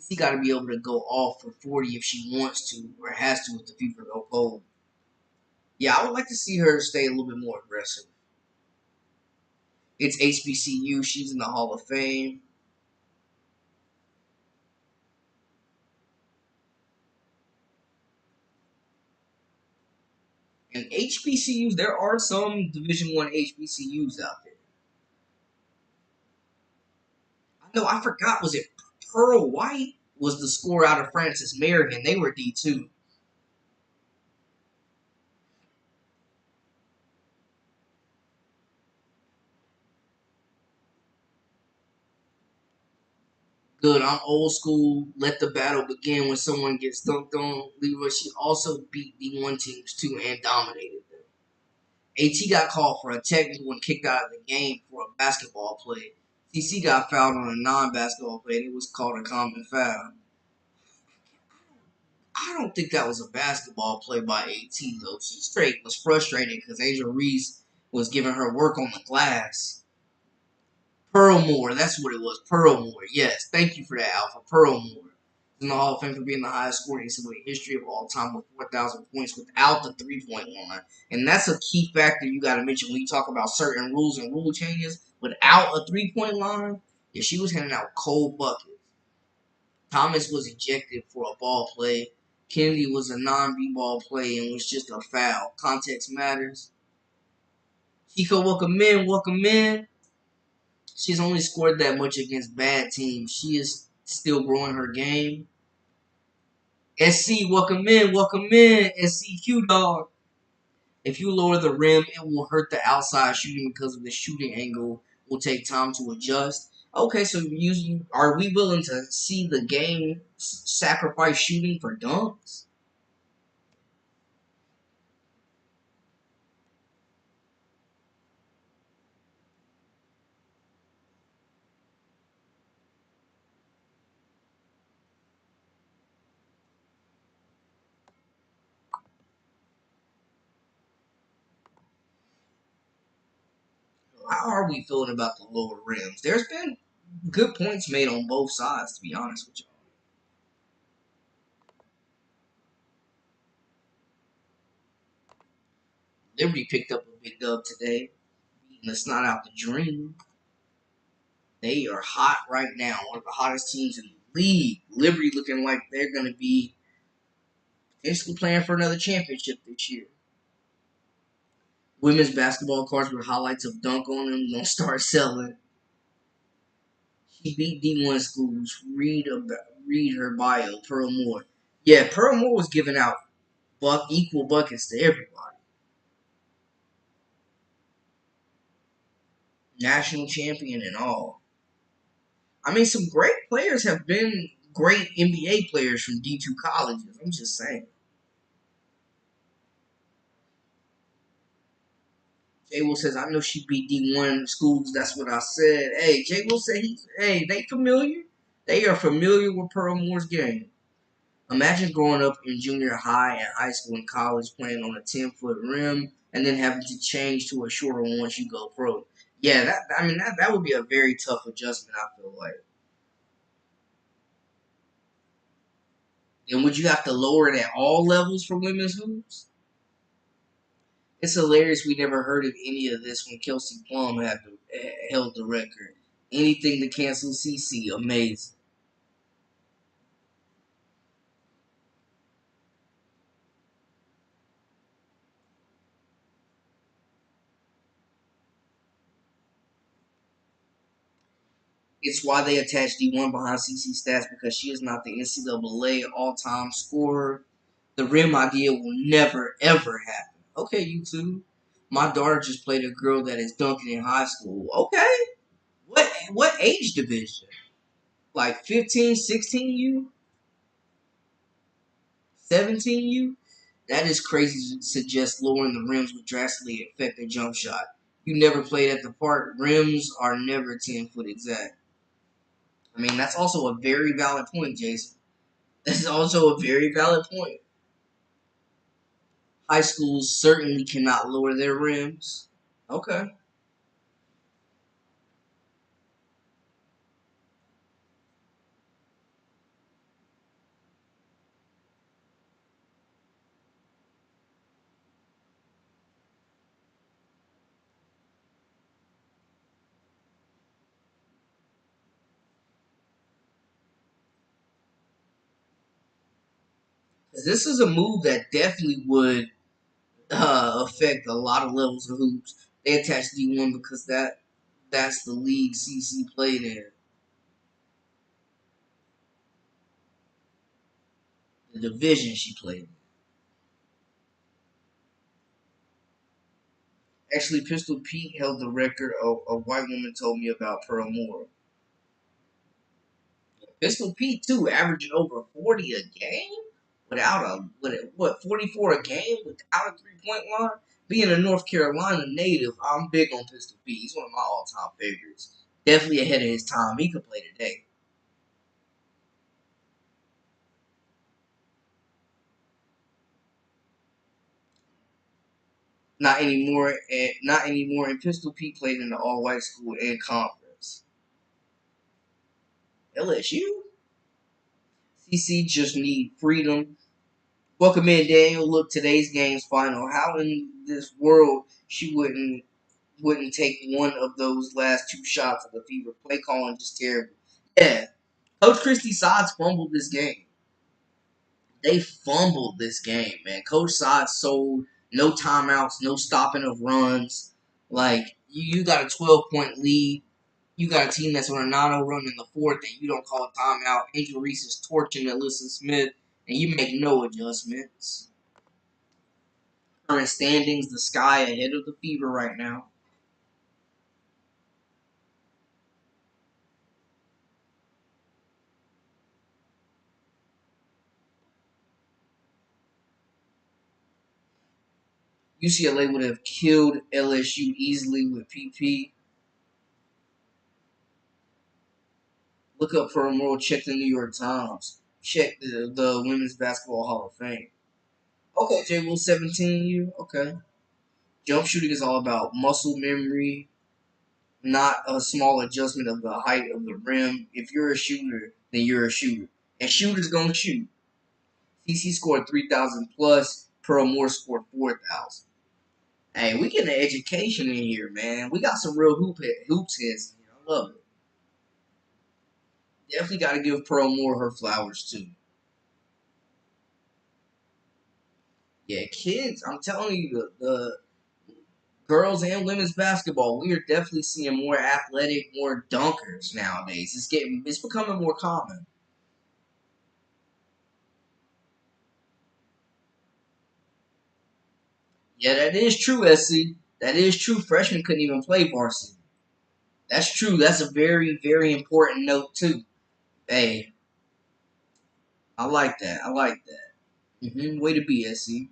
Speaker 1: She got to be able to go off for 40 if she wants to or has to with the FIFA go cold. Yeah, I would like to see her stay a little bit more aggressive. It's HBCU. She's in the Hall of Fame. And HBCUs, there are some Division One HBCUs out there. I know. I forgot. Was it Pearl White? Was the score out of Francis Marion? They were D2. Good. I'm old school. Let the battle begin when someone gets dunked on. Leroy. She also beat D1 teams too and dominated them. AT got called for a technical and kicked out of the game for a basketball play. CC got fouled on a non-basketball play. And it was called a common foul. I don't think that was a basketball play by AT though. She straight was frustrated because Angel Reese was giving her work on the glass. Pearlmore, that's what it was. Pearlmore, yes. Thank you for that, Alpha. Pearlmore. In the Hall of Fame for being the highest scoring in history of all time with 4,000 points without the 3-point line. And that's a key factor you got to mention when you talk about certain rules and rule changes. Without a 3-point line, yeah, she was handing out cold buckets. Thomas was ejected for a ball play. Kennedy was a non-b-ball play and was just a foul. Context matters. Chico, welcome in, welcome in. She's only scored that much against bad teams. She is still growing her game. SC, welcome in, welcome in. SCQ dog. If you lower the rim, it will hurt the outside shooting because of the shooting angle will take time to adjust. Okay, so are we willing to see the game sacrifice shooting for dunks? How are we feeling about the lower rims? There's been good points made on both sides, to be honest with you. Liberty picked up a big dub today, beating the snot out the dream. They are hot right now, one of the hottest teams in the league. Liberty looking like they're going to be potentially playing for another championship this year. Women's basketball cards with highlights of dunk on them gonna start selling. She beat D1 schools. Read her bio, Pearl Moore. Yeah, Pearl Moore was giving out equal buckets to everybody. National champion and all. I mean, some great players have been great NBA players from D2 colleges. I'm just saying. J. Will says, I know she beat D1 schools. That's what I said. Hey, J. Will said, they familiar. They are familiar with Pearl Moore's game. Imagine growing up in junior high and high school and college playing on a 10-foot rim and then having to change to a shorter one once you go pro. Yeah, that would be a very tough adjustment, I feel like. And would you have to lower it at all levels for women's hoops? It's hilarious we never heard of any of this when Kelsey Plum held the record. Anything to cancel CC, amazing. It's why they attach D1 behind CC stats because she is not the NCAA all-time scorer. The rim idea will never, ever happen. Okay, YouTube. My daughter just played a girl that is dunking in high school. Okay. What age division? Like 15, 16 U? 17 U? That is crazy to suggest lowering the rims would drastically affect their jump shot. You never played at the park. Rims are never 10-foot exact. I mean, that's also a very valid point, Jason. That's also a very valid point. High schools certainly cannot lower their rims. Okay. This is a move that definitely would affect a lot of levels of hoops. They attach D1 because that's the league CC played in, the division she played in. Actually, Pistol Pete held the record. A white woman told me about Pearl Moore. Pistol Pete too, averaging over 40 a game without what 44 a game without a 3-point line. Being a North Carolina native, I'm big on Pistol Pete. He's one of my all-time favorites. Definitely ahead of his time. He could play today. Not anymore. Not anymore. And Pistol Pete played in the all-white school and conference. LSU. CC just need freedom. Welcome in, Daniel. Look, today's game's final. How in this world she wouldn't take one of those last two shots of the Fever? Play calling just terrible. Yeah, Coach Christie Sides fumbled this game. They fumbled this game, man. Coach Sides sold no timeouts, no stopping of runs. Like you got a 12-point lead. You got a team that's on a 9-0 run in the fourth, and you don't call a timeout. Angel Reese is torching Alyssa Smith, and you make no adjustments. Current standings, the Sky ahead of the Fever right now. UCLA would have killed LSU easily with PP. Look up for a moral. Check the New York Times. Check the Women's Basketball Hall of Fame. Okay, J. Will 17 you. Okay. Jump shooting is all about muscle memory, not a small adjustment of the height of the rim. If you're a shooter, then you're a shooter. And shooters gonna shoot. TC scored 3,000 plus. Pearl Moore scored 4,000. Hey, we getting an education in here, man. We got some real hoops heads in here. I love it. Definitely got to give Pearl Moore her flowers too. Yeah, kids. I'm telling you, the girls and women's basketball, we are definitely seeing more athletic, more dunkers nowadays. It's becoming more common. Yeah, that is true, SC. That is true. Freshmen couldn't even play varsity. That's true. That's a very, very important note too. Hey, I like that. I like that. Way to be, SC.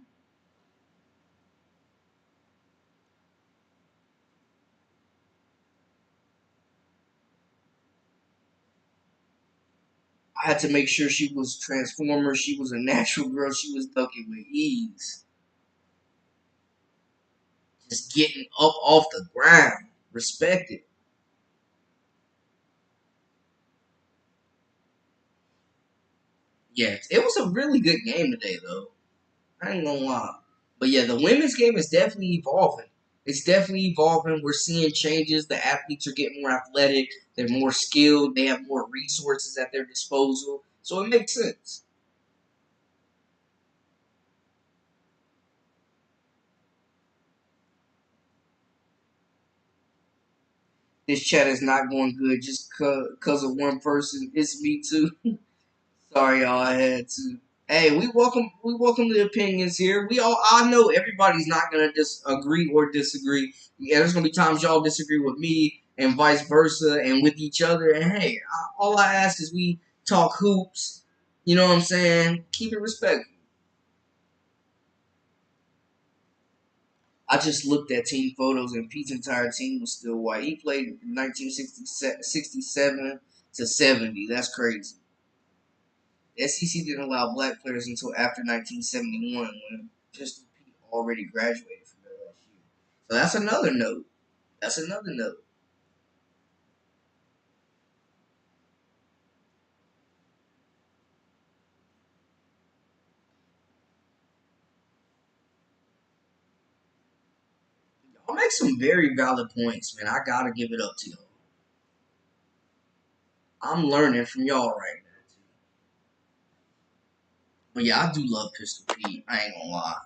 Speaker 1: I had to make sure she was transformer. She was a natural girl. She was dunking with ease, just getting up off the ground. Respect it. Yeah, it was a really good game today, though. I ain't gonna lie. But yeah, the women's game is definitely evolving. It's definitely evolving. We're seeing changes. The athletes are getting more athletic. They're more skilled. They have more resources at their disposal. So it makes sense. This chat is not going good just because of one person. It's me too. Sorry, y'all. I had to. Hey, we welcome the opinions here. I know everybody's not gonna just agree or disagree. Yeah, there's gonna be times y'all disagree with me and vice versa, and with each other. And hey, all I ask is we talk hoops. You know what I'm saying? Keep it respectful. I just looked at team photos, and Pete's entire team was still white. He played 1967 to 70. That's crazy. The SEC didn't allow black players until after 1971 when Pistol Pete already graduated from LSU. So that's another note. That's another note. Y'all make some very valid points, man. I gotta give it up to y'all. I'm learning from y'all right now. But yeah, I do love Pistol Pete. I ain't gonna lie.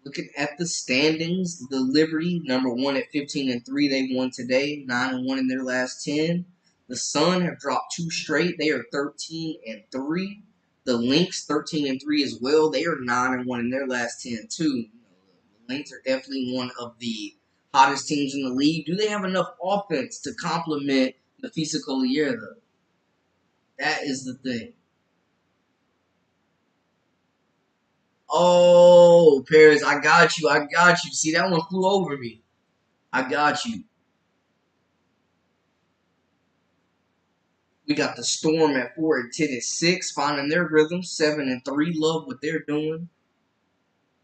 Speaker 1: Looking at the standings, the Liberty number one at 15-3. They won today, 9-1 in their last 10. The Sun have dropped two straight. They are 13-3. The Lynx 13-3 as well. They are 9-1 in their last 10 too. The Lynx are definitely one of the hottest teams in the league. Do they have enough offense to complement the physical year though? That is the thing. Oh, Paris, I got you. I got you. See, that one flew over me. I got you. We got the Storm at 4-10-6, finding their rhythm. 7-3, love what they're doing.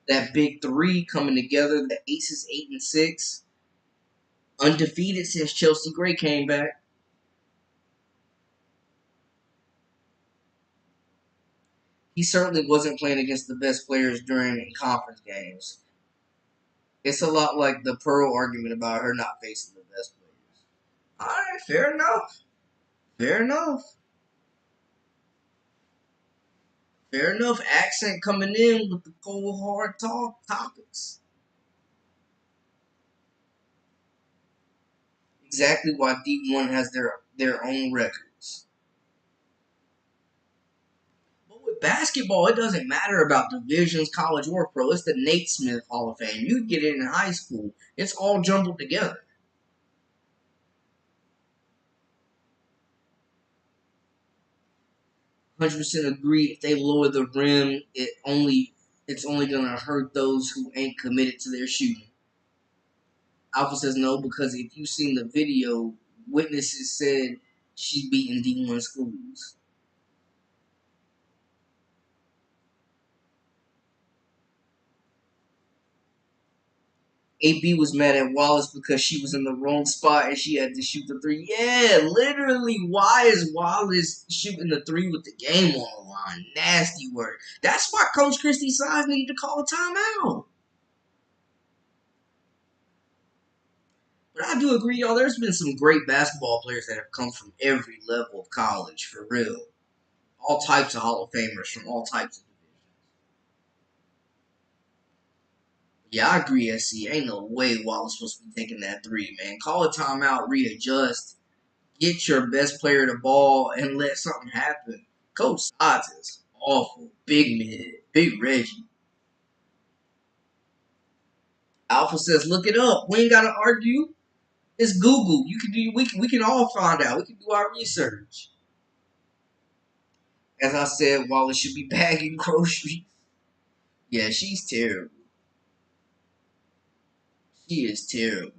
Speaker 1: That big three coming together. The Aces 8-6, undefeated since Chelsea Gray came back. He certainly wasn't playing against the best players during conference games. It's a lot like the Pearl argument about her not facing the best players. All right, fair enough. Fair enough. Fair enough. Accent coming in with the cold hard talk topics. Exactly why D1 has their own records. But with basketball, it doesn't matter about divisions, college, or pro. It's the Nate Smith Hall of Fame. You get it in high school. It's all jumbled together. 100% agree. If they lower the rim, it's only gonna hurt those who ain't committed to their shooting. Alpha says no because if you seen the video, witnesses said she's beating D1 schools. AB was mad at Wallace because she was in the wrong spot and she had to shoot the three. Yeah, literally. Why is Wallace shooting the three with the game on the line? Nasty word. That's why Coach Christy Sides needed to call a timeout. But I do agree, y'all. There's been some great basketball players that have come from every level of college, for real. All types of Hall of Famers from all types of divisions. Yeah, I agree, SC. Ain't no way Wallace supposed to be taking that three, man. Call a timeout, readjust, get your best player the ball, and let something happen. Coach Sides is awful. Big mid, big Reggie. Alpha says, look it up. We ain't gotta argue. It's Google. You can do. We can all find out. We can do our research. As I said, Wallace should be bagging groceries. Yeah, she's terrible. She is terrible.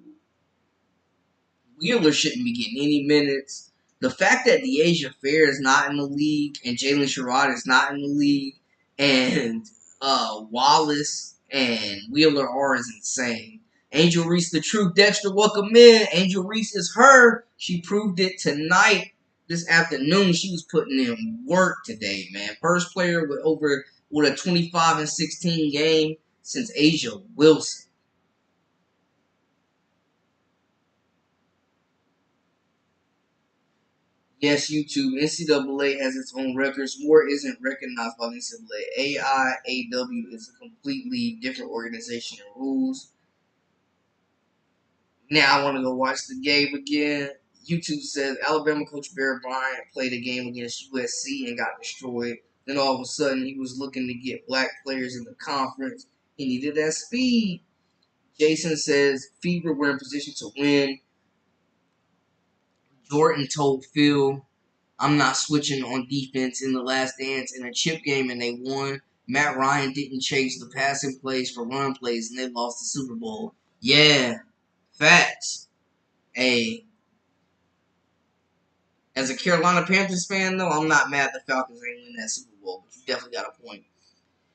Speaker 1: Wheeler shouldn't be getting any minutes. The fact that Deasia Fair is not in the league and Jalen Sherrod is not in the league and Wallace and Wheeler are is insane. Angel Reese, the truth. Dexter, welcome in. Angel Reese is her. She proved it tonight. This afternoon, she was putting in work today, man. First player with a 25 and 16 game since Asia Wilson. Yes, YouTube. NCAA has its own records. War isn't recognized by the NCAA. AIAW is a completely different organization and rules. Now I want to go watch the game again. YouTube says Alabama coach Bear Bryant played a game against USC and got destroyed. Then all of a sudden he was looking to get black players in the conference. He needed that speed. Jason says Fever were in position to win. Jordan told Phil I'm not switching on defense in the last dance in a chip game and they won. Matt Ryan didn't chase the passing plays for run plays and they lost the Super Bowl. Yeah, facts. Hey, as a Carolina Panthers fan though, I'm not mad the Falcons ain't win that Super Bowl, but you definitely got a point.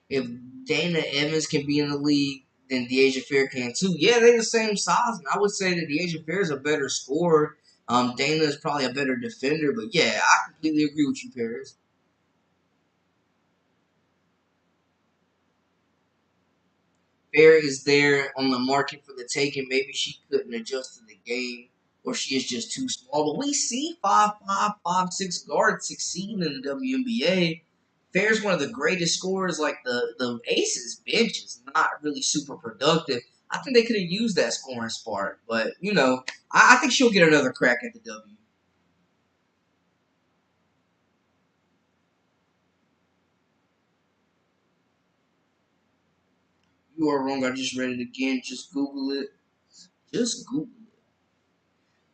Speaker 1: If Dana Evans can be in the league, then Deasia Fair can too. Yeah, they're the same size, and I would say that Deasia Fair is a better scorer. Dana is probably a better defender, but yeah, I completely agree with you, Paris. Fair is there on the market for the taking. Maybe she couldn't adjust to the game, or she is just too small. But we see 5'5", 5'6" guards succeed in the WNBA. Fair's one of the greatest scorers. Like the Aces bench is not really super productive. I think they could have used that scoring spark, but I think she'll get another crack at the W. You are wrong. I just read it again. Just Google it. Just Google it.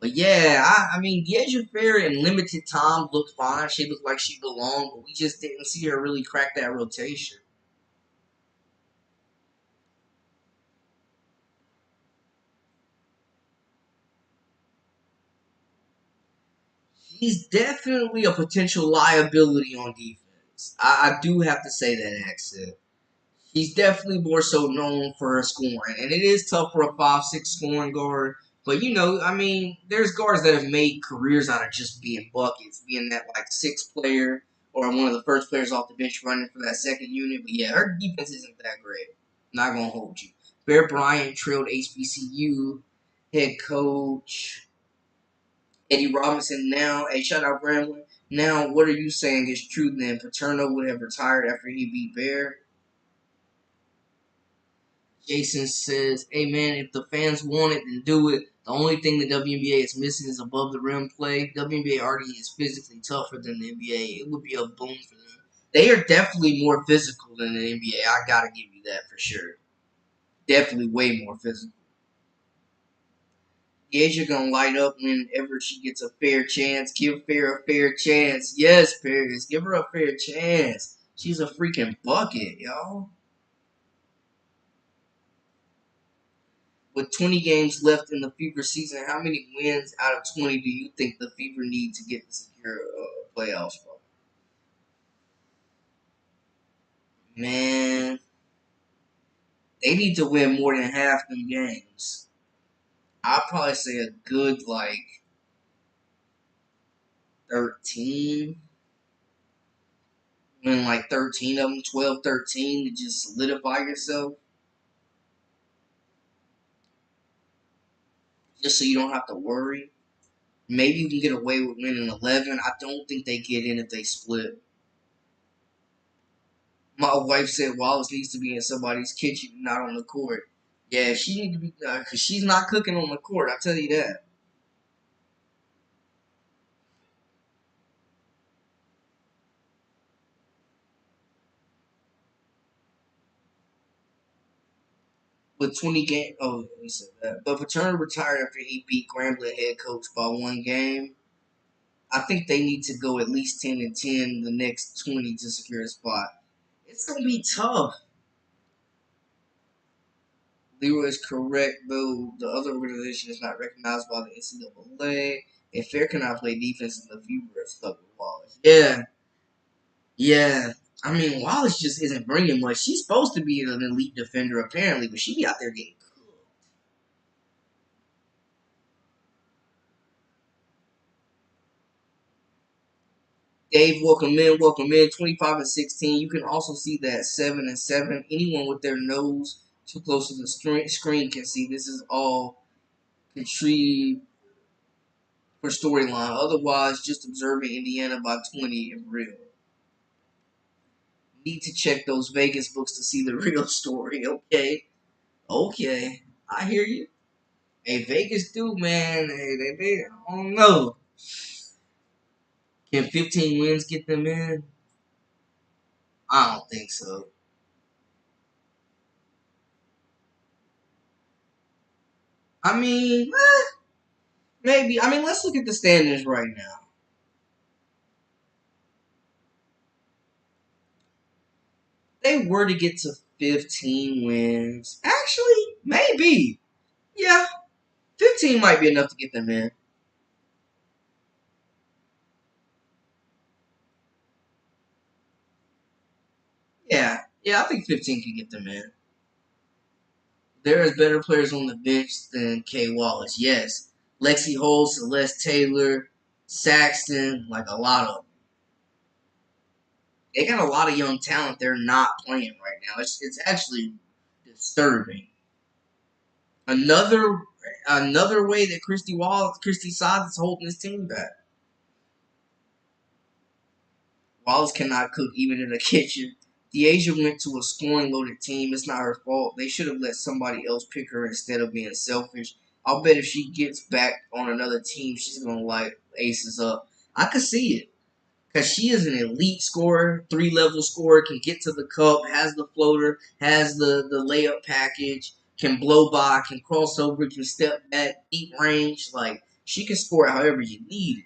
Speaker 1: But yeah, I mean, Deja Fair in limited time looked fine. She looked like she belonged, but we just didn't see her really crack that rotation. She's definitely a potential liability on defense. I do have to say that, Accent. He's definitely more so known for her scoring, and it is tough for a 5'6" scoring guard. But I mean, there's guards that have made careers out of just being buckets, being that like sixth player or one of the first players off the bench running for that second unit. But yeah, her defense isn't that great. Not gonna hold you. Bear Bryant trailed HBCU head coach Eddie Robinson now. Hey, shout out Grambling. Now, what are you saying is true then? Paterno would have retired after he beat Bear. Jason says, hey man, if the fans want it, then do it. The only thing the WNBA is missing is above the rim play. WNBA already is physically tougher than the NBA. It would be a boom for them. They are definitely more physical than the NBA. I gotta give you that for sure. Definitely way more physical. Asia gonna light up whenever she gets a fair chance. Give Fair a fair chance. Yes, Paris. Give her a fair chance. She's a freaking bucket, y'all. With 20 games left in the Fever season, how many wins out of 20 do you think the Fever need to get to secure a playoff spot? Man, they need to win more than half them games. I'd probably say a good, like, 13. Win like 13 of them, 12, 13 to just solidify yourself. Just so you don't have to worry. Maybe you can get away with winning 11. I don't think they get in if they split. My wife said Wallace needs to be in somebody's kitchen, not on the court. Yeah, she need to be because she's not cooking on the court. I tell you that. With 20 game, oh, he said that. But Paterno retired after he beat Grambling head coach by one game. I think they need to go at least 10-10 the next 20 to secure a spot. It's gonna be tough. Leroy is correct, though the other organization is not recognized by the NCAA. If Fair cannot play defense in the Fever, is stuck with Wallace. Yeah, yeah. I mean, Wallace just isn't bringing much. She's supposed to be an elite defender, apparently, but she be out there getting cooked. Dave, welcome in, welcome in. 25-16. You can also see that 7-7. Anyone with their nose too close to the screen can see this is all contrived for storyline. Otherwise, just observing Indiana by 20 is real. Need to check those Vegas books to see the real story. Okay, okay, I hear you. Hey, Vegas do, man. Hey, I don't know. Can 15 wins get them in? I don't think so. I mean, maybe. I mean, let's look at the standings right now. They were to get to 15 wins. Actually, maybe. Yeah, 15 might be enough to get them in. Yeah, yeah, I think 15 can get them in. There is better players on the bench than Kay Wallace. Yes. Lexi Holmes, Celeste Taylor, Saxton, like a lot of them. They got a lot of young talent they're not playing right now. It's actually disturbing. Another another way that Christy Sods is holding his team back. Wallace cannot cook even in the kitchen. Deasia went to a scoring loaded team. It's not her fault. They should have let somebody else pick her instead of being selfish. I'll bet if she gets back on another team, she's gonna like aces up. I could see it. Because she is an elite scorer, 3-level scorer, can get to the cup, has the floater, has the layup package, can blow by, can cross over, can step back, deep range. Like, she can score however you need it.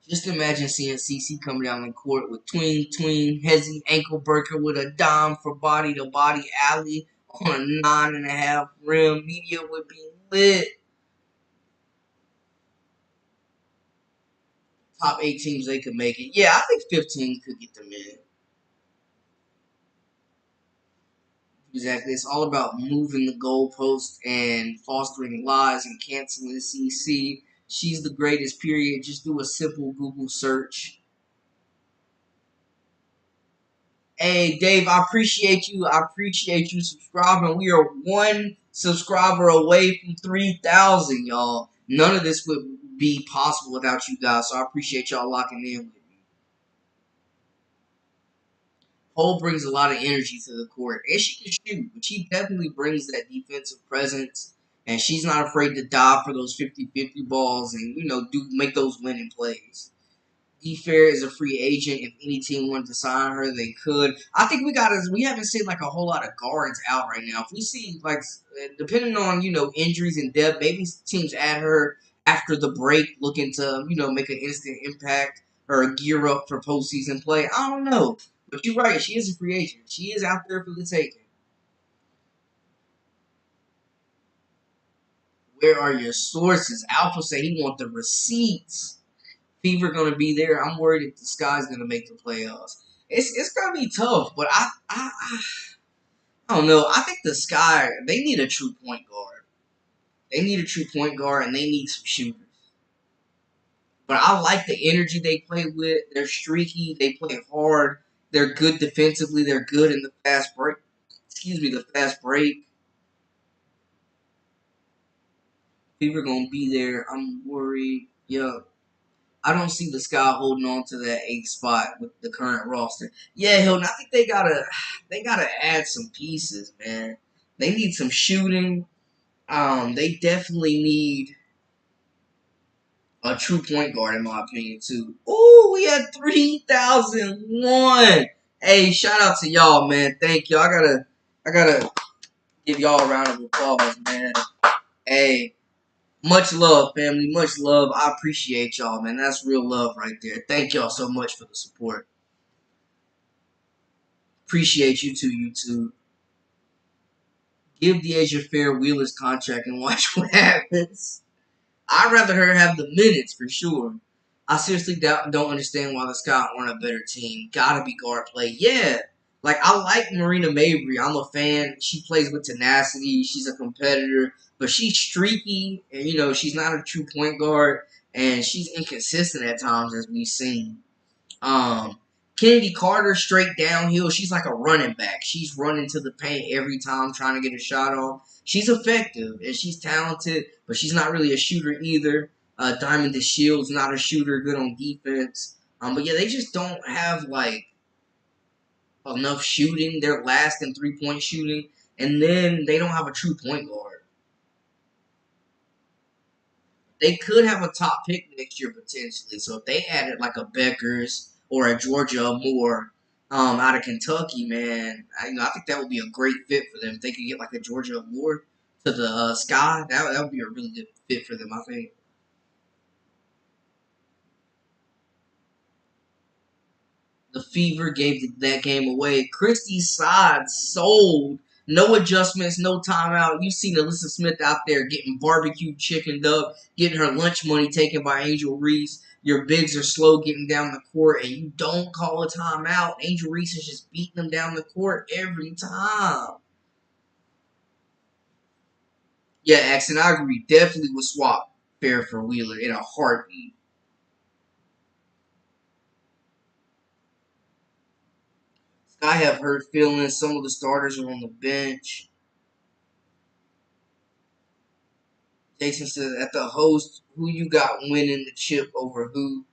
Speaker 1: Just imagine seeing CC coming down the court with tween, hezzy, ankle breaker with a dime for body to body alley on a 9.5 rim. Media would be lit. Top 8 teams, they could make it. Yeah, I think 15 could get them in. Exactly. It's all about moving the goalpost and fostering lies and canceling CC. She's the greatest, period. Just do a simple Google search. Hey, Dave, I appreciate you. I appreciate you subscribing. We are one subscriber away from 3,000, y'all. None of this would be possible without you guys, so I appreciate y'all locking in with me. Cole brings a lot of energy to the court, and she can shoot, but she definitely brings that defensive presence And she's not afraid to dive for those 50-50 balls and, do make those winning plays. Fair is a free agent. If any team wanted to sign her, they could. I think we haven't seen like a whole lot of guards out right now. If we see like depending on injuries and depth, maybe teams add her after the break, looking to make an instant impact or gear up for postseason play. I don't know, but you're right. She is a free agent. She is out there for the taking. Where are your sources? Alpha say he want the receipts. Fever going to be there. I'm worried if the Sky's going to make the playoffs. It's going to be tough, but I don't know. I think the Sky, they need a true point guard. They need a true point guard, and they need some shooters. But I like the energy they play with. They're streaky. They play hard. They're good defensively. They're good in the fast break. Excuse me, the fast break. Fever going to be there. I'm worried. Yeah. I don't see the Sky holding on to that 8th spot with the current roster. Yeah, Hilton, I think they gotta add some pieces, man. They need some shooting. They definitely need a true point guard, in my opinion, too. Ooh, we had 3,001. Hey, shout out to y'all, man. Thank you. I gotta give y'all a round of applause, man. Hey. Much love, family. Much love. I appreciate y'all, man. That's real love right there. Thank y'all so much for the support. Appreciate you too, YouTube. Give the Asia Fair Wheeler's contract and watch what happens. I'd rather her have the minutes for sure. I seriously don't understand why the Sky aren't a better team. Gotta be guard play. Yeah. Like, I like Marina Mabry. I'm a fan. She plays with tenacity. She's a competitor. But she's streaky. And, she's not a true point guard. And she's inconsistent at times, as we've seen. Um, Kennedy Carter, straight downhill. She's like a running back. She's running to the paint every time, trying to get a shot off. She's effective and she's talented, but she's not really a shooter either. Diamond DeShield's not a shooter, good on defense. But yeah, they just don't have like enough shooting. They're last in 3-point shooting, and then they don't have a true point guard. They could have a top pick next year potentially. So if they added like a Beckers or a Georgia Moore out of Kentucky, man, I think that would be a great fit for them. If they could get like a Georgia Moore to the Sky, that would be a really good fit for them, I think. The Fever gave that game away. Christie's side sold. No adjustments, no timeout. You seen Alyssa Smith out there getting barbecue chickened up, getting her lunch money taken by Angel Reese. Your bigs are slow getting down the court, and you don't call a timeout. Angel Reese is just beating them down the court every time. Yeah, Axon, I agree. Definitely would swap Fair for Wheeler in a heartbeat. I have hurt feelings. Some of the starters are on the bench. Jason says, at the host, who you got winning the chip over who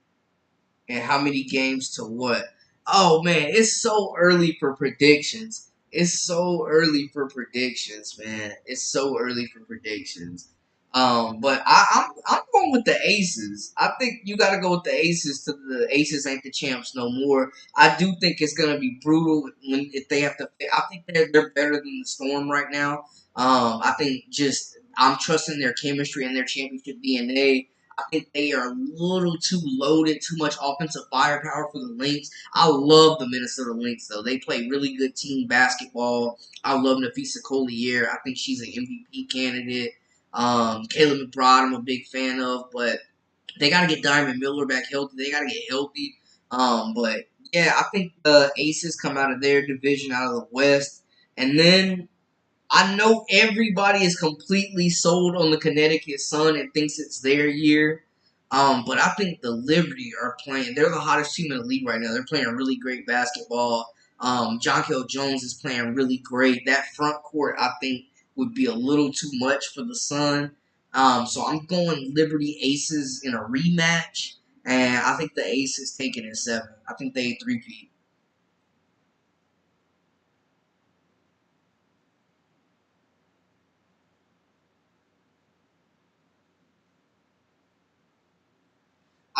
Speaker 1: and how many games to what? Oh, man, it's so early for predictions. It's so early for predictions, man. It's so early for predictions. But I'm going with the Aces. I think you got to go with the Aces. To the Aces ain't the champs no more. I do think it's gonna be brutal if they have to. I think they're better than the Storm right now. I think just I'm trusting their chemistry and their championship DNA. I think they are a little too loaded, too much offensive firepower for the Lynx. I love the Minnesota Lynx, though. They play really good team basketball. I love Nafisa Collier. I think she's an MVP candidate. Caleb McBride, I'm a big fan of, but they got to get Diamond Miller back healthy. They got to get healthy. But yeah, I think the Aces come out of their division, out of the West, and then I know everybody is completely sold on the Connecticut Sun and thinks it's their year. But I think the Liberty are playing. They're the hottest team in the league right now. They're playing really great basketball. Jonquel Jones is playing really great. That front court, I think, would be a little too much for the Sun. So I'm going Liberty Aces in a rematch. And I think the Aces take it in 7. I think they three-peat.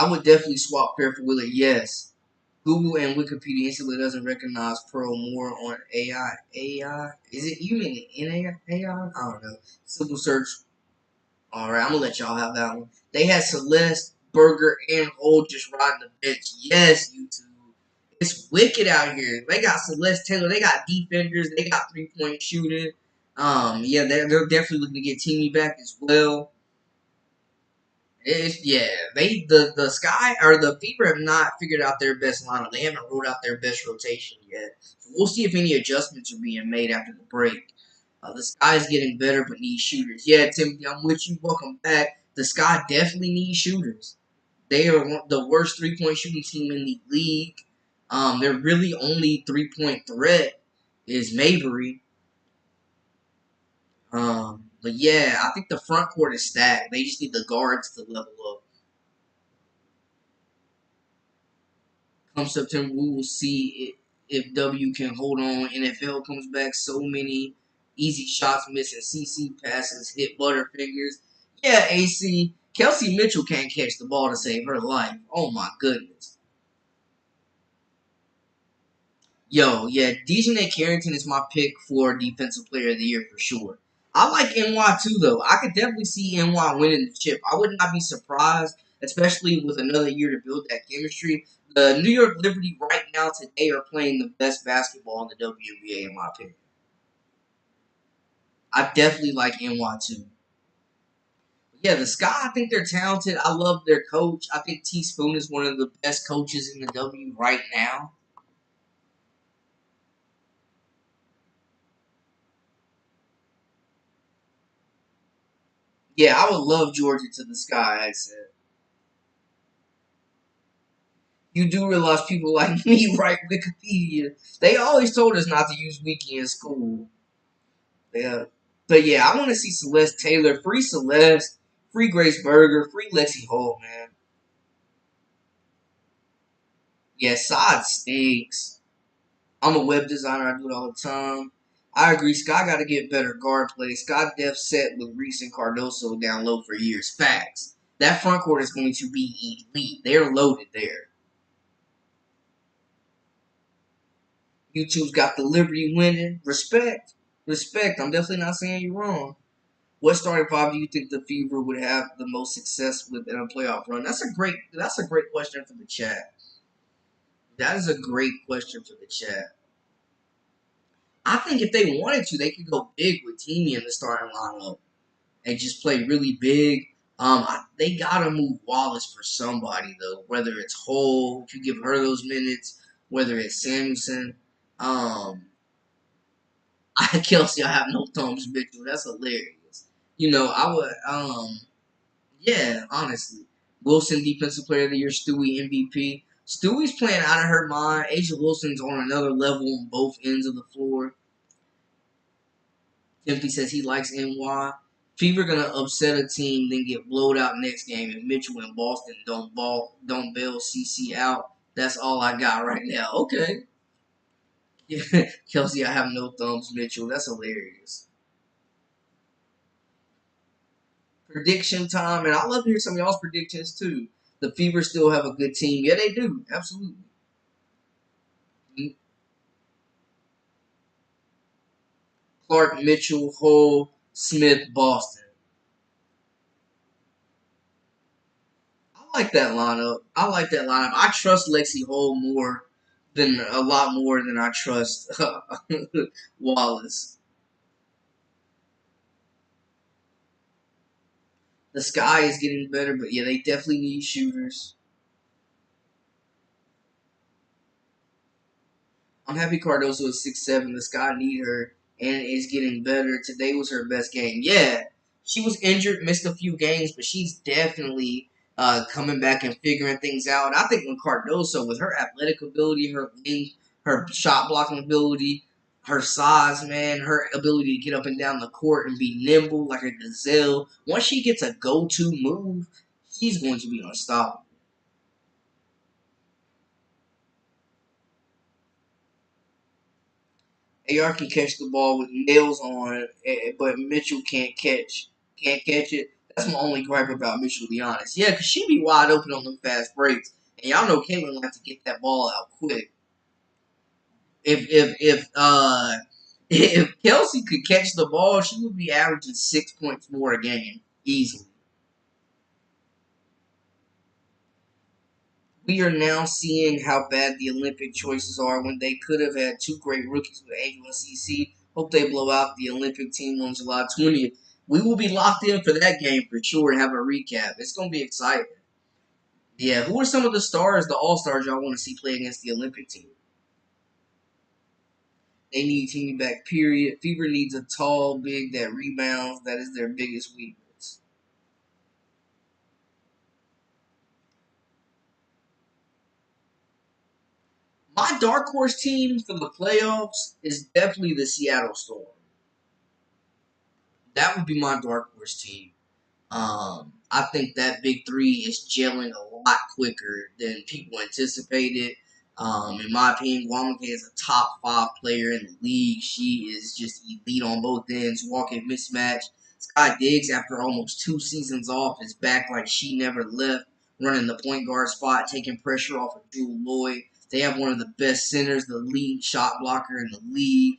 Speaker 1: I would definitely swap Fair for Willie. Yes. Google and Wikipedia instantly doesn't recognize Pearl more on AI. AI? Is it you mean NAI? AI? I don't know. Simple search. Alright, I'm gonna let y'all have that one. They had Celeste, Burger, and Hole just riding the bench. Yes, YouTube. It's wicked out here. They got Celeste Taylor. They got defenders. They got 3-point shooting. Yeah, they're definitely looking to get Teamy back as well. The Sky or the Fever have not figured out their best lineup. They haven't rolled out their best rotation yet. So we'll see if any adjustments are being made after the break. The Sky is getting better but needs shooters. Yeah, Timothy, I'm with you. Welcome back. The Sky definitely needs shooters. They are the worst 3-point shooting team in the league. Their really only 3-point threat is Mabry. But yeah, I think the front court is stacked. They just need the guards to level up. Come September, we will see if W can hold on. NFL comes back. So many easy shots missing. CC passes hit Butterfingers. Yeah, AC. Kelsey Mitchell can't catch the ball to save her life. Oh my goodness. Yo, yeah, Dejanay Carrington is my pick for Defensive Player of the Year for sure. I like NY too, though. I could definitely see NY winning the chip. I would not be surprised, especially with another year to build that chemistry. The New York Liberty right now today are playing the best basketball in the WNBA, in my opinion. I definitely like NY too. Yeah, the Sky, I think they're talented. I love their coach. I think Teaspoon is one of the best coaches in the W right now. Yeah, I would love Georgia to the Sky, I said. You do realize people like me write Wikipedia. They always told us not to use Wiki in school. Yeah. But yeah, I want to see Celeste Taylor, free Celeste, free Grace Berger, free Lexi Holt, man. Yeah, side stinks. I'm a web designer. I do it all the time. I agree. Scott got to get better guard play. Scott Def set with Reese and Cardoso down low for years. Facts. That front court is going to be elite. They're loaded there. YouTube's got the Liberty winning. Respect. Respect. I'm definitely not saying you're wrong. What starting five do you think the Fever would have the most success with in a playoff run? That's a great question for the chat. That is a great question for the chat. I think if they wanted to, they could go big with Teamy in the starting lineup and just play really big. They gotta move Wallace for somebody though. Whether it's Hole, if you give her those minutes, whether it's Samuelson. Um, Kelsey, I have no thumbs, Mitchell. That's hilarious. I would yeah, honestly. Wilson, Defensive Player of the Year, Stewie, MVP. Stewie's playing out of her mind. Asia Wilson's on another level on both ends of the floor. Timothy says he likes NY. Fever gonna upset a team, then get blowed out next game if Mitchell and Boston don't bail CC out. That's all I got right now. Okay. Kelsey, I have no thumbs, Mitchell. That's hilarious. Prediction time, and I love to hear some of y'all's predictions too. The Fever still have a good team. Yeah, they do. Absolutely. Clark, Mitchell, Hull, Smith, Boston. I like that lineup. I like that lineup. I trust Lexi Hull a lot more than I trust Wallace. The Sky is getting better, but yeah, they definitely need shooters. I'm happy Cardoso is 6'7". The Sky need her and is getting better. Today was her best game. Yeah, she was injured, missed a few games, but she's definitely coming back and figuring things out. I think when Cardoso, with her athletic ability, her length, her shot blocking ability, her size, man, her ability to get up and down the court and be nimble like a gazelle. Once she gets a go-to move, she's going to be unstoppable. AR can catch the ball with nails on, but Mitchell can't catch it. That's my only gripe about Mitchell, to be honest. Yeah, because she be wide open on them fast breaks. And y'all know Caitlin like to get that ball out quick. If if Kelsey could catch the ball, she would be averaging 6 points more a game easily. We are now seeing how bad the Olympic choices are when they could have had two great rookies with Angel and CC. Hope they blow out the Olympic team on July 20th. We will be locked in for that game for sure and have a recap. It's going to be exciting. Yeah, who are some of the stars, the all-stars y'all want to see play against the Olympic team? They need team back, period. Fever needs a tall, big that rebounds. That is their biggest weakness. My dark horse team for the playoffs is definitely the Seattle Storm. That would be my dark horse team. I think that big three is gelling a lot quicker than people anticipated. In my opinion, Wnba is a top 5 player in the league. She is just elite on both ends, walking mismatch. Sky Diggs, after almost 2 seasons off, is back like she never left, running the point guard spot, taking pressure off of Drew Lloyd. They have one of the best centers, the lead shot blocker in the league.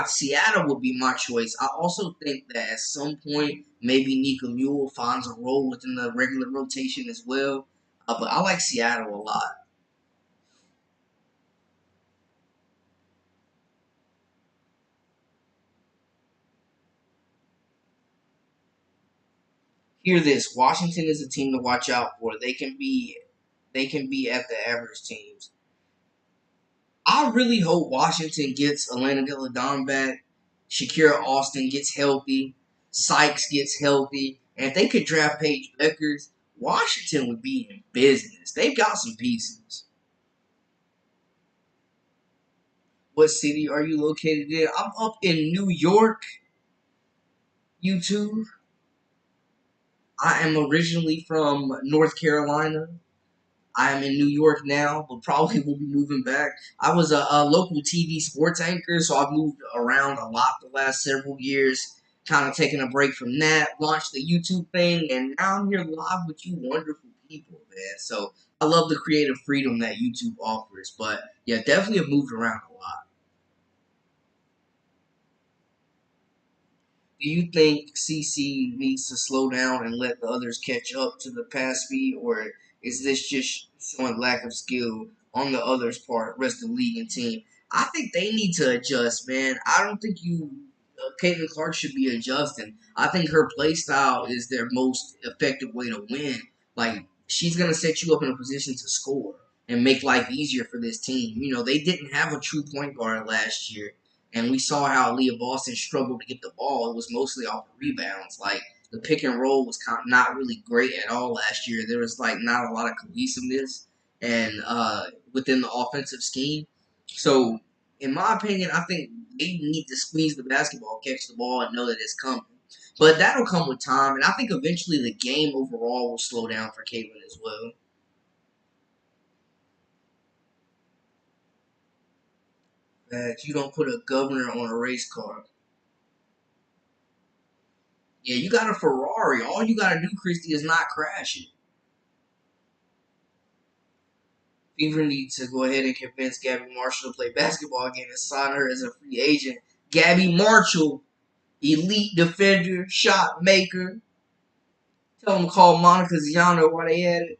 Speaker 1: Seattle would be my choice. I also think that at some point, maybe Nika Mule finds a role within the regular rotation as well. But I like Seattle a lot. Hear this: Washington is a team to watch out for. They can be at the average teams. I really hope Washington gets Elena Deladon back. Shakira Austin gets healthy. Sykes gets healthy. And if they could draft Paige Beckers, Washington would be in business. They've got some pieces. What city are you located in? I'm up in New York, YouTube. I am originally from North Carolina. I am in New York now, but probably will be moving back. I was a local TV sports anchor, so I've moved around a lot the last several years. Kind of taking a break from that, launched the YouTube thing, and now I'm here live with you wonderful people, man. So I love the creative freedom that YouTube offers. But yeah, definitely have moved around a lot. Do you think CC needs to slow down and let the others catch up to the pass speed, or is this just showing lack of skill on the others' part, rest of the league and team? I think they need to adjust, man. I don't think Caitlin Clark should be adjusting. I think her play style is their most effective way to win. Like, she's going to set you up in a position to score and make life easier for this team. You know, they didn't have a true point guard last year. And we saw how Leah Boston struggled to get the ball. It was mostly off the rebounds. Like, the pick and roll was not really great at all last year. There was, like, not a lot of cohesiveness and within the offensive scheme. So, in my opinion, I think they need to squeeze the basketball, catch the ball, and know that it's coming. But that'll come with time, and I think eventually the game overall will slow down for Caitlin as well. That you don't put a governor on a race car. Yeah, you got a Ferrari. All you got to do, Christy, is not crash it. Fever needs to go ahead and convince Gabby Marshall to play basketball again and sign her as a free agent. Gabby Marshall, elite defender, shot maker. Tell them to call Monica Ziano while they at it.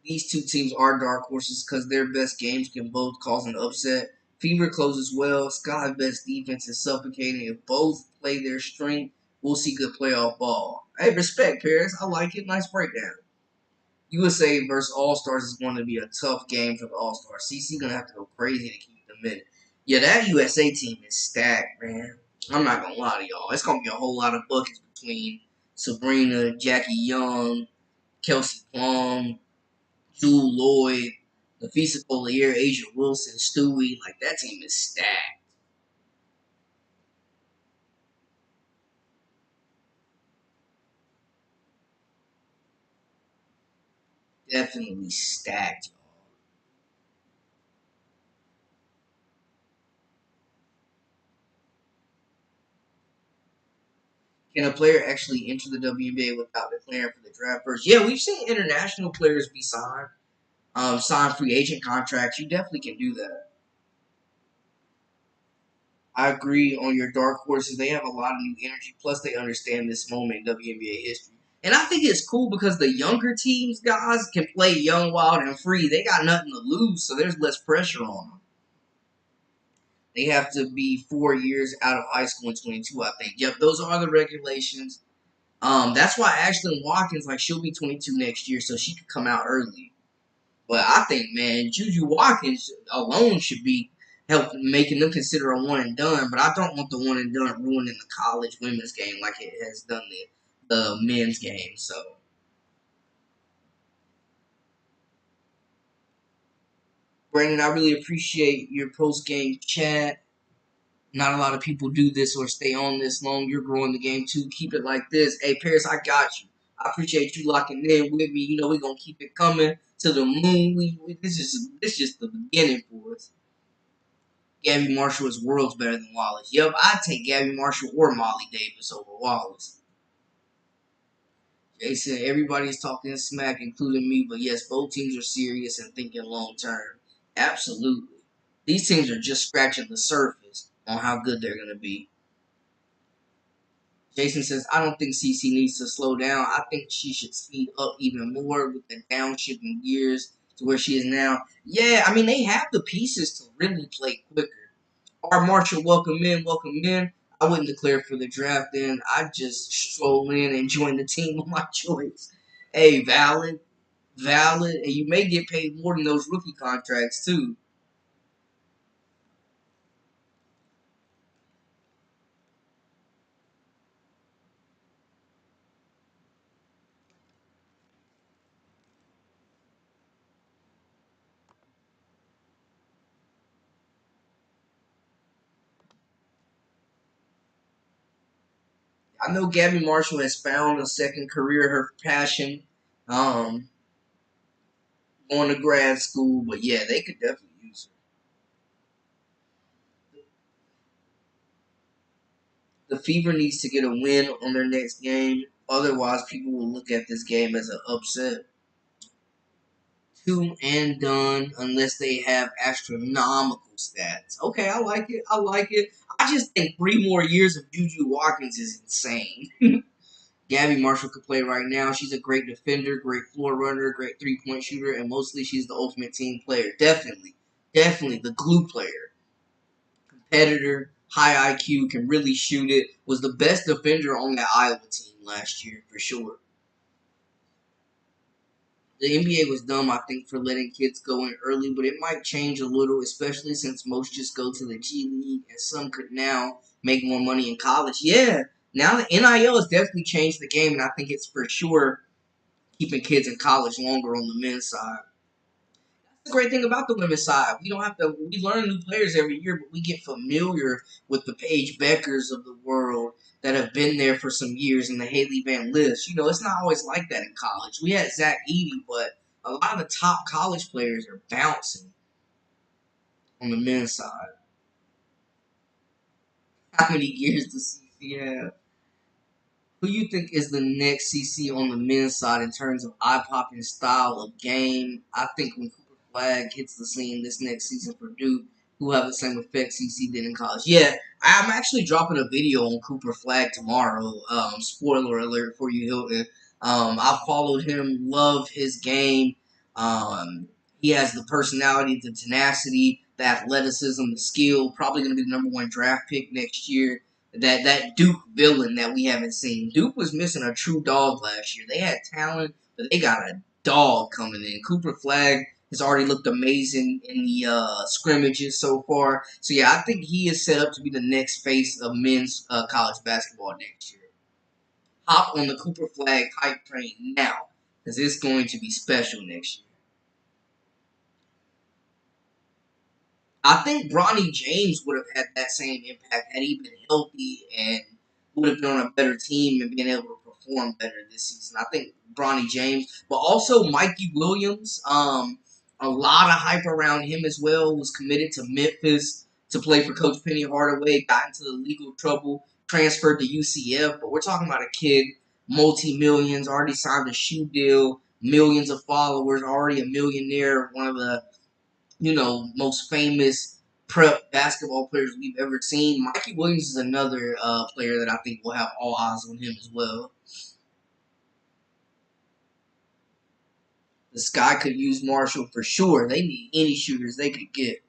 Speaker 1: These two teams are dark horses because their best games can both cause an upset. Fever closes well. Sky's best defense is suffocating. If both play their strength, we'll see good playoff ball. Hey, respect, Paris. I like it. Nice breakdown. USA versus All Stars is going to be a tough game for the All Stars. CC gonna have to go crazy to keep them in it. Yeah, that USA team is stacked, man. I'm not gonna lie to y'all. It's gonna be a whole lot of buckets between Sabrina, Jackie Young, Kelsey Plum, Jewel Lloyd, Nafisa Collier, Asia Wilson, Stewie. Like that team is stacked. Definitely stacked, y'all. Can a player actually enter the WNBA without declaring for the draft first? Yeah, we've seen international players be signed, sign free agent contracts. You definitely can do that. I agree on your dark horses. They have a lot of new energy. Plus, they understand this moment in WNBA history. And I think it's cool because the younger teams, guys, can play young, wild, and free. They got nothing to lose, so there's less pressure on them. They have to be 4 years out of high school in 22, I think. Yep, those are the regulations. That's why Ashlyn Watkins, like, she'll be 22 next year, so she could come out early. But I think, man, Juju Watkins alone should be help making them consider a one and done. But I don't want the one and done ruining the college women's game like it has done the men's game. So, Brandon, I really appreciate your post game chat. Not a lot of people do this or stay on this long. You're growing the game too. Keep it like this. Hey, Paris, I got you. I appreciate you locking in with me. You know we're gonna keep it coming to the moon. This is just the beginning for us. Gabby Marshall is worlds better than Wallace. Yep, I'd take Gabby Marshall or Molly Davis over Wallace. Jason, everybody's talking smack, including me, but yes, both teams are serious and thinking long term. Absolutely. These teams are just scratching the surface on how good they're going to be. Jason says, I don't think CC needs to slow down. I think she should speed up even more with the downshifting gears to where she is now. Yeah, I mean, they have the pieces to really play quicker. R. Marshall, welcome in, welcome in. I wouldn't declare for the draft then. I'd just stroll in and join the team of my choice. Hey, valid, valid. And you may get paid more than those rookie contracts, too. I know Gabby Marshall has found a second career, her passion, um, going to grad school. But yeah, they could definitely use her. The Fever needs to get a win on their next game. Otherwise, people will look at this game as an upset. Two and done unless they have astronomical stats. Okay, I like it. I like it. I just think 3 more years of Juju Watkins is insane. Gabby Marshall could play right now. She's a great defender, great floor runner, great 3-point shooter, and mostly she's the ultimate team player. Definitely. Definitely the glue player. Competitor, high IQ, can really shoot it. Was the best defender on that Iowa team last year for sure. The NBA was dumb, I think, for letting kids go in early, but it might change a little, especially since most just go to the G League and some could now make more money in college. Yeah, now the NIL has definitely changed the game, and I think it's for sure keeping kids in college longer on the men's side. The great thing about the women's side, we don't have to. We learn new players every year, but we get familiar with the Paige Beckers of the world that have been there for some years, and the Haley Van List. You know, it's not always like that in college. We had Zach Edey, but a lot of the top college players are bouncing on the men's side. How many years does CC have? Who you think is the next CC on the men's side in terms of eye-popping style of game? I think when Cooper Flag hits the scene this next season for Duke, who have the same effect CC did in college. Yeah, I'm actually dropping a video on Cooper Flag tomorrow. Spoiler alert for you, Hilton. I followed him, love his game. He has the personality, the tenacity, the athleticism, the skill. Probably going to be the number 1 draft pick next year. That Duke villain that we haven't seen. Duke was missing a true dog last year. They had talent, but they got a dog coming in. Cooper Flag has already looked amazing in the scrimmages so far. So yeah, I think he is set up to be the next face of men's college basketball next year. Hop on the Cooper Flag hype train now, because it's going to be special next year. I think Bronny James would have had that same impact had he been healthy and would have been on a better team and been able to perform better this season. I think Bronny James, but also Mikey Williams. A lot of hype around him as well. Was committed to Memphis to play for Coach Penny Hardaway. Got into the legal trouble. transferred to UCF, but we're talking about a kid, multi-millions, already signed a shoe deal, millions of followers, already a millionaire, one of the, most famous prep basketball players we've ever seen. Mikey Williams is another player that I think will have all eyes on him as well. The Sky could use Marshall for sure. They need any shooters they could get.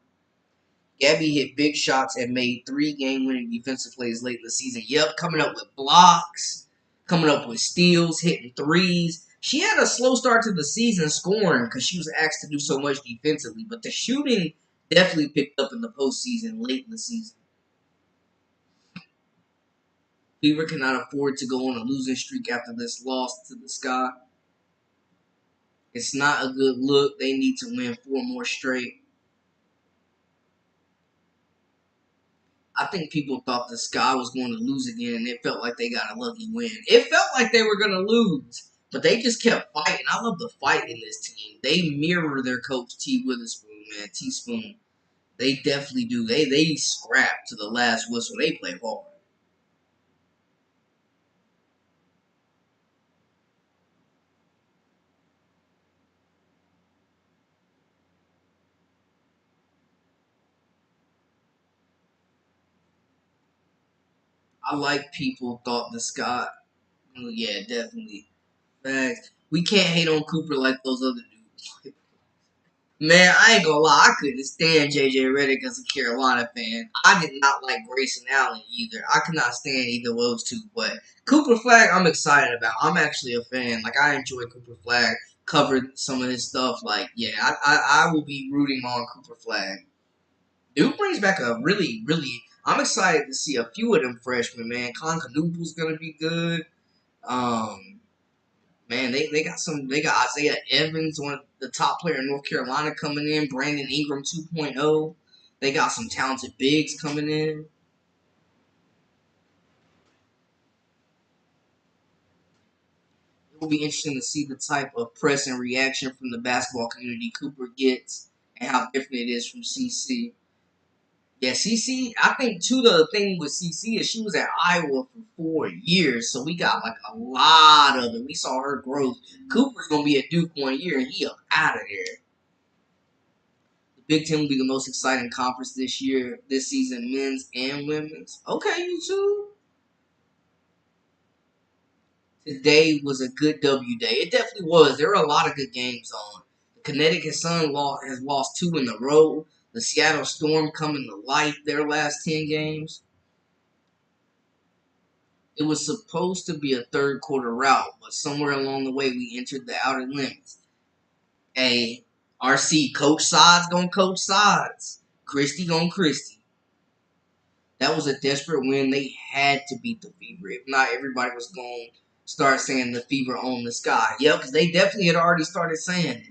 Speaker 1: Gabby hit big shots and made 3 game-winning defensive plays late in the season. Yep, coming up with blocks, coming up with steals, hitting threes. She had a slow start to the season scoring because she was asked to do so much defensively, but the shooting definitely picked up in the postseason, late in the season. Fever cannot afford to go on a losing streak after this loss to the Sky. It's not a good look. They need to win 4 more straight. I think people thought the Sky was going to lose again, and it felt like they got a lucky win. It felt like they were going to lose, but they just kept fighting. I love the fight in this team. They mirror their coach, T. Witherspoon, man, Teaspoon. They definitely do. They scrap to the last whistle. They play hard. I like people thought the Sky. Yeah, definitely. Facts. We can't hate on Cooper like those other dudes. Man, I ain't gonna lie, I couldn't stand JJ Redick as a Carolina fan. I did not like Grayson Allen either. I could not stand either of those two. But Cooper Flag, I'm excited about. I'm actually a fan. Like, I enjoy Cooper Flag. Covered some of his stuff. Like, yeah, I will be rooting on Cooper Flag. Dude brings back a really. I'm excited to see a few of them freshmen, man. Con Canuple's gonna be good. Um, Man, they got Isaiah Evans, one of the top player in North Carolina coming in, Brandon Ingram 2.0. They got some talented bigs coming in. It will be interesting to see the type of press and reaction from the basketball community Cooper gets and how different it is from CC. Yeah, CC, I think too the thing with CC is she was at Iowa for 4 years, so we got like a lot of it. We saw her growth. Cooper's gonna be at Duke 1 year and he up out of there. Big Ten will be the most exciting conference this season, men's and women's. Okay, you two. Today was a good W day. It definitely was. There were a lot of good games on. The Connecticut Sun has lost 2 in a row. The Seattle Storm coming to life their last 10 games. It was supposed to be a third quarter route, but somewhere along the way we entered the outer limits. Hey, RC, coach sides gonna coach sides. Christie gonna Christie. That was a desperate win. They had to beat the Fever. If not, everybody was going to start saying the Fever owned the Sky. Yep, because they definitely had already started saying it.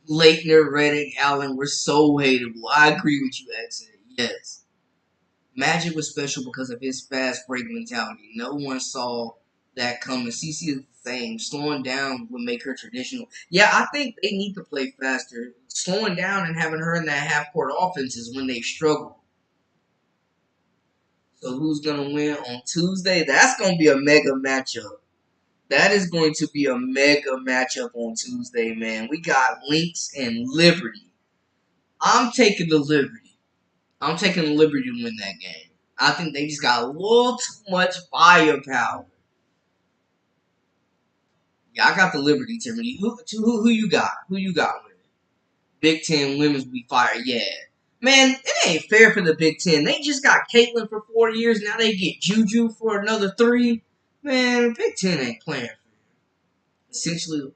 Speaker 1: Leitner, Reddick, Allen were so hateable. I agree with you, Exit. Yes. Magic was special because of his fast break mentality. No one saw that coming. CC is the same. Slowing down would make her traditional. Yeah, I think they need to play faster. Slowing down and having her in that half-court offense is when they struggle. So who's going to win on Tuesday? That's going to be a mega matchup. That is going to be a mega matchup on Tuesday, man. We got Lynx and Liberty. I'm taking the Liberty. I'm taking the Liberty to win that game. I think they just got a little too much firepower. Yeah, I got the Liberty, Timothy. Who you got? Who you got winning? Big Ten women's be fire, yeah. Man, it ain't fair for the Big Ten. They just got Caitlin for 4 years. Now they get Juju for another 3. Man, Big Ten ain't playing fair. Essentially,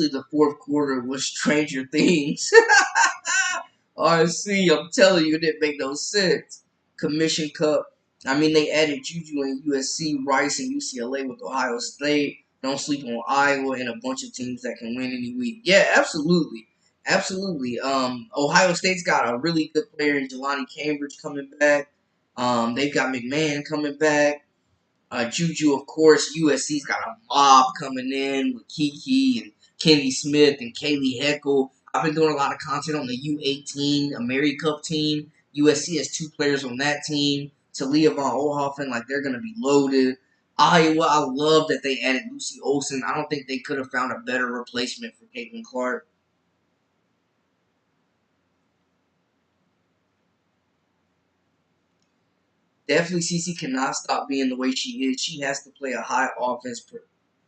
Speaker 1: the fourth quarter was Stranger Things. RC, I'm telling you, it didn't make no sense. Commission Cup. I mean, they added Juju and USC, Rice and UCLA with Ohio State. Don't sleep on Iowa and a bunch of teams that can win any week. Yeah, absolutely. Absolutely. Ohio State's got a really good player in Jelani Cambridge coming back. They've got McMahon coming back. Juju, of course. USC's got a mob coming in with Kiki and Kendi Smith and Kaylee Heckle. I've been doing a lot of content on the U18 Mary Cup team. USC has two players on that team. Talia Von Oelhoffen, like they're going to be loaded. Iowa, I love that they added Lucy Olson. I don't think they could have found a better replacement for Caitlin Clark. Definitely, CC cannot stop being the way she is. She has to play a high offense,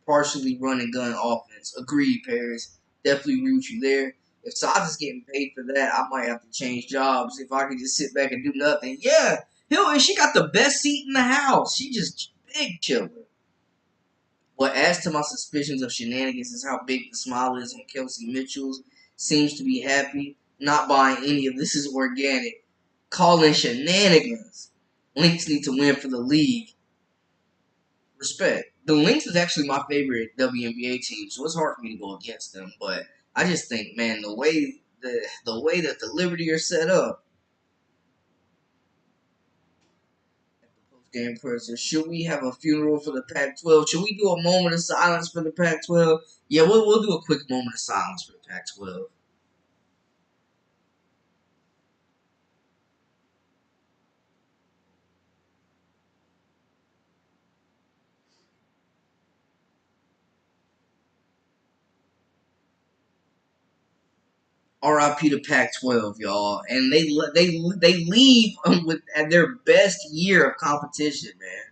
Speaker 1: partially run and gun offense. Agreed, Paris. Definitely agree with you there. If Saj is getting paid for that, I might have to change jobs. If I could just sit back and do nothing, yeah, hell, and she got the best seat in the house. She just big chiller. What adds to my suspicions of shenanigans is how big the smile is on Kelsey Mitchell's. Seems to be happy. Not buying any of this is organic. Calling shenanigans. Lynx need to win for the league. Respect. The Lynx is actually my favorite WNBA team, so it's hard for me to go against them. But I just think, man, the way that the Liberty are set up. Game person. Should we have a funeral for the Pac-12? Should we do a moment of silence for the Pac-12? Yeah, we'll do a quick moment of silence for the Pac-12. RIP to Pac-12, y'all, and they leave with at their best year of competition, man.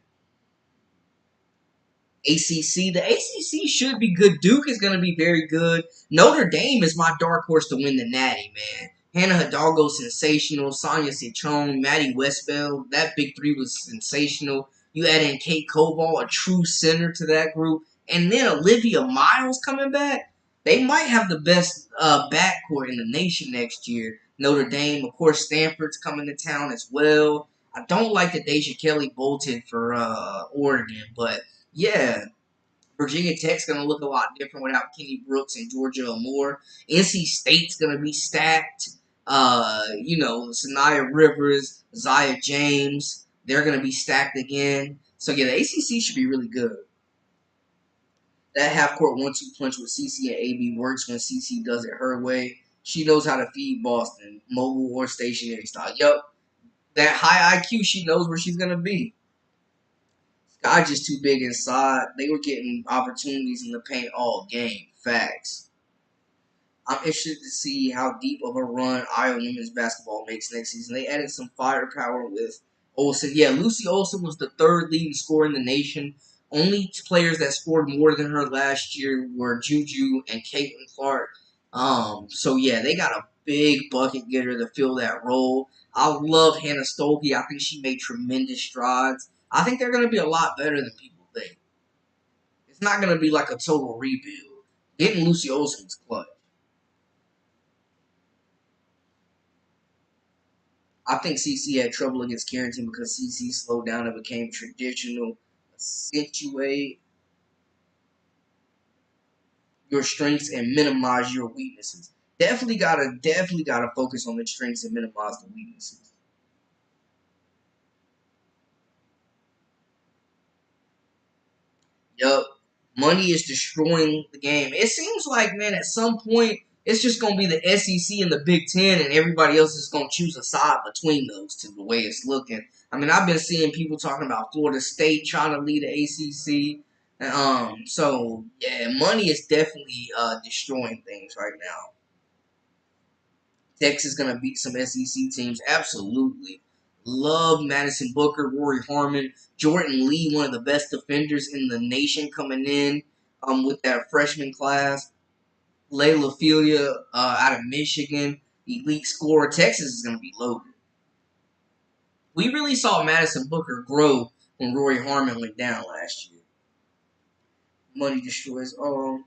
Speaker 1: ACC. The ACC should be good. Duke is going to be very good. Notre Dame is my dark horse to win the Natty, man. Hannah Hidalgo, sensational. Sonia Citrone, Maddie Westbell. That big three was sensational. You add in Kate Koval, a true center to that group. And then Olivia Miles coming back. They might have the best backcourt in the nation next year. Notre Dame, of course, Stanford's coming to town as well. I don't like that Deja Kelly bolted for Oregon, but yeah, Virginia Tech's going to look a lot different without Kenny Brooks and Georgia Moore. NC State's going to be stacked. Sanaya Rivers, Zaya James, they're going to be stacked again. So, yeah, the ACC should be really good. That half-court 1-2 punch with CC and AB works when CC does it her way. She knows how to feed Boston, mobile or stationary style. Yup, that high IQ, she knows where she's going to be. Sky just too big inside. They were getting opportunities in the paint all game. Facts. I'm interested to see how deep of a run Iowa women's basketball makes next season. They added some firepower with Olsen. Yeah, Lucy Olsen was the third leading scorer in the nation. Only players that scored more than her last year were Juju and Caitlin Clark. So yeah, they got a big bucket getter to fill that role. I love Hannah Stolke. I think she made tremendous strides. I think they're going to be a lot better than people think. It's not going to be like a total rebuild. Getting Lucy Olsen was clutch. I think CC had trouble against Carrington because CC slowed down and became traditional. Accentuate your strengths and minimize your weaknesses. Definitely gotta focus on the strengths and minimize the weaknesses. Yup. Money is destroying the game. It seems like, man, at some point, it's just going to be the SEC and the Big Ten, and everybody else is going to choose a side between those two, the way it's looking. I mean, I've been seeing people talking about Florida State trying to lead the ACC. So, yeah, money is definitely destroying things right now. Texas going to beat some SEC teams. Absolutely. Love Madison Booker, Rory Harmon, Jordan Lee, one of the best defenders in the nation coming in with that freshman class. Layla Filia out of Michigan, elite scorer. Texas is going to be loaded. We really saw Madison Booker grow when Rory Harmon went down last year. Money destroys all.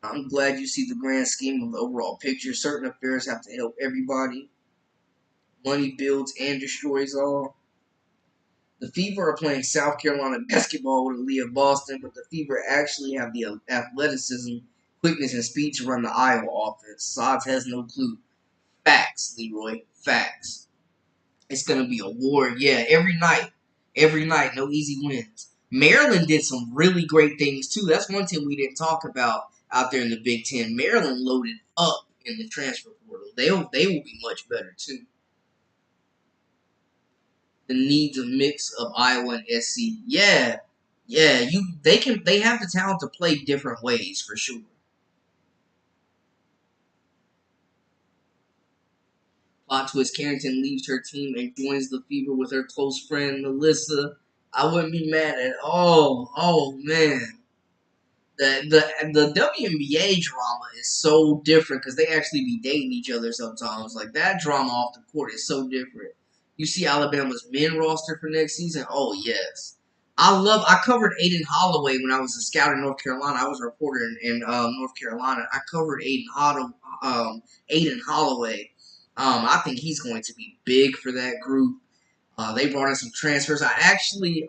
Speaker 1: I'm glad you see the grand scheme of the overall picture. Certain affairs have to help everybody. Money builds and destroys all. The Fever are playing South Carolina basketball with Aaliyah Boston, but the Fever actually have the athleticism, quickness, and speed to run the Iowa offense. Sods has no clue. Facts, Leroy. Facts. It's gonna be a war. Yeah, every night, no easy wins. Maryland did some really great things too. That's one team we didn't talk about out there in the Big Ten. Maryland loaded up in the transfer portal. They will be much better too. The needs of mix of Iowa and SC. Yeah, yeah. They have the talent to play different ways for sure. Plot twist: Carrington leaves her team and joins the Fever with her close friend Melissa. I wouldn't be mad at all. Oh man, the WNBA drama is so different because they actually be dating each other sometimes. Like that drama off the court is so different. You see Alabama's men roster for next season? Oh yes. I covered Aiden Holloway when I was a scout in North Carolina. I was a reporter in North Carolina. I covered Aiden Holloway. I think he's going to be big for that group. They brought in some transfers. I actually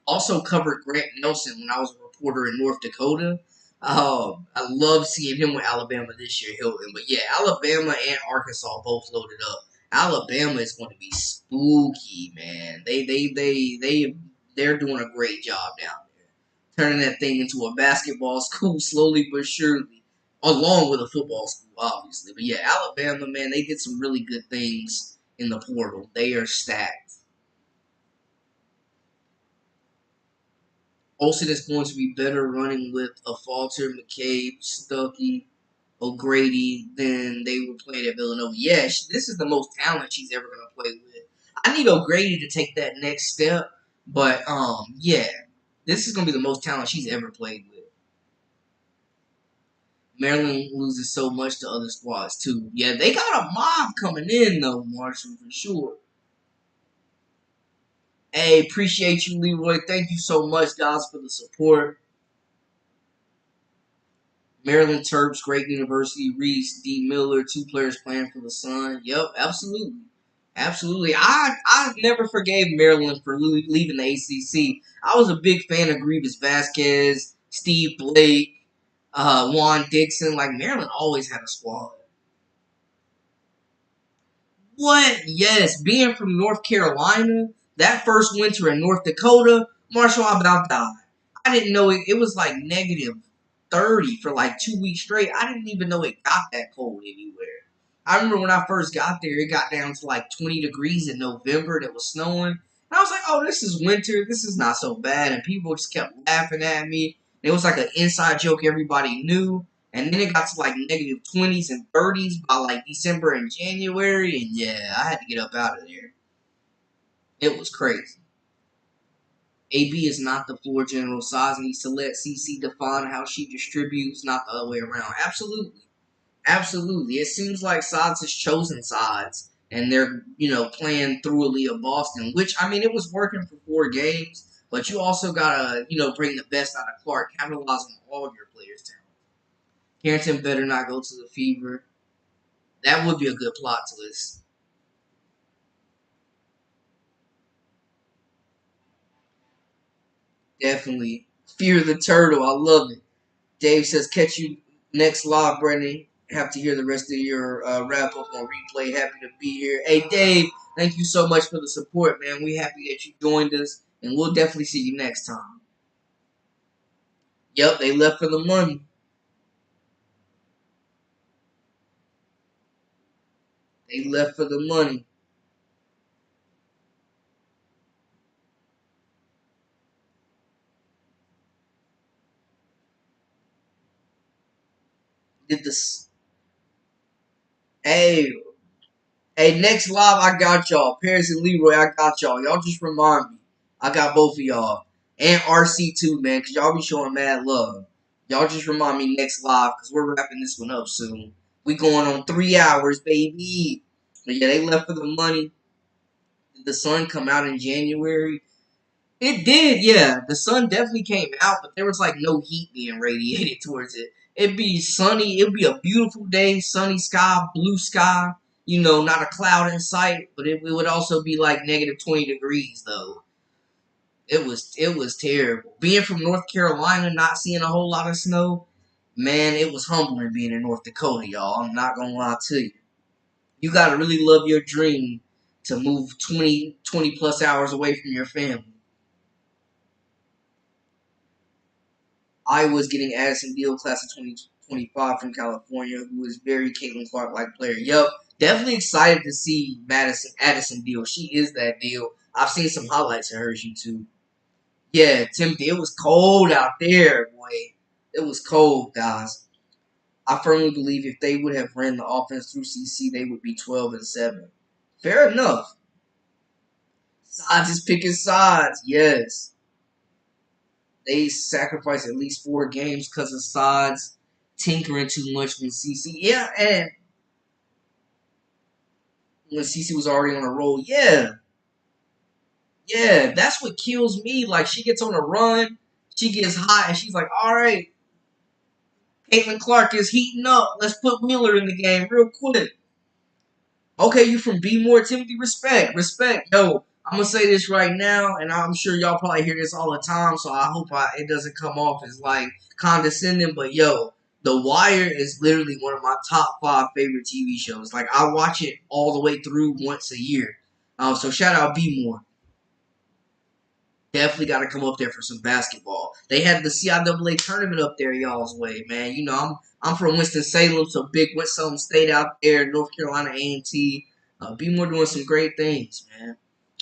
Speaker 1: also covered Grant Nelson when I was a reporter in North Dakota. I love seeing him with Alabama this year, Hilton. But yeah, Alabama and Arkansas both loaded up. Alabama is going to be spooky, man. They're doing a great job down there, turning that thing into a basketball school slowly but surely, along with a football school, obviously. But yeah, Alabama, man, they did some really good things in the portal. They are stacked. Olsen is going to be better running with a Falter, McCabe, Stuckey, O'Grady than they were playing at Villanova. Yeah, this is the most talent she's ever going to play with. I need O'Grady to take that next step, but yeah, this is going to be the most talent she's ever played with. Maryland loses so much to other squads too. Yeah, they got a mob coming in though, Marshall, for sure. Hey, appreciate you, Leroy. Thank you so much, guys, for the support. Maryland Terps, great university. Reese, D. Miller, two players playing for the Sun. Yep, absolutely. Absolutely. I never forgave Maryland for leaving the ACC. I was a big fan of Grievous Vasquez, Steve Blake, Juan Dixon. Like, Maryland always had a squad. What? Yes, being from North Carolina, that first winter in North Dakota, Marshall, I about died. I didn't know it was like negative 30 for like 2 weeks straight. I didn't even know it got that cold anywhere. I remember when I first got there, it got down to like 20 degrees in November and it was snowing. And I was like, oh, this is winter. This is not so bad. And people just kept laughing at me. It was like an inside joke everybody knew. And then it got to like negative 20s and 30s by like December and January. And yeah, I had to get up out of there. It was crazy. AB is not the floor general. Size needs to let CC define how she distributes, not the other way around. Absolutely. Absolutely. It seems like Sides has chosen sides. And they're, playing through Aaliyah Boston, which, I mean, it was working for 4 games. But you also got to, bring the best out of Clark, capitalize on all of your players' talent. Carrington better not go to the Fever. That would be a good plot twist. Definitely. Fear the Turtle. I love it. Dave says, catch you next live, Brendan. Have to hear the rest of your wrap up on replay. Happy to be here. Hey, Dave, thank you so much for the support, man. We happy that you joined us, and we'll definitely see you next time. Yep, they left for the money. They left for the money. Did this? Hey, hey, next live, I got y'all. Paris and Leroy, I got y'all. Y'all just remind me. I got both of y'all. And RC too, man, because y'all be showing mad love. Y'all just remind me next live, because we're wrapping this one up soon. We going on 3 hours, baby. But yeah, they left for the money. Did the sun come out in January? It did, yeah. The sun definitely came out, but there was like no heat being radiated towards it. It'd be sunny. It'd be a beautiful day, sunny sky, blue sky. Not a cloud in sight, but it would also be like negative 20 degrees though. It was terrible. Being from North Carolina, not seeing a whole lot of snow, man, it was humbling being in North Dakota, y'all. I'm not gonna lie to you. You gotta really love your dream to move 20 plus hours away from your family. Iowa's getting Addison Deal, class of 2025 from California, who is very Caitlin Clark-like player. Yup, definitely excited to see Addison Deal. She is that deal. I've seen some highlights of hers, YouTube. Yeah, Timothy, it was cold out there, boy. It was cold, guys. I firmly believe if they would have ran the offense through CC, they would be 12-7. Fair enough. Sides is picking sides. Yes. They sacrificed at least 4 games because of sides tinkering too much when CC. Yeah, and when CC was already on a roll. Yeah. Yeah, that's what kills me. Like, she gets on a run, she gets hot, and she's like, all right, Caitlin Clark is heating up. Let's put Wheeler in the game real quick. Okay, you from B More, Timothy. Respect, respect. Yo, I'm gonna say this right now, and I'm sure y'all probably hear this all the time, so I hope it doesn't come off as like condescending. But yo, The Wire is literally one of my top 5 favorite TV shows. Like, I watch it all the way through once a year. So shout out B More. Definitely got to come up there for some basketball. They had the CIAA tournament up there y'all's way, man. You know, I'm from Winston-Salem, so big Winston State out there, North Carolina A&T. Be more doing some great things, man.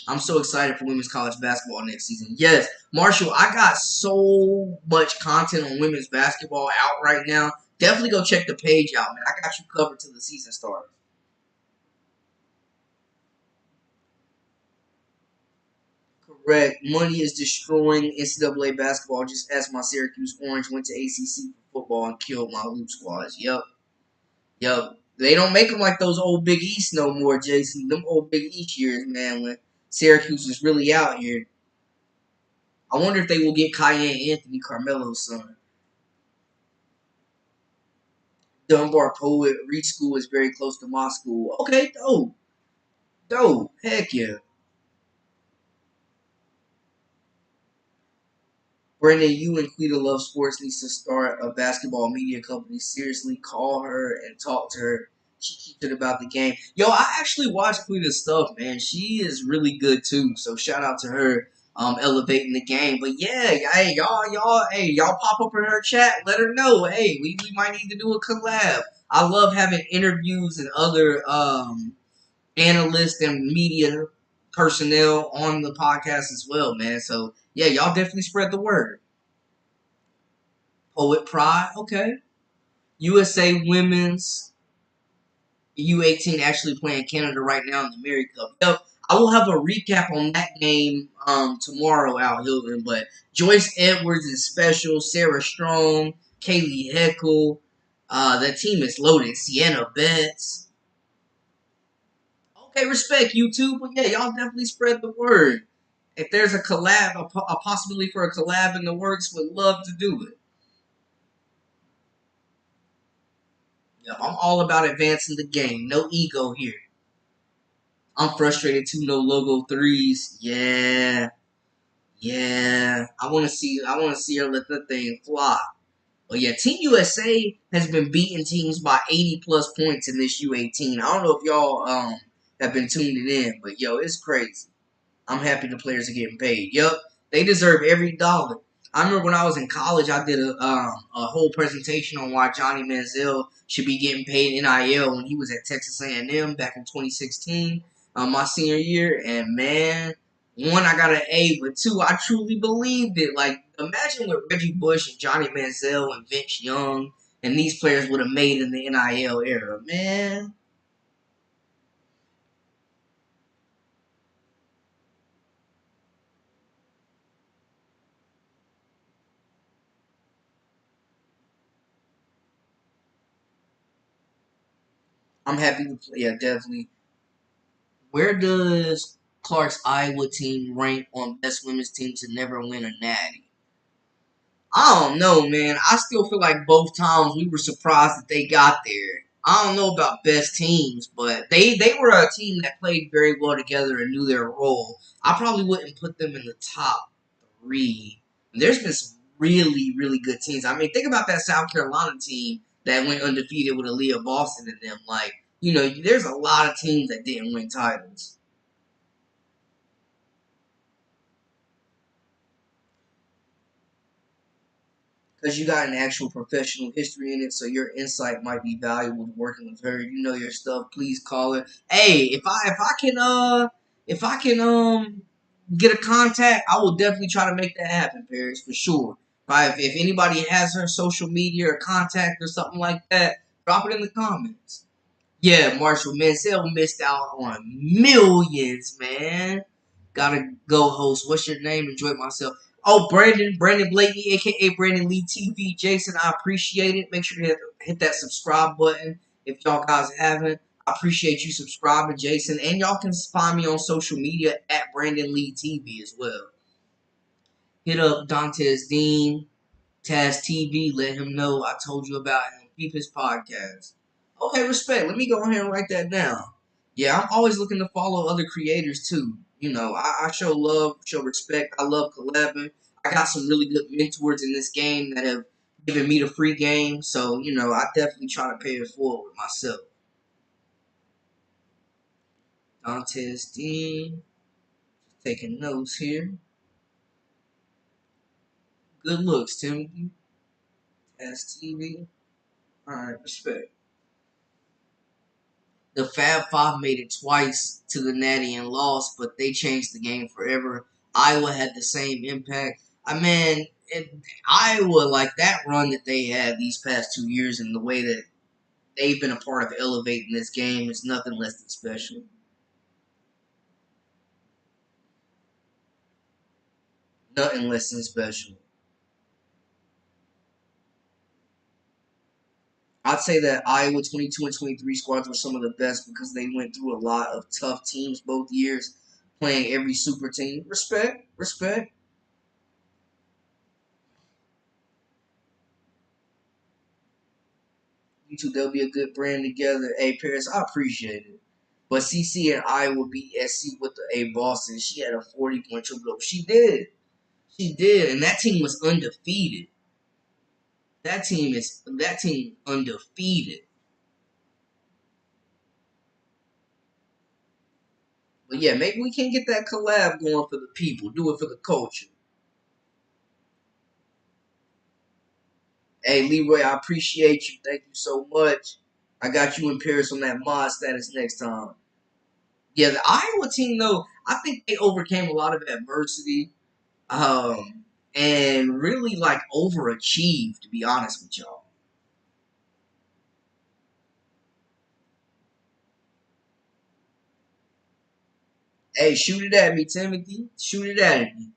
Speaker 1: I'm so excited for women's college basketball next season. Yes, Marshall, I got so much content on women's basketball out right now. Definitely go check the page out, man. I got you covered till the season starts. Correct. Money is destroying NCAA basketball just as my Syracuse Orange went to ACC for football and killed my hoop squads. Yep. Yep. They don't make them like those old Big East no more, Jason. Them old Big East years, man, when Syracuse was really out here. I wonder if they will get Cayenne Anthony, Carmelo's son. Dunbar Poet Reach School is very close to my school. Okay, dope. Dope. Heck yeah. Brandon, you and Quita Love Sports needs to start a basketball media company. Seriously, call her and talk to her. She keeps it about the game. Yo, I actually watch Quita's stuff, man. She is really good too. So shout out to her, elevating the game. But yeah, hey, y'all pop up in her chat. Let her know. Hey, we might need to do a collab. I love having interviews and other analysts and media personnel on the podcast as well, man. So yeah, y'all definitely spread the word. Poet Pride, okay. USA Women's U18 actually playing Canada right now in the Mary Cup. Yep, I will have a recap on that game tomorrow out Hilton. But Joyce Edwards is special. Sarah Strong, Kaylee Heckle. That team is loaded. Sienna Betts. Okay, respect YouTube, but yeah, y'all definitely spread the word. If there's a collab, a possibility for a collab in the works, would love to do it. Yep, I'm all about advancing the game. No ego here. I'm frustrated too. No logo threes. Yeah, yeah. I want to see her let that thing fly. But yeah, Team USA has been beating teams by 80 plus points in this U18. I don't know if y'all have been tuning in, but yo, it's crazy. I'm happy the players are getting paid. Yup, they deserve every dollar. I remember when I was in college, I did a whole presentation on why Johnny Manziel should be getting paid NIL when he was at Texas A&M back in 2016, my senior year. And man, one, I got an A, but two, I truly believed it. Like, imagine what Reggie Bush and Johnny Manziel and Vince Young and these players would have made in the NIL era, man. I'm happy to play. Yeah, definitely. Where does Clark's Iowa team rank on best women's team to never win a natty? I don't know, man. I still feel like both times we were surprised that they got there. I don't know about best teams, but they were a team that played very well together and knew their role. I probably wouldn't put them in the top 3. There's been some really, really good teams. I mean, think about that South Carolina team that went undefeated with Aaliyah Boston and them. Like, you know, there's a lot of teams that didn't win titles. because you got an actual professional history in it, so your insight might be valuable to working with her. You know your stuff. Please call her. Hey, if I can get a contact, I will definitely try to make that happen, Paris, for sure. If anybody has her social media or contact or something like that, drop it in the comments. Yeah, Marshall Mansell missed out on millions, man. Gotta go, host. What's your name? Enjoyed myself. Oh, Brandon Blakey, aka Brandon Lee TV. Jason, I appreciate it. Make sure to hit that subscribe button if y'all guys haven't. I appreciate you subscribing, Jason. And y'all can find me on social media at Brandon Lee TV as well. Hit up Dantes Dean, Taz TV. Let him know I told you about him. Keep his podcast. Okay, respect. Let me go ahead and write that down. Yeah, I'm always looking to follow other creators too. You know, I show love, show respect. I love collabing. I got some really good mentors in this game that have given me the free game. So, you know, I definitely try to pay it forward myself. Dantes Dean. Taking notes here. Good looks, Timothy. TV. Alright, respect. The Fab Five made it twice to the Natty and lost, but they changed the game forever. Iowa had the same impact. I mean, Iowa, like that run that they had these past 2 years and the way that they've been a part of elevating this game is nothing less than special. Nothing less than special. I'd say that Iowa 22 and 23 squads were some of the best because they went through a lot of tough teams both years, playing every super team. Respect, respect. You two, they'll be a good brand together. Hey, Paris, I appreciate it. But CC and Iowa beat SC with the A Boston. She had a 40-point triple. She did. She did. And that team was undefeated. That team undefeated. But yeah, maybe we can get that collab going for the people. Do it for the culture. Hey, Leroy, I appreciate you. Thank you so much. I got you in Paris on that mod status next time. Yeah, the Iowa team, though, I think they overcame a lot of adversity. And really like overachieved, to be honest with y'all. Hey, shoot it at me, Timothy. Shoot it at me.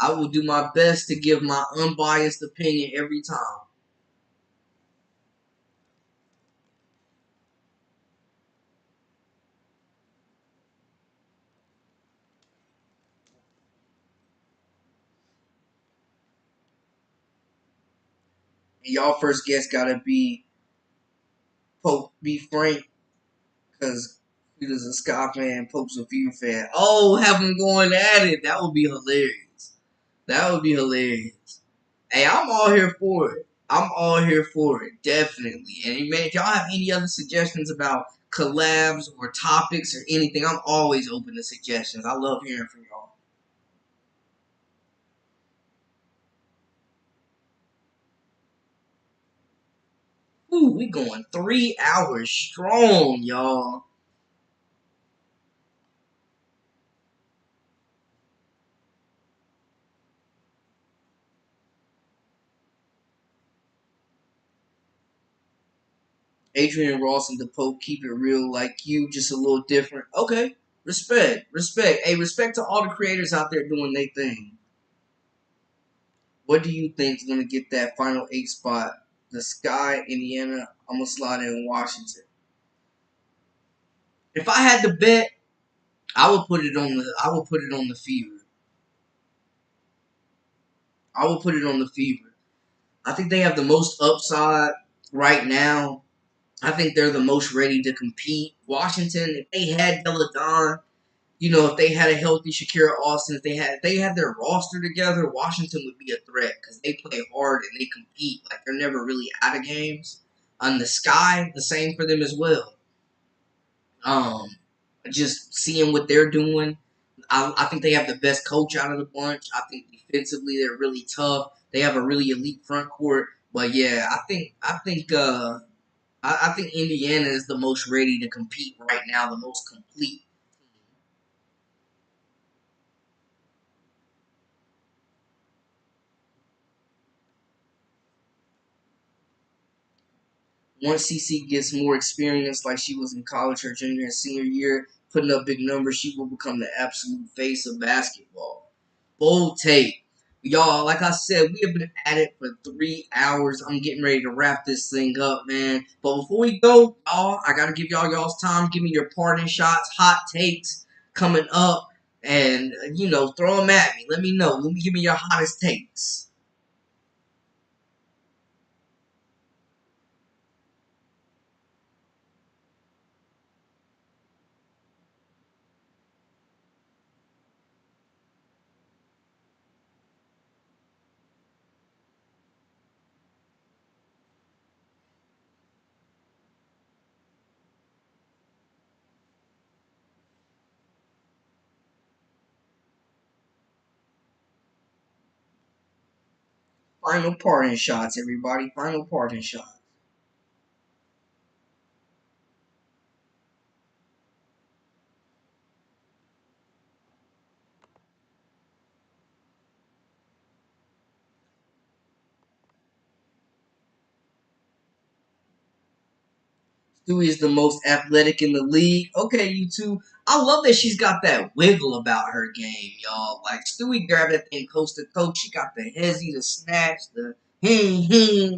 Speaker 1: I will do my best to give my unbiased opinion every time. And y'all first guess gotta be Pope, be Frank, because Peter's a Scott fan, Pope's a Fever fan. Oh, have them going at it. That would be hilarious. That would be hilarious. Hey, I'm all here for it. I'm all here for it, definitely. And man, if y'all have any other suggestions about collabs or topics or anything, I'm always open to suggestions. I love hearing from y'all. Ooh, we going 3 hours strong, y'all. Adrian Ross and the Pope keep it real like you, just a little different. Okay, respect, respect. Hey, respect to all the creators out there doing their thing. What do you think is gonna get that final 8 spot? The Sky, Indiana. I'm gonna slide in Washington. If I had to bet, I would put it on the. I would put it on the Fever. I would put it on the Fever. I think they have the most upside right now. I think they're the most ready to compete. Washington, if they had Deladon, you know, if they had a healthy Shakira Austin, if they had their roster together, Washington would be a threat because they play hard and they compete. Like they're never really out of games. On the Sky, the same for them as well. Um, just seeing what they're doing. I think they have the best coach out of the bunch. I think defensively they're really tough. They have a really elite front court. But yeah, I think Indiana is the most ready to compete right now, the most complete. Once CC gets more experience, like she was in college her junior and senior year, putting up big numbers, she will become the absolute face of basketball. Bold take. Y'all, like I said, we have been at it for 3 hours. I'm getting ready to wrap this thing up, man. But before we go, y'all, I gotta give y'all's time. Give me your parting shots, hot takes coming up, and throw them at me. Let me know. Let me give me your hottest takes. Final parting shots, everybody. Final parting shots. Stewie is the most athletic in the league. Okay, you two. I love that she's got that wiggle about her game, y'all. Like Stewie grabbed that thing coast to coast. She got the hezzy, the snatch, the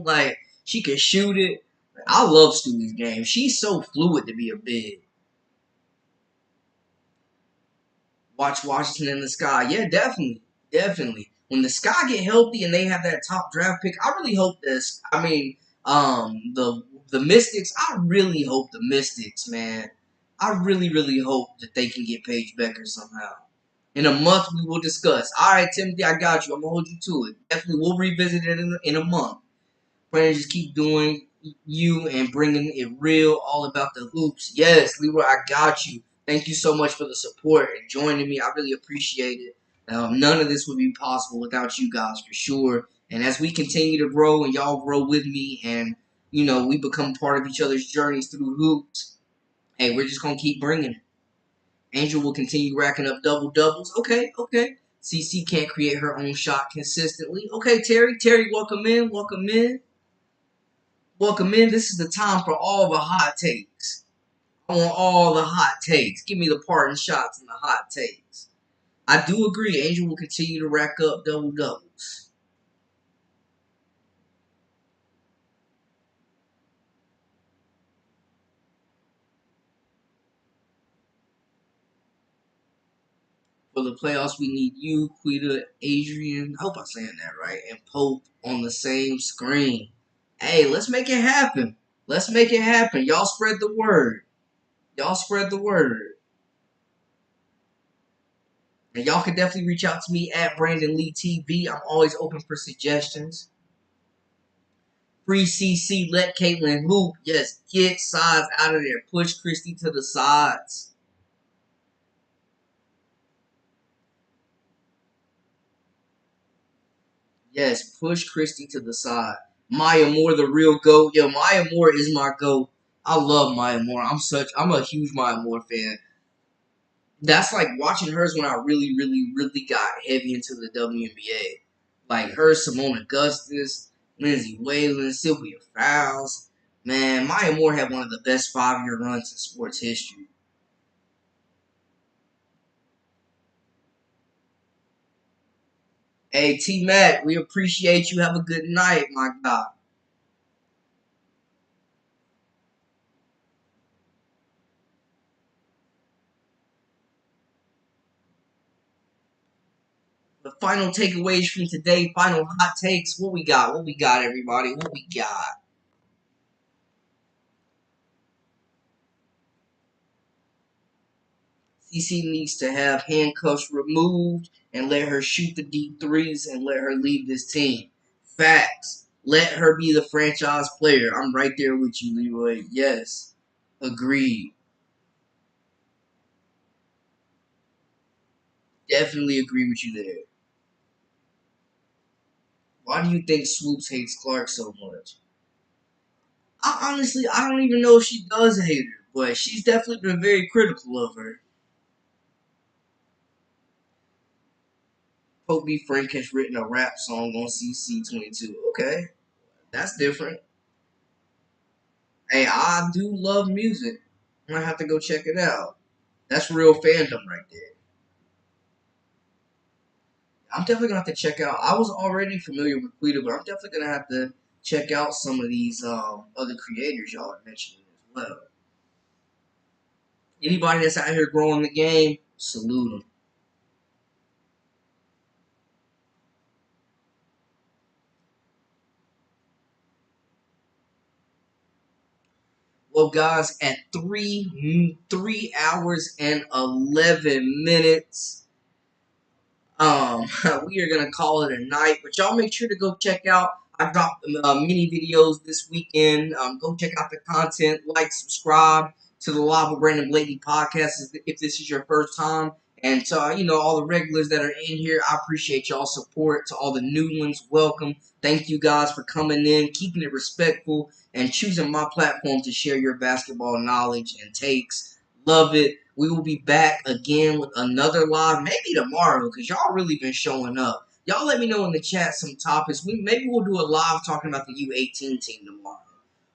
Speaker 1: like she can shoot it. I love Stewie's game. She's so fluid to be a big. Watch Washington in the sky. Yeah, definitely, definitely. When the sky get healthy and they have that top draft pick, I really hope this. I mean, the Mystics. I really hope the Mystics, man. I really, really hope that they can get Paige Becker somehow. In a month, we will discuss. All right, Timothy, I got you. I'm gonna hold you to it. Definitely, we'll revisit it in a month. Plan to just keep doing you and bringing it real, all about the hoops. Yes, Leroy, I got you. Thank you so much for the support and joining me. I really appreciate it. None of this would be possible without you guys, for sure. And as we continue to grow and y'all grow with me and, we become part of each other's journeys through hoops, hey, we're just going to keep bringing it. Angel will continue racking up double doubles. Okay, okay. CC can't create her own shot consistently. Okay, Terry. Terry, welcome in. Welcome in. Welcome in. This is the time for all the hot takes. I want all the hot takes. Give me the parting shots and the hot takes. I do agree. Angel will continue to rack up double doubles. For the playoffs, we need you, Quita, Adrian. I hope I'm saying that right. And Pope on the same screen. Hey, let's make it happen. Let's make it happen. Y'all spread the word. Y'all spread the word. And y'all can definitely reach out to me at Brandon Lee TV. I'm always open for suggestions. Free CC, let Caitlin hoop. Yes, get sides out of there. Push Christy to the sides. Yes, push Christy to the side. Maya Moore, the real GOAT. Yo, Maya Moore is my GOAT. I love Maya Moore. I'm a huge Maya Moore fan. That's like watching hers when I really, really, really got heavy into the WNBA. Like her, Simone Augustus, Lindsay Whalen, Sylvia Fowles. Man, Maya Moore had one of the best 5-year runs in sports history. Hey, T Mac, we appreciate you. Have a good night, my God. The final takeaways from today, final hot takes. What we got? What we got, everybody? What we got? CC needs to have handcuffs removed and let her shoot the deep threes and let her lead this team. Facts. Let her be the franchise player. I'm right there with you, Leroy. Yes. Agreed. Definitely agree with you there. Why do you think Swoops hates Clark so much? I don't even know if she does hate her, but she's definitely been very critical of her. Pope B. Frank has written a rap song on CC22. Okay, that's different. Hey, I do love music. I might have to go check it out. That's real fandom right there. I'm definitely gonna have to check out. I was already familiar with Quita, but I'm definitely gonna have to check out some of these other creators y'all are mentioning as well. Anybody that's out here growing the game, salute them. Well, guys, at 3 hours and 11 minutes, um, we are gonna call it a night. But y'all make sure to go check out. I dropped mini videos this weekend. Go check out the content. Like, subscribe to the Live with Brandon Blakey podcast if this is your first time. And to all the regulars that are in here, I appreciate y'all's support. To all the new ones, welcome. Thank you guys for coming in, keeping it respectful, and choosing my platform to share your basketball knowledge and takes. Love it. We will be back again with another live, maybe tomorrow, because y'all really been showing up. Y'all let me know in the chat some topics. Maybe we'll do a live talking about the U18 team tomorrow.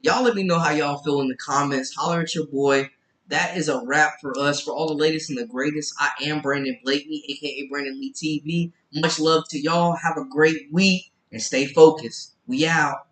Speaker 1: Y'all let me know how y'all feel in the comments. Holler at your boy. That is a wrap for us. For all the latest and the greatest, I am Brandon Blakely, aka Brandon Lee TV. Much love to y'all. Have a great week and stay focused. We out.